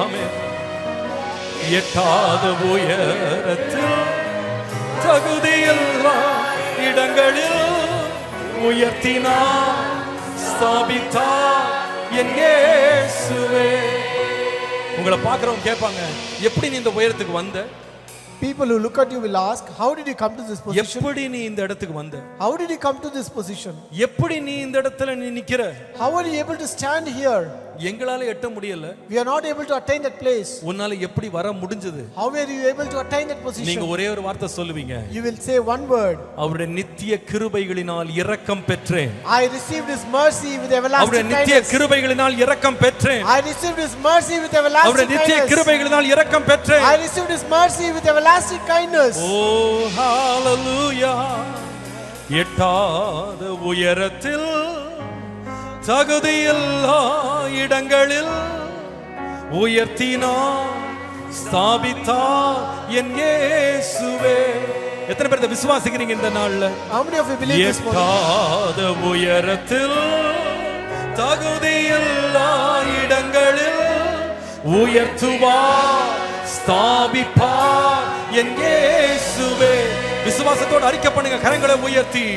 ஆமென். எட்டாத உயரத்தில் தகுதியில்லா இடங்களில் உயர்த்தினார் ஸ்தாபித்தார் என் இயேசுவே. உங்களை பார்க்கறவங்க கேட்பாங்க, எப்படி நீ இந்த உயரத்துக்கு வந்த? People who look at you will ask, how did you come to this position? எப்படி நீ இந்த இடத்துக்கு வந்த? How did you come to this position? எப்படி நீ இந்த இடத்துல நீ நிக்கிற? How are you able to stand here? எங்களால எட்ட முடியல. We are not able to attain that place. உன்னால எப்படி வர முடிஞ்சது? How were you able to attain that position? நீங்க ஒரே ஒரு வார்த்தை சொல்லுவீங்க. You will say one word. அவருடைய நித்திய கிருபைகளினால் இரக்கம் பெற்றேன். I received his mercy with everlasting அவருடைய நித்திய kindness. கிருபைகளினால் இரக்கம் பெற்றேன். I received his mercy with everlasting அவருடைய நித்திய kindness. கிருபைகளினால் இரக்கம் பெற்றேன். I received his mercy with everlasting kindness. Oh hallelujah. எட்டாத உயரத்தில் தகுதியில்லா இடங்களில் உயர்த்தினார் ஸ்தாபித்தார் என் இயேசுவே. எத்தனை பேர் விசுவாசிக்கிறீங்க இந்த நாள்ல? How many of you believe this morning? எட்டாத உயரத்தில் தகுதியில்லா இடங்களில் உயர்த்துவார் ஸ்தாபிப்பார் என் இயேசுவே. விசுவாசத்தோடு அறிக்கை பண்ணுங்க, கரங்களை உயர்த்தி.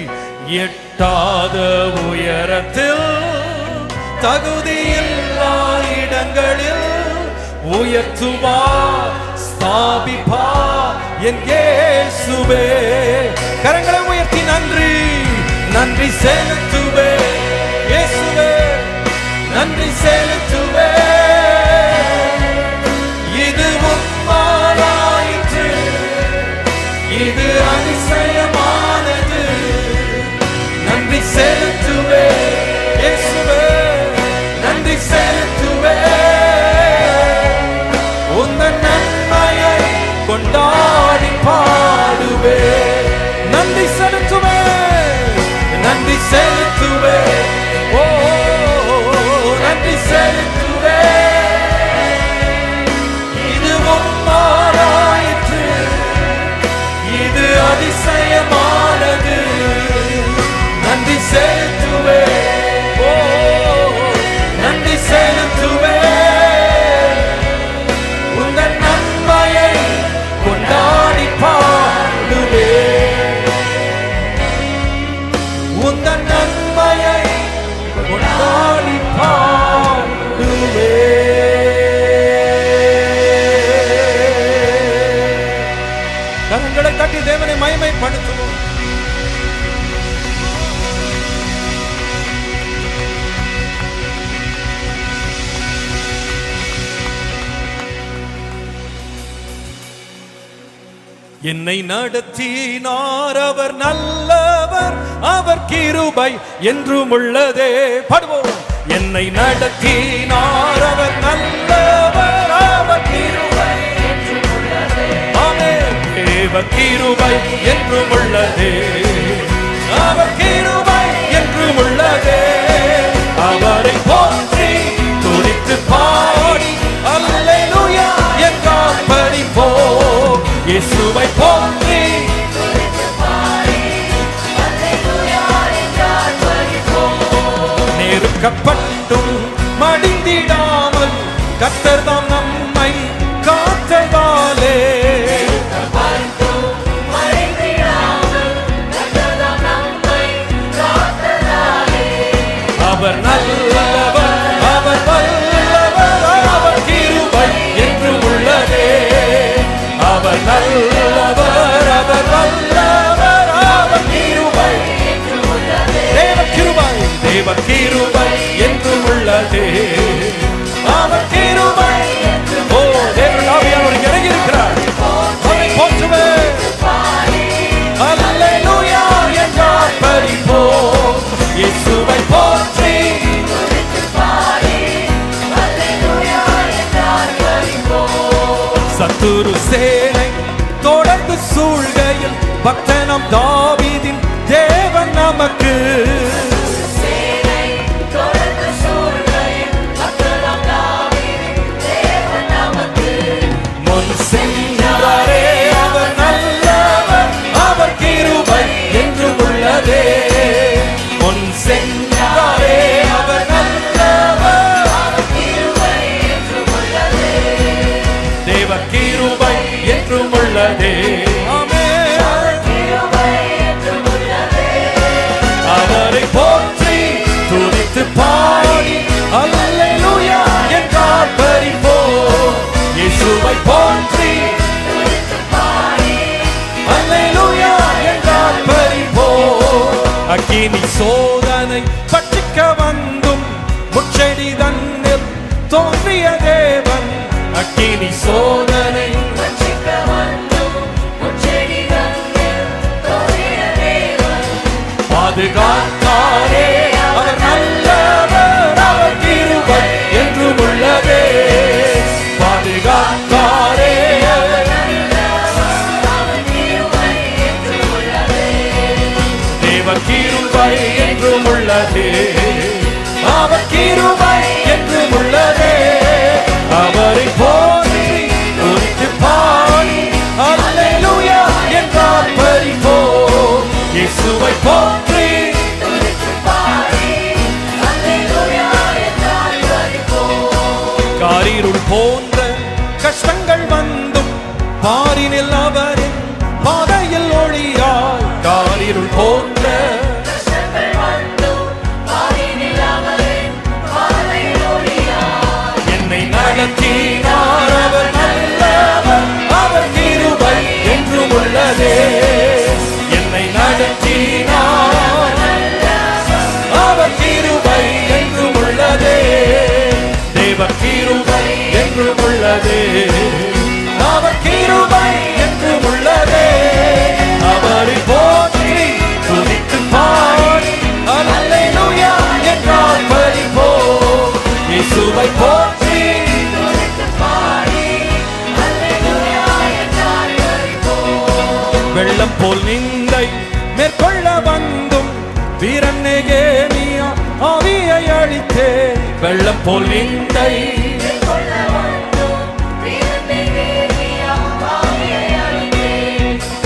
எட்டாத உயரத்தில் தகுதியில்லா இடங்களில் உயர்த்துவார் ஸ்தாபிப்பார் என் இயேசுவே. கரங்களை உயர்த்தி நன்றி நன்றி செலுத்துவே இயேசுவே, நன்றி செலுத்துவே. இது உம்மாலாயிற்று, இது அதிசயமானது. நன்றி செலுத்துவே இயேசுவே, நன்றி செலுத்துவே. உந்தன் நன்மையை கொண்டாடி பாடுவே. நன்றி செலுத்துவே, நன்றி செலுத்துவே. ஓ நன்றி செலுத்துவே. இது உம்மாலாயிற்று, இது அதிசயமானது. நன்றி செலுத்துவே. ஓ நன்றி செலுத்துவே. உங்கள் நன்மையை கொண்டாடி பாடுவே. உங்கள் நன்மையை கொண்டாடி பாடுவே. கரங்களை தட்டி தேவனை மகிமைப்படுத்துவோம். என்னை நடத்தினார் அவர் நல்லவர், அவர் கிருபை என்றும் உள்ளதே. பாடுவோம். என்னை நடத்தினார் அவர் நல்லவர், அவர் கிருபை என்றும் உள்ளதே. ஆமென். தேவ கிருபை என்றும் உள்ளதே, அவர் கிருபை என்றும் உள்ளதே. அவரை போற்றி துதித்து பாடி அல்லேலூயா என்றால் படிப்போம். இயேசுவை போற்றி நெருக்கப்பட்டும் மடிந்திடாமல் கர்த்தர் தாம் நம்மை காத்ததாலே அவர் நல்லவர், அவர் வல்லவர், அவர் கிருபை என்றும் உள்ளதே. அவர் நல்லவர், அவர் வல்லவர், அவர் கிருபை என்றும் உள்ளதே. தேவ கிருபை, தேவ கிருபை என்றும் உள்ளதே. அவர் கிருபை. ஓ, தேவனுடைய ஆவியானவர் இறங்கி இருக்கிறார். அவரை போற்றுவேன். அல்லேலூயா என்றார் பரிபோம். இயேசுவை போற்றி சத்துரு சேனை தொடர்ந்து சூழ்கையில் பக்தனம் தாவீதின் தேவன் நமக்கு முன் சென்றாரே. அவர் நல்லவர், அவர் கிருபை என்றும் உள்ளதே. முன் சென்றாரே, அவர் நல்லவர், தேவ கிருபை என்றும் உள்ளதே. அவரை போற்றி துதித்து பாடி அல்லேலூயா என்றார் பரிபோம். இயேசுவை போற்றி அல்லேலூயா என்றார் பரிபோம். அக்கினி சோதனை பட்சிக்க வந்தும் முச்செடி தன்னில் தோன்றிய தேவன். அக்கினி சோதனை பாதுகாத்தாரே. அவர் நல்லவர், அவர் கிருபை என்றும் உள்ளதே. பாதுகாத்தாரே. தேவ கிருபை என்றும் உள்ளதே. அவர் கிருபை என்றும் உள்ளதே. அவரை போற்றி துதித்து பாடி அல்லேலூயா என்றார் பரிபோம். இயேசுவை போற்றி காரிருள் போன்ற கஷ்டங்கள் வந்தும் பாரினில் அவரின் பாதையில் ஒளியாய். காரிருள் போன்ற என்னை நடத்தினார். அவர் நல்லவர், அவர் கிருபை என்றும் உள்ளதே. என்னை நடத்தினார். அவர் கிருபை என்றும் உள்ளதே. தேவ கிருபை என்றும் உள்ளதே. அவர் கிருபை என்றும் உள்ளதே. அவரை போற்றி துதித்து பாடி அல்லேலூயா என்றார் பரிபோம். இயேசுவை போற்றி வெள்ளம் போல் நிந்தை மேற்கொள்ள வந்தும் வீரன் நெகேமியா ஆவியை அழித்தே. வெள்ளம் போல் நிந்தை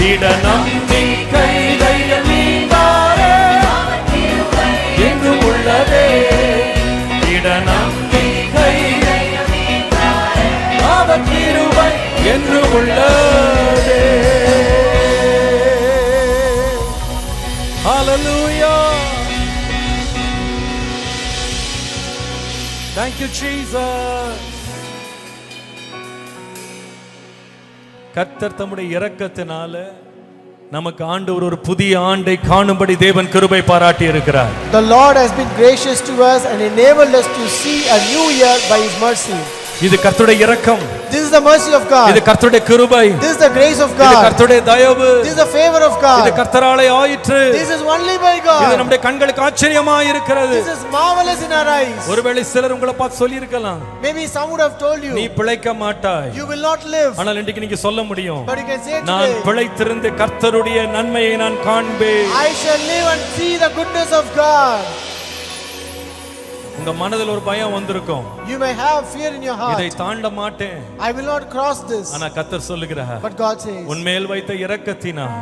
திட நம்பிக்கை தைரியம் நீங்காரே என்றும் உள்ளதே. திட நம்பிக்கை அவர் கிருபை என்றும் உள்ளதே. Hallelujah. Thank you, Jesus. கர்த்தர் தம்முடைய இரக்கத்தினால நமக்கு ஆண்டவர் ஒரு புதிய ஆண்டை காணும்படி தேவன் கிருபை பாராட்டி இருக்கிறார். The Lord has been gracious to us and enabled us to see a new year by His mercy. இது கர்த்தருடைய இரக்கம். This is the mercy of God. இது கர்த்தருடைய கிருபை. This is the grace of God. இது கர்த்தருடைய தயவு. This is the favor of God. இது கர்த்தராலே ஆயிற்று. This is only by God. இது நம்முடைய கண்களுக்கு ஆச்சரியமாய் இருக்கிறது. This is marvelous in our eyes. ஒருவேளை சிலர் உங்களை பார்த்து சொல்லி இருக்கலாம், Maybe some would have told you, நீ பிழைக்க மாட்டாய். you will not live. ஆனால் இன்றைக்கு நீங்க சொல்ல முடியும், But you can say நான் today, பிழைத்திருந்து கர்த்தருடைய நன்மையை நான் காண்பேன். I shall live and see the goodness of God. உங்க மனதில் ஒரு பயம் வந்திருக்கும். You may have fear in your heart. இதை தாண்ட மாட்டேன். I will not cross this. ஆனா கர்த்தர் சொல்லுகிறார். But God says. உன்மேல் வைத்த இரக்கத்தினால்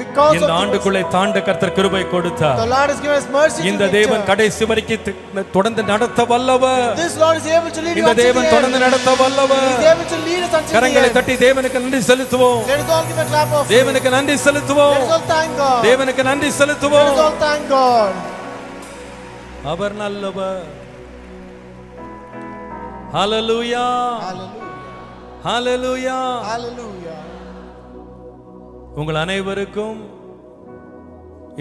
because இந்த ஆண்டுக்குள்ளே தாண்ட கர்த்தர் கிருபை கொடுத்தார். The Lord has given us mercy. இந்த தேவன் கடைசி வரைக்கும் தொடர்ந்து நடத்த வல்லவர். This Lord is able to lead you. இந்த தேவன் தொடர்ந்து நடத்த வல்லவர். He is able to lead us until கரங்களை தட்டி தேவனுக்கு நன்றி செலுத்துவோம். Let us all give a clap of. தேவனுக்கு நன்றி செலுத்துவோம். Let us all thank God. தேவனுக்கு நன்றி செலுத்துவோம். Let us all thank God. அவர் நல்லவர். ஹalleluya. Hallelujah. ஹalleluya. Hallelujah. உங்கள் அனைவருக்கும்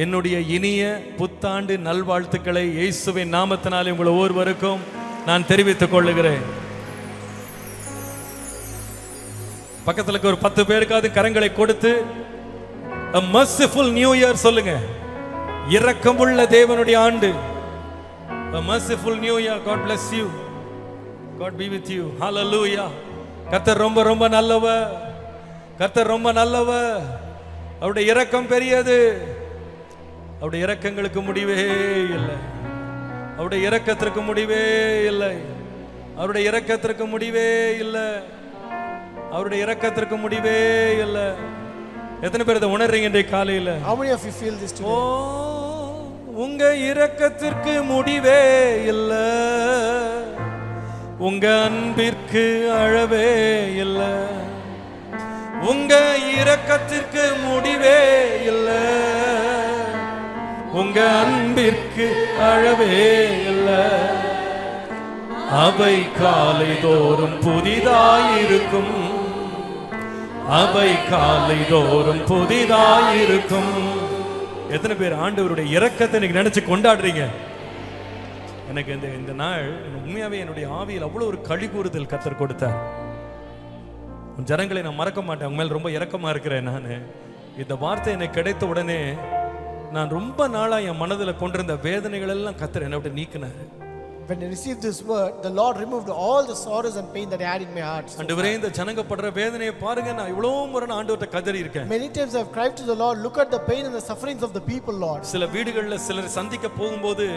என்னுடைய இனிய புத்தாண்டு நல்வாழ்த்துக்களை இயேசுவின் நாமத்தினாலே உங்கள் ஒவ்வொருவருக்கும் நான் தெரிவித்துக் கொள்ளுகிறேன். பக்கத்துல இருக்க ஒரு 10 பேருக்காவது கரங்களை கொடுத்து a merciful new year சொல்லுங்க. இரக்கமுள்ள தேவனுடைய ஆண்டு. A merciful new year. God bless you. God be with you. Hallelujah. கர்த்தர் ரொம்ப ரொம்ப நல்லவர். கர்த்தர் ரொம்ப நல்லவர். அவருடைய இரக்கம் பெரியது. அவருடைய இரக்கங்களுக்கு முடிவே இல்லை. அவருடைய இரக்கத்திற்கு முடிவே இல்லை. அவருடைய இரக்கத்திற்கு முடிவே இல்லை. அவருடைய இரக்கத்திற்கு முடிவே இல்லை. எத்தனை பேர் இதை உணர்றீங்க இன்றைய காலையில? How many of you feel this today? உங்க இரக்கத்திற்கு முடிவே இல்லை. உங்க அன்பிற்கு அளவே இல்லை. உங்க இரக்கத்திற்கு முடிவே இல்லை. உங்க அன்பிற்கு அளவே இல்லை. அவை காலை தோறும் புதிதாயிருக்கும். அவை காலை தோறும் புதிதாயிருக்கும். எத்தனை பேர் ஆண்டவருடைய இரக்கத்தை இன்னைக்கு நினைச்சு கொண்டாடுறீங்க? எனக்கு இந்த நாள் உண்மையாவே என்னுடைய ஆவியில் அவ்வளவு ஒரு களி கூறுதல் கர்த்தர் கொடுத்தார். உன் ஜனங்களை நான் மறக்க மாட்டேன். உங்க மேல் ரொம்ப இரக்கமா இருக்கிறேன். நான் இந்த வார்த்தை எனக்கு கிடைத்த உடனே நான் ரொம்ப நாளா என் மனதில் கொண்டிருந்த வேதனைகள் எல்லாம் கர்த்தர் என்னை விட்டு நீக்கினார். When I received this word, the Lord removed all the sorrows and pain that I had in my heart. ஆண்டவரே இந்த ஜனங்க படுற வேதனையை பாருங்க. நான் இவ்வளவு முறை ஆண்டவர்ட்ட கதறி இருக்கேன். Many times I have cried to the Lord, look at the pain and the sufferings of the people, Lord. சில வீடுகள்ல சிலர் சந்திக்க போகும்போது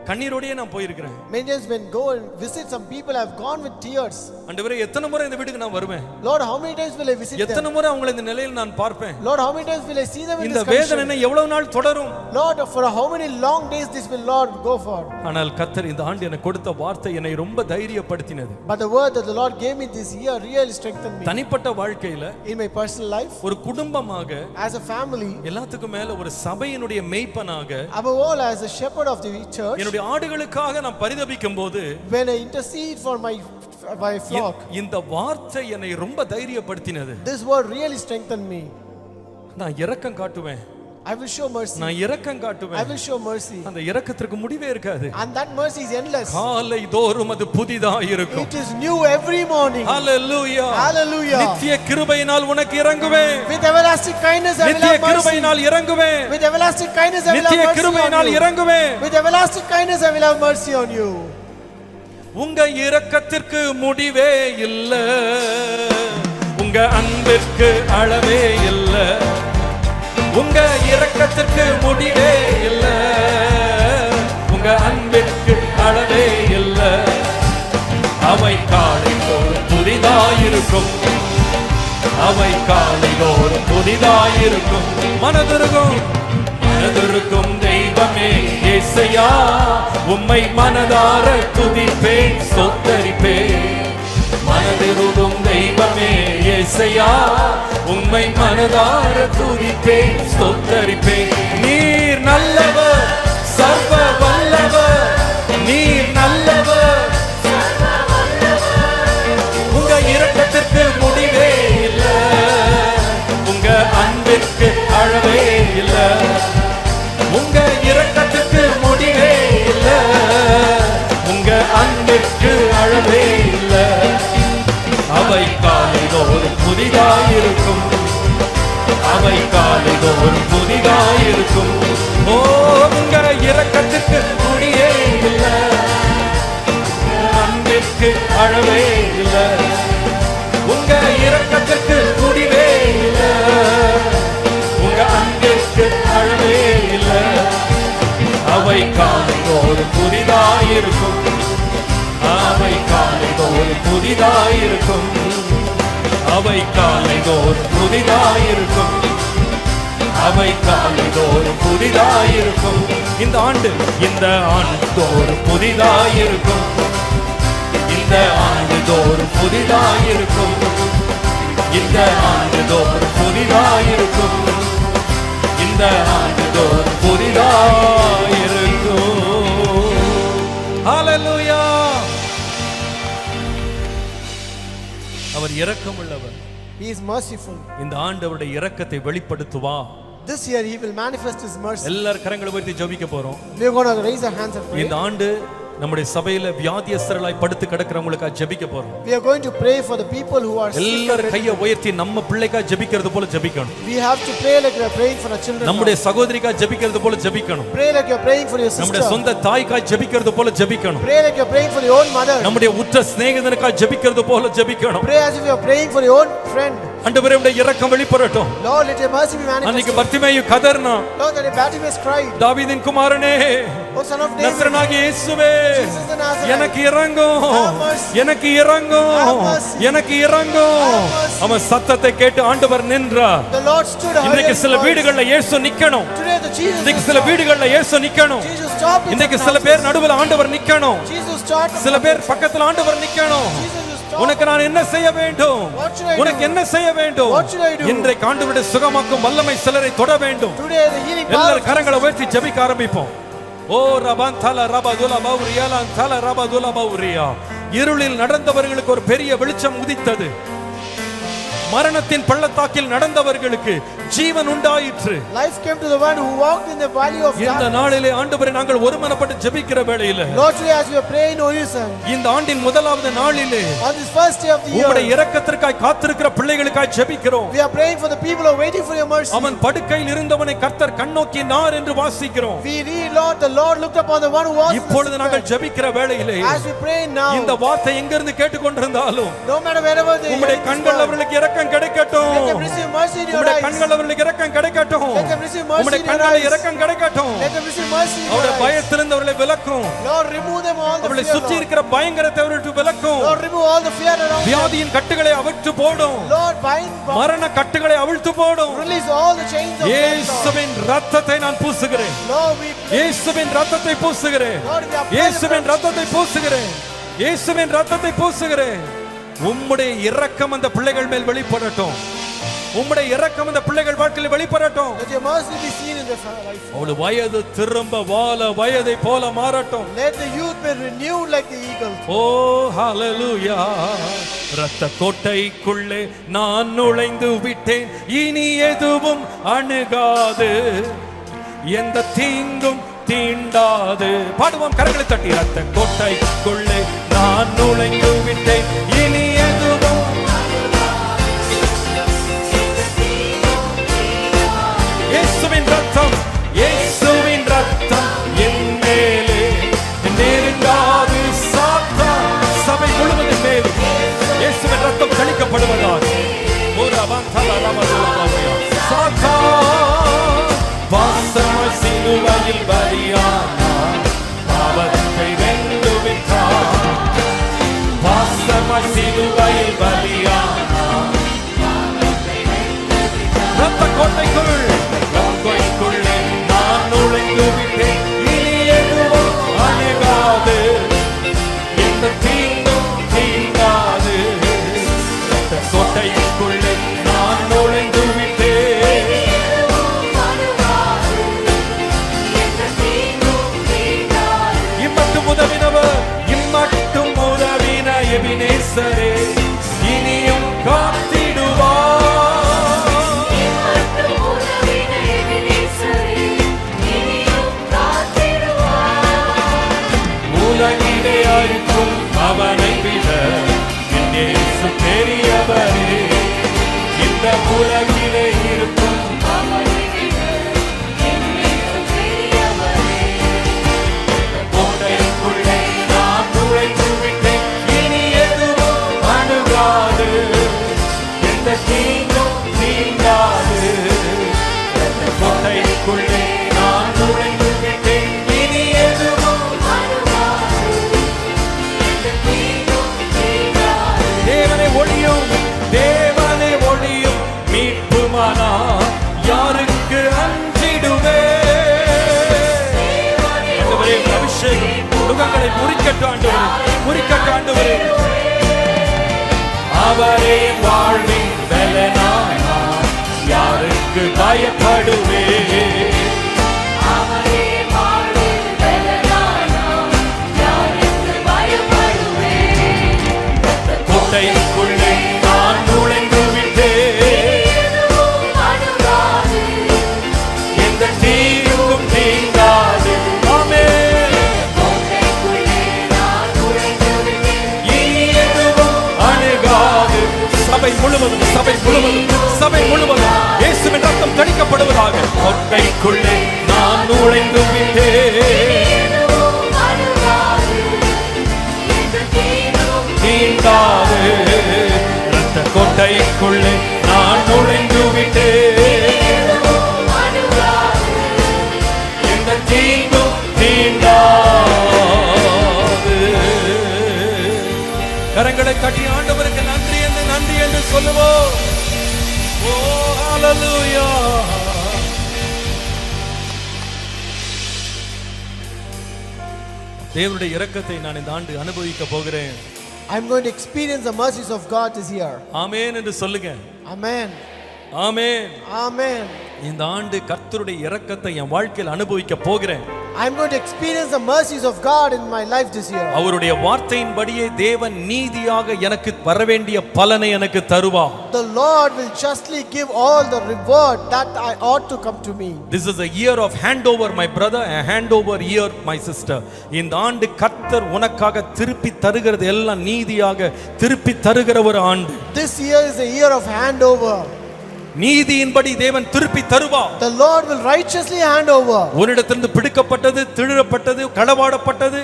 கண்ணீரோடயே நான் போயிருக்கிறேன். Many times when go and visit some people, I have gone with tears. ஆண்டவரே எத்தனை முறை இந்த வீட்டுக்கு நான் வருவேன்? Lord, how many times will I visit them? எத்தனை முறை அவங்களை இந்த நிலையில் நான் பார்ப்பேன்? Lord, how many times will I see them in இந்த this condition? வேதனை எவ்வளவு நாள் தொடரும்? Lord, for how many long days this will Lord go for? ஆனால் கர்த்தர் இந்த ஆண்டு எனக்கு கொடுத்த வார்த்தை என்னை ரொம்ப தைரியப்படுத்தினது. But the word that the Lord gave me this year really strengthened me. தனிப்பட்ட வாழ்க்கையில, in my personal life, ஒரு குடும்பமாக, as a family, எல்லாத்துக்கும் மேல ஒரு சபையினுடைய மேய்ப்பனாக, above all as a shepherd of the church, என்னுடைய ஆடுகளுக்காக நான் பரிதபிக்கும் போது, when I intercede for my flock, இந்த வார்த்தை என்னை ரொம்ப தைரியப்படுத்தினது. this word really strengthened me. நான் இரக்கம் காட்டுவேன். I will show mercy. நான் இரக்கம் காட்டுவேன். I will show mercy. அந்த இரக்கத்திற்கு முடிவே இருக்காது. And that mercy is endless. காலை தோறும் அது புதிதாக இருக்கும். It is new every morning. Hallelujah. Hallelujah. நித்திய கிருபையினால் உனக்கு இறங்குவேன். With everlasting kindness I will have mercy. நித்திய கிருபையினால் இறங்குவேன். With everlasting kindness I will have mercy. நித்திய கிருபையினால் இறங்குவேன். With everlasting kindness I will have mercy on you. உங்க இரக்கத்திற்கு முடிவே இல்லை. உங்க அன்பிற்கு அளவே இல்லை. உங்க இரக்கத்திற்கு முடிவே இல்லை. உங்க அன்பிற்கு அளவே இல்லை. அவை காலை தோறும் புதிதாயிருக்கும். அவை காலை தோறும் புதிதாயிருக்கும். மனதுருகும் மனதுருக்கும் தெய்வமே இயேசையா, உம்மை மனதார துதிப்பேன் ஸ்தோத்தரிப்பேன். மனதுருகும் தெய்வமே இயேசையா, உம்மை மனதார துதிப்பேன் ஸ்தோத்தரிப்பேன். நீர் நல்லவர், சர்வ வல்லவர். நீர் நல்லவர், உங்க இரக்கத்திற்கு முடிவே இல்லை. உங்க அன்பிற்கு அளவே இல்லை. உங்க இரக்கத்திற்கு முடிவே இல்லை. உங்க அன்பிற்கு அளவே இல்லை. அவை காலை தோறும் புதிதாயிருக்கும். அவை காலை தோறும் புதிதாயிருக்கும். அவை காலைதோறும் புதிதாயிருக்கும், அவை காலைதோறும் புதிதாயிருக்கும். இந்த ஆண்டு தோறும் புதிதாயிருக்கும், இந்த ஆண்டு தோறும் புதிதாயிருக்கும், இந்த ஆண்டு தோறும் புதிதாயிருக்கும், இந்த ஆண்டு தோறும் புதிதாயிருக்கும். ஹல்லேலூயா. அவர் இரக்கமுள்ளவர். He is merciful. இந்த ஆண்டு அவருடைய இரக்கத்தை வெளிப்படுத்துவா. This year he will manifest his mercy. எல்லாரும் கரங்களை உயர்த்தி ஜெபிக்க போறோம். We are going to raise our hands and pray. இந்த ஆண்டு நம்முடைய சபையில வியாதியஸ்தர்களாய் படுத்து கிடக்கிறவங்களுக்காக ஜெபிக்க போறோம். We are going to pray for the people who are sick. எல்லாரும் கையை உயர்த்தி நம்ம பிள்ளைக்காக ஜெபிக்கிறது போல ஜெபிக்கணும். We have to pray like we are praying for our children. நம்முடைய சகோதரிக்காக ஜெபிக்கிறது போல ஜெபிக்கணும். Pray like you are praying for your sister. நம்முடைய சொந்த தாய்க்காக ஜெபிக்கிறது போல ஜெபிக்கணும். Pray like you are praying for your own mother. நம்முடைய உற்ற சிநேகிதனுக்காக ஜெபிக்கிறது போல ஜெபிக்கணும். Pray as if you are praying for your own friend. ஆண்டவரே உம்முடைய இரக்கம் வெளிப்படட்டும். Lord, let your mercy be manifested. அன்னைக்கு Bartimaeus கதறினான். Lord, that Bartimaeus cried. தாவீதின் குமாரனே, O son of David, நசரேயனாகிய இயேசுவே, Jesus the Nazarene, எனக்கு இரங்கும், have mercy. எனக்கு இரங்கும், Have mercy. எனக்கு இரங்கும். Have mercy. அவன் சத்தத்தை கேட்டு ஆண்டவர் நின்றார். The Lord stood high. இன்னைக்கு சில வீடுகள்ல இயேசு நிக்கணும். Today the Jesus. இன்னைக்கு சில வீடுகள்ல இயேசு நிக்கணும். Jesus stopped. இன்னைக்கு சில பேர் நடுவுல ஆண்டவர் நிக்கணும். Jesus stopped. சில பேர் பக்கத்துல ஆண்டவர் நிக்கணும். Jesus stopped. உனக்கு நான் என்ன செய்ய வேண்டும்? What should I do? உனக்கு என்ன செய்ய வேண்டும்? What should I do? இன்றைக்கு ஆண்டவருடைய சுகமாக்கும் வல்லமை சிலரை தொட வேண்டும். Today the healing power. எல்லாரும் கரங்களை உயர்த்தி ஜெபிக்க ஆரம்பிப்போம். ஓ ரபான் தல ரபதுல பௌரியாலான் தல ரபதுல பௌரியா. இருளில் நடந்தவர்களுக்கு ஒரு பெரிய வெளிச்சம் உதித்தது. மரணத்தின் பள்ளத்தாக்கில் நடந்தவர்களுக்கு ஜீவன் உண்டாயிற்று. Life came to the one who walked in the valley of இந்த darkness. நாளிலே ஆண்டவரே நாங்கள் ஒருமனப்பட்டு ஜெபிக்கிற வேளையிலே, Lord, today as we are praying, O you son, இந்த ஆண்டின் முதலாவது நாளிலே on this first day of the உம்முடைய year, இரக்கத்திற்காய் காத்திருக்கிற பிள்ளைகளுக்காய் ஜெபிக்கிறோம். we are praying for the people who are waiting for your mercy. அவன் படுக்கையில் இருந்தவனை கர்த்தர் கண்ணோக்கினார் என்று வாசிக்கிறோம். We read, Lord, the Lord looked upon the one who was in the இப்பொழுது sick நாங்கள் bed. ஜெபிக்கிற வேளையிலே As we pray now, இந்த வார்த்தை எங்கிருந்து கேட்டுக்கொண்டிருந்தாலும் no matter wherever they உம்முடைய hear this கண்கள் word, அவர்களுக்கு இரக்கம் கிடைக்கட்டும். let them receive mercy in your உம்முடைய eyes. கண்கள் அவர்களுக்கு இரக்கம் கிடைக்கட்டும். Let them receive mercy உம்முடைய in your கண்களை eyes. இரக்கம் கிடைக்கட்டும். Let them receive mercy in your அவருடைய eyes. பயத்திலிருந்து அவர்களை விலக்கும். Lord, remove them all the அவர்களை fear, சுற்றி Lord. இருக்கிற பயங்கரத்தை அவர்களுக்கு விலக்கும். Lord, remove all the fear around them. வியாதியின் கட்டுகளை அவிழ்த்து போடும். Lord, bind, மரண கட்டுகளை அவிழ்த்து போடும். release all the chains of death, Lord. இயேசுவின் இரத்தத்தை நான் பூசுகிறேன். Lord, we இயேசுவின் இரத்தத்தை பூசுகிறேன். Lord, we apply the இயேசுவின் blood. இரத்தத்தை பூசுகிறேன். இயேசுவின் இரத்தத்தை பூசுகிறேன். உம்முடைய இரக்கம் அந்த பிள்ளைகள் மேல் வெளிப்படட்டும். உம்முடைய இரக்கம் அந்த பிள்ளைகள் வாழ்க்கையில் வெளிப்படட்டும். Let your mercy be seen in their life. அவளுடைய வயது திரும்ப வால வயதை போல மாறட்டும். Let the youth be renewed like the eagle. ஓ ஹalleluya. இரத்த கோட்டைக்குள்ளே நான் நுழைந்து விட்டேன், இனி எதுவும் அணுகாது, எந்த தீங்கும் தீண்டாது. பாடுவோம் கரங்களை தட்டி. இரத்த கோட்டைக்குள்ளே நான் நுழைந்து விட்டேன், இனி எதுவும் இயேசுவின் ரத்தம், இயேசுவின் ரத்தம் என் மேலே நெருங்காது சாத்தான். சபை முழுவதும் மேல் இயேசுவின் ரத்தம் தெளிக்கப்படுவதாக. ஒரு அபாந்தல ரமதுலமாயா சாத்தான் வாசமாய் சிலுவையில் பலியானார், பாவத்தை வென்று விட்டார். வாசமாய் சிலுவையில் பலியானார். ரத்த கோட்டைக்குள் கோட்டைக்குள்ளே நான் நுழைந்து விட்டேன், இனி எதுவும் அணுகாது, எந்த தீங்கும் தீண்டாது. ரத்த கோட்டைக்குள்ளே நான் நுழைந்து விட்டேன். இம்மட்டும் உதவினவர், இம்மட்டும் உதவின எபினேசரே, இனியும் காத்திடுவார். உலகிலே அழிக்கும் அவனை விட என் இயேசு பெரியவரே. இந்த உலகிலே இருக்கும் கோட்டைக்குள்ளே நான் நுழைந்து விட்டேன், இனி எதுவும் அணுகாது, எந்த தீங்கும் தீண்டாது. கோட்டைக்குள்ளே நான் நுழைந்து விட்டேன், இனி எதுவும் தேவனை ஒளியும், தேவனை முறிக்கட்டும் ஆண்டவரே, முறிக்கட்டும் ஆண்டவரே. அவரே வாழ்வின் பலனானார், யாருக்கு பயப்படுவே? அவரே வாழ்வின் பலனானார், யாருக்கு பயப்படுவே? கோட்டைக்குள்ளே நான் நுழைந்து விட்டேன், எதுவும் அணுகாது, எந்த தீங்கும் தீண்டாது. ஆமென். கோட்டைக்குள்ளே நான் நுழைந்து விட்டேன். இனி எதுவும் அணுகாது. சபை முழுவதும், சபை முழுவதும், சபை முழுவதும் இயேசுவின் ரத்தம் தெளிக்கப்படுவதாக. கோட்டைக்குள்ளே நான் நுழைந்து விட்டேன், எதுவும் அணுகாது, எந்த தீங்கும் தீண்டாது. ரத்த கோட்டைக்குள்ளே நான் நுழைந்து விட்டேன், எதுவும் அணுகாது. எந்த தீங்கும் தீண்டாது. கரங்களை தட்டி ஆண்டவருக்கு நன்றி என்று, நன்றி என்று சொல்லுவோம். ஓ ஹalleluya. தேவனுடைய இரக்கத்தை நான் இந்த ஆண்டு அனுபவிக்க போகிறேன். I'm going to experience the mercies of God this year. ஆமென் என்று சொல்லுங்க. Amen. ஆமென். Amen. இந்த ஆண்டு கர்த்தருடைய இரக்கத்தை என் வாழ்க்கையில் அனுபவிக்க போகிறேன். I'm going to experience the mercies of God in my life this year. அவருடைய வார்த்தையின்படியே தேவன் நீதியாக எனக்கு வரவேண்டிய பலனை எனக்கு தருவார். The Lord will justly give all the reward that I ought to come to me. This is a year of handover, my brother, a handover year, my sister. இந்த ஆண்டு கர்த்தர் உனக்காக திருப்பி தருகிறது எல்லாம் நீதியாக திருப்பி தருகிற ஒரு ஆண்டு. This year is a year of handover. நீதியின்படி தேவன் திருப்பி தருவார். The Lord will righteously hand over. உன்னிடத்திலிருந்து பிடிக்கப்பட்டது, திருடப்பட்டது, களவாடப்பட்டது,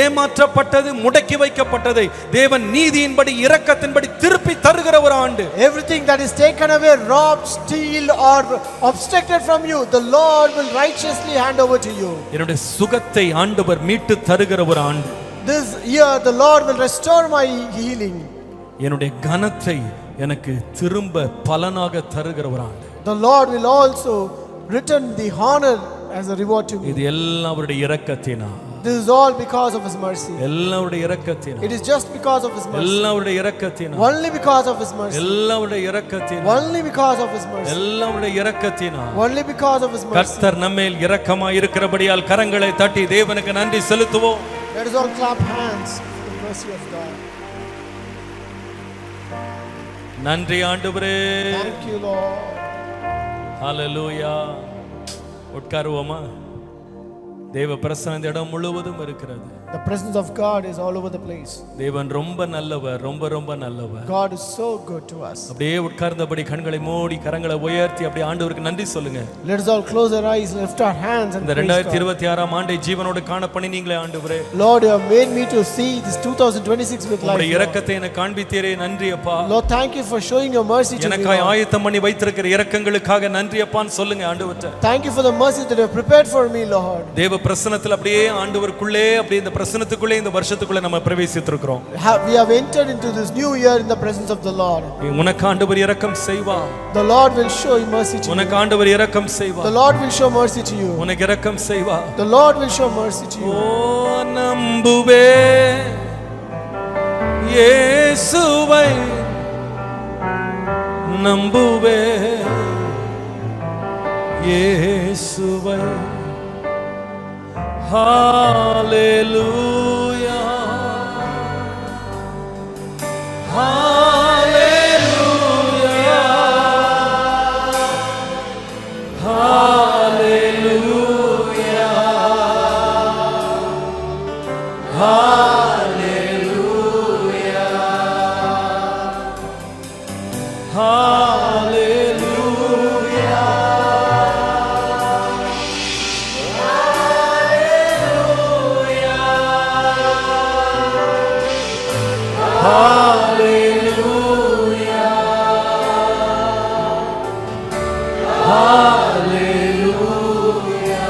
ஏமாற்றப்பட்டது, முடக்கி வைக்கப்பட்டதை தேவன் நீதியின்படி இரக்கத்தின்படி திருப்பி தருகிற ஒரு ஆண்டு. Everything that is taken away, robbed, steal or obstructed from you, the Lord will righteously hand over to you. என்னுடைய சுகத்தை ஆண்டவர் மீட்டு தருகிற ஒரு ஆண்டு. This year the Lord will restore my healing. என்னுடைய கனத்தை எனக்கு திரும்ப பலனாக தருகிற ஒரு ஆண்டு. The Lord will also return the honor as a reward to me. இது எல்லாம் அவருடைய இரக்கத்தினா, This is all because of His mercy. எல்லாம் அவருடைய இரக்கத்தினா, It is just because of His mercy. எல்லாம் அவருடைய இரக்கத்தினா, Only because of His mercy. எல்லாம் அவருடைய இரக்கத்தினா, Only because of His mercy. எல்லாம் அவருடைய இரக்கத்தினா. Only because of His mercy. கர்த்தர் நம்மேல் இரக்கமாய் இருக்கிறபடியால் கரங்களை தட்டி தேவனுக்கு நன்றி செலுத்துவோம். Let us all clap hands for the mercy of God. நன்றி ஆண்டவரே. Thank you, Lord. ஹalleluya. உட்காருவோமா? தேவ பிரசன்னம் இந்த இடம் முழுவதும் இருக்கிறது. The presence of God is all over the place. தேவன் ரொம்ப நல்லவர், ரொம்ப ரொம்ப நல்லவர். God is so good to us. அப்படியே உட்கார்ந்தபடி கண்களை மூடி கரங்களை உயர்த்தி அப்படியே ஆண்டவருக்கு நன்றி சொல்லுங்க. Let us all close our eyes, lift our hands and இந்த praise God. 2026 ஆண்டை ஜீவனோடு காண பண்ணி நீங்களே ஆண்டவரே. Lord, you have made me to see this 2026 with life. உம்முடைய Lord. இரக்கத்தை எனக்கு காண்பித்தீரே, நன்றி அப்பா. Lord, thank you for showing your mercy to me. எனக்காய் Lord. ஆயத்தம் பண்ணி வைத்திருக்கிற இரக்கங்களுக்காக நன்றி அப்பான்னு சொல்லுங்க ஆண்டவர்ட்ட. Thank you for the mercy that you have prepared for me, Lord. தேவ பிரசன்னத்தில் அப்படியே ஆண்டவருக்குள்ளே அப்படியே இந்த பிரசன்னத்துக்குள்ளே இந்த வருஷத்துக்குள்ளே நம்ம பிரவேசித்திருக்கிறோம். We have entered into this new year in the presence of the Lord. உனக்கு ஆண்டவர் இரக்கம் செய்வார். The Lord will show mercy to உனக்கு you. ஆண்டவர் இரக்கம் The செய்வார். Lord will show mercy to you. உனக்கு இரக்கம் செய்வார். The Lord will show mercy to O you. நம்புவே இயேசுவை நம்புவே இயேசுவை. ஹalleluya ஹalleluya ஹalleluya ஹalleluya ஹalleluya. Hallelujah. Hallelujah.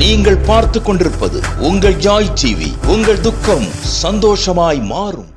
நீங்கள் பார்த்து கொண்டிருப்பது உங்கள் ஜாய் டிவி. உங்கள் துக்கம் சந்தோஷமாய் மாறும்.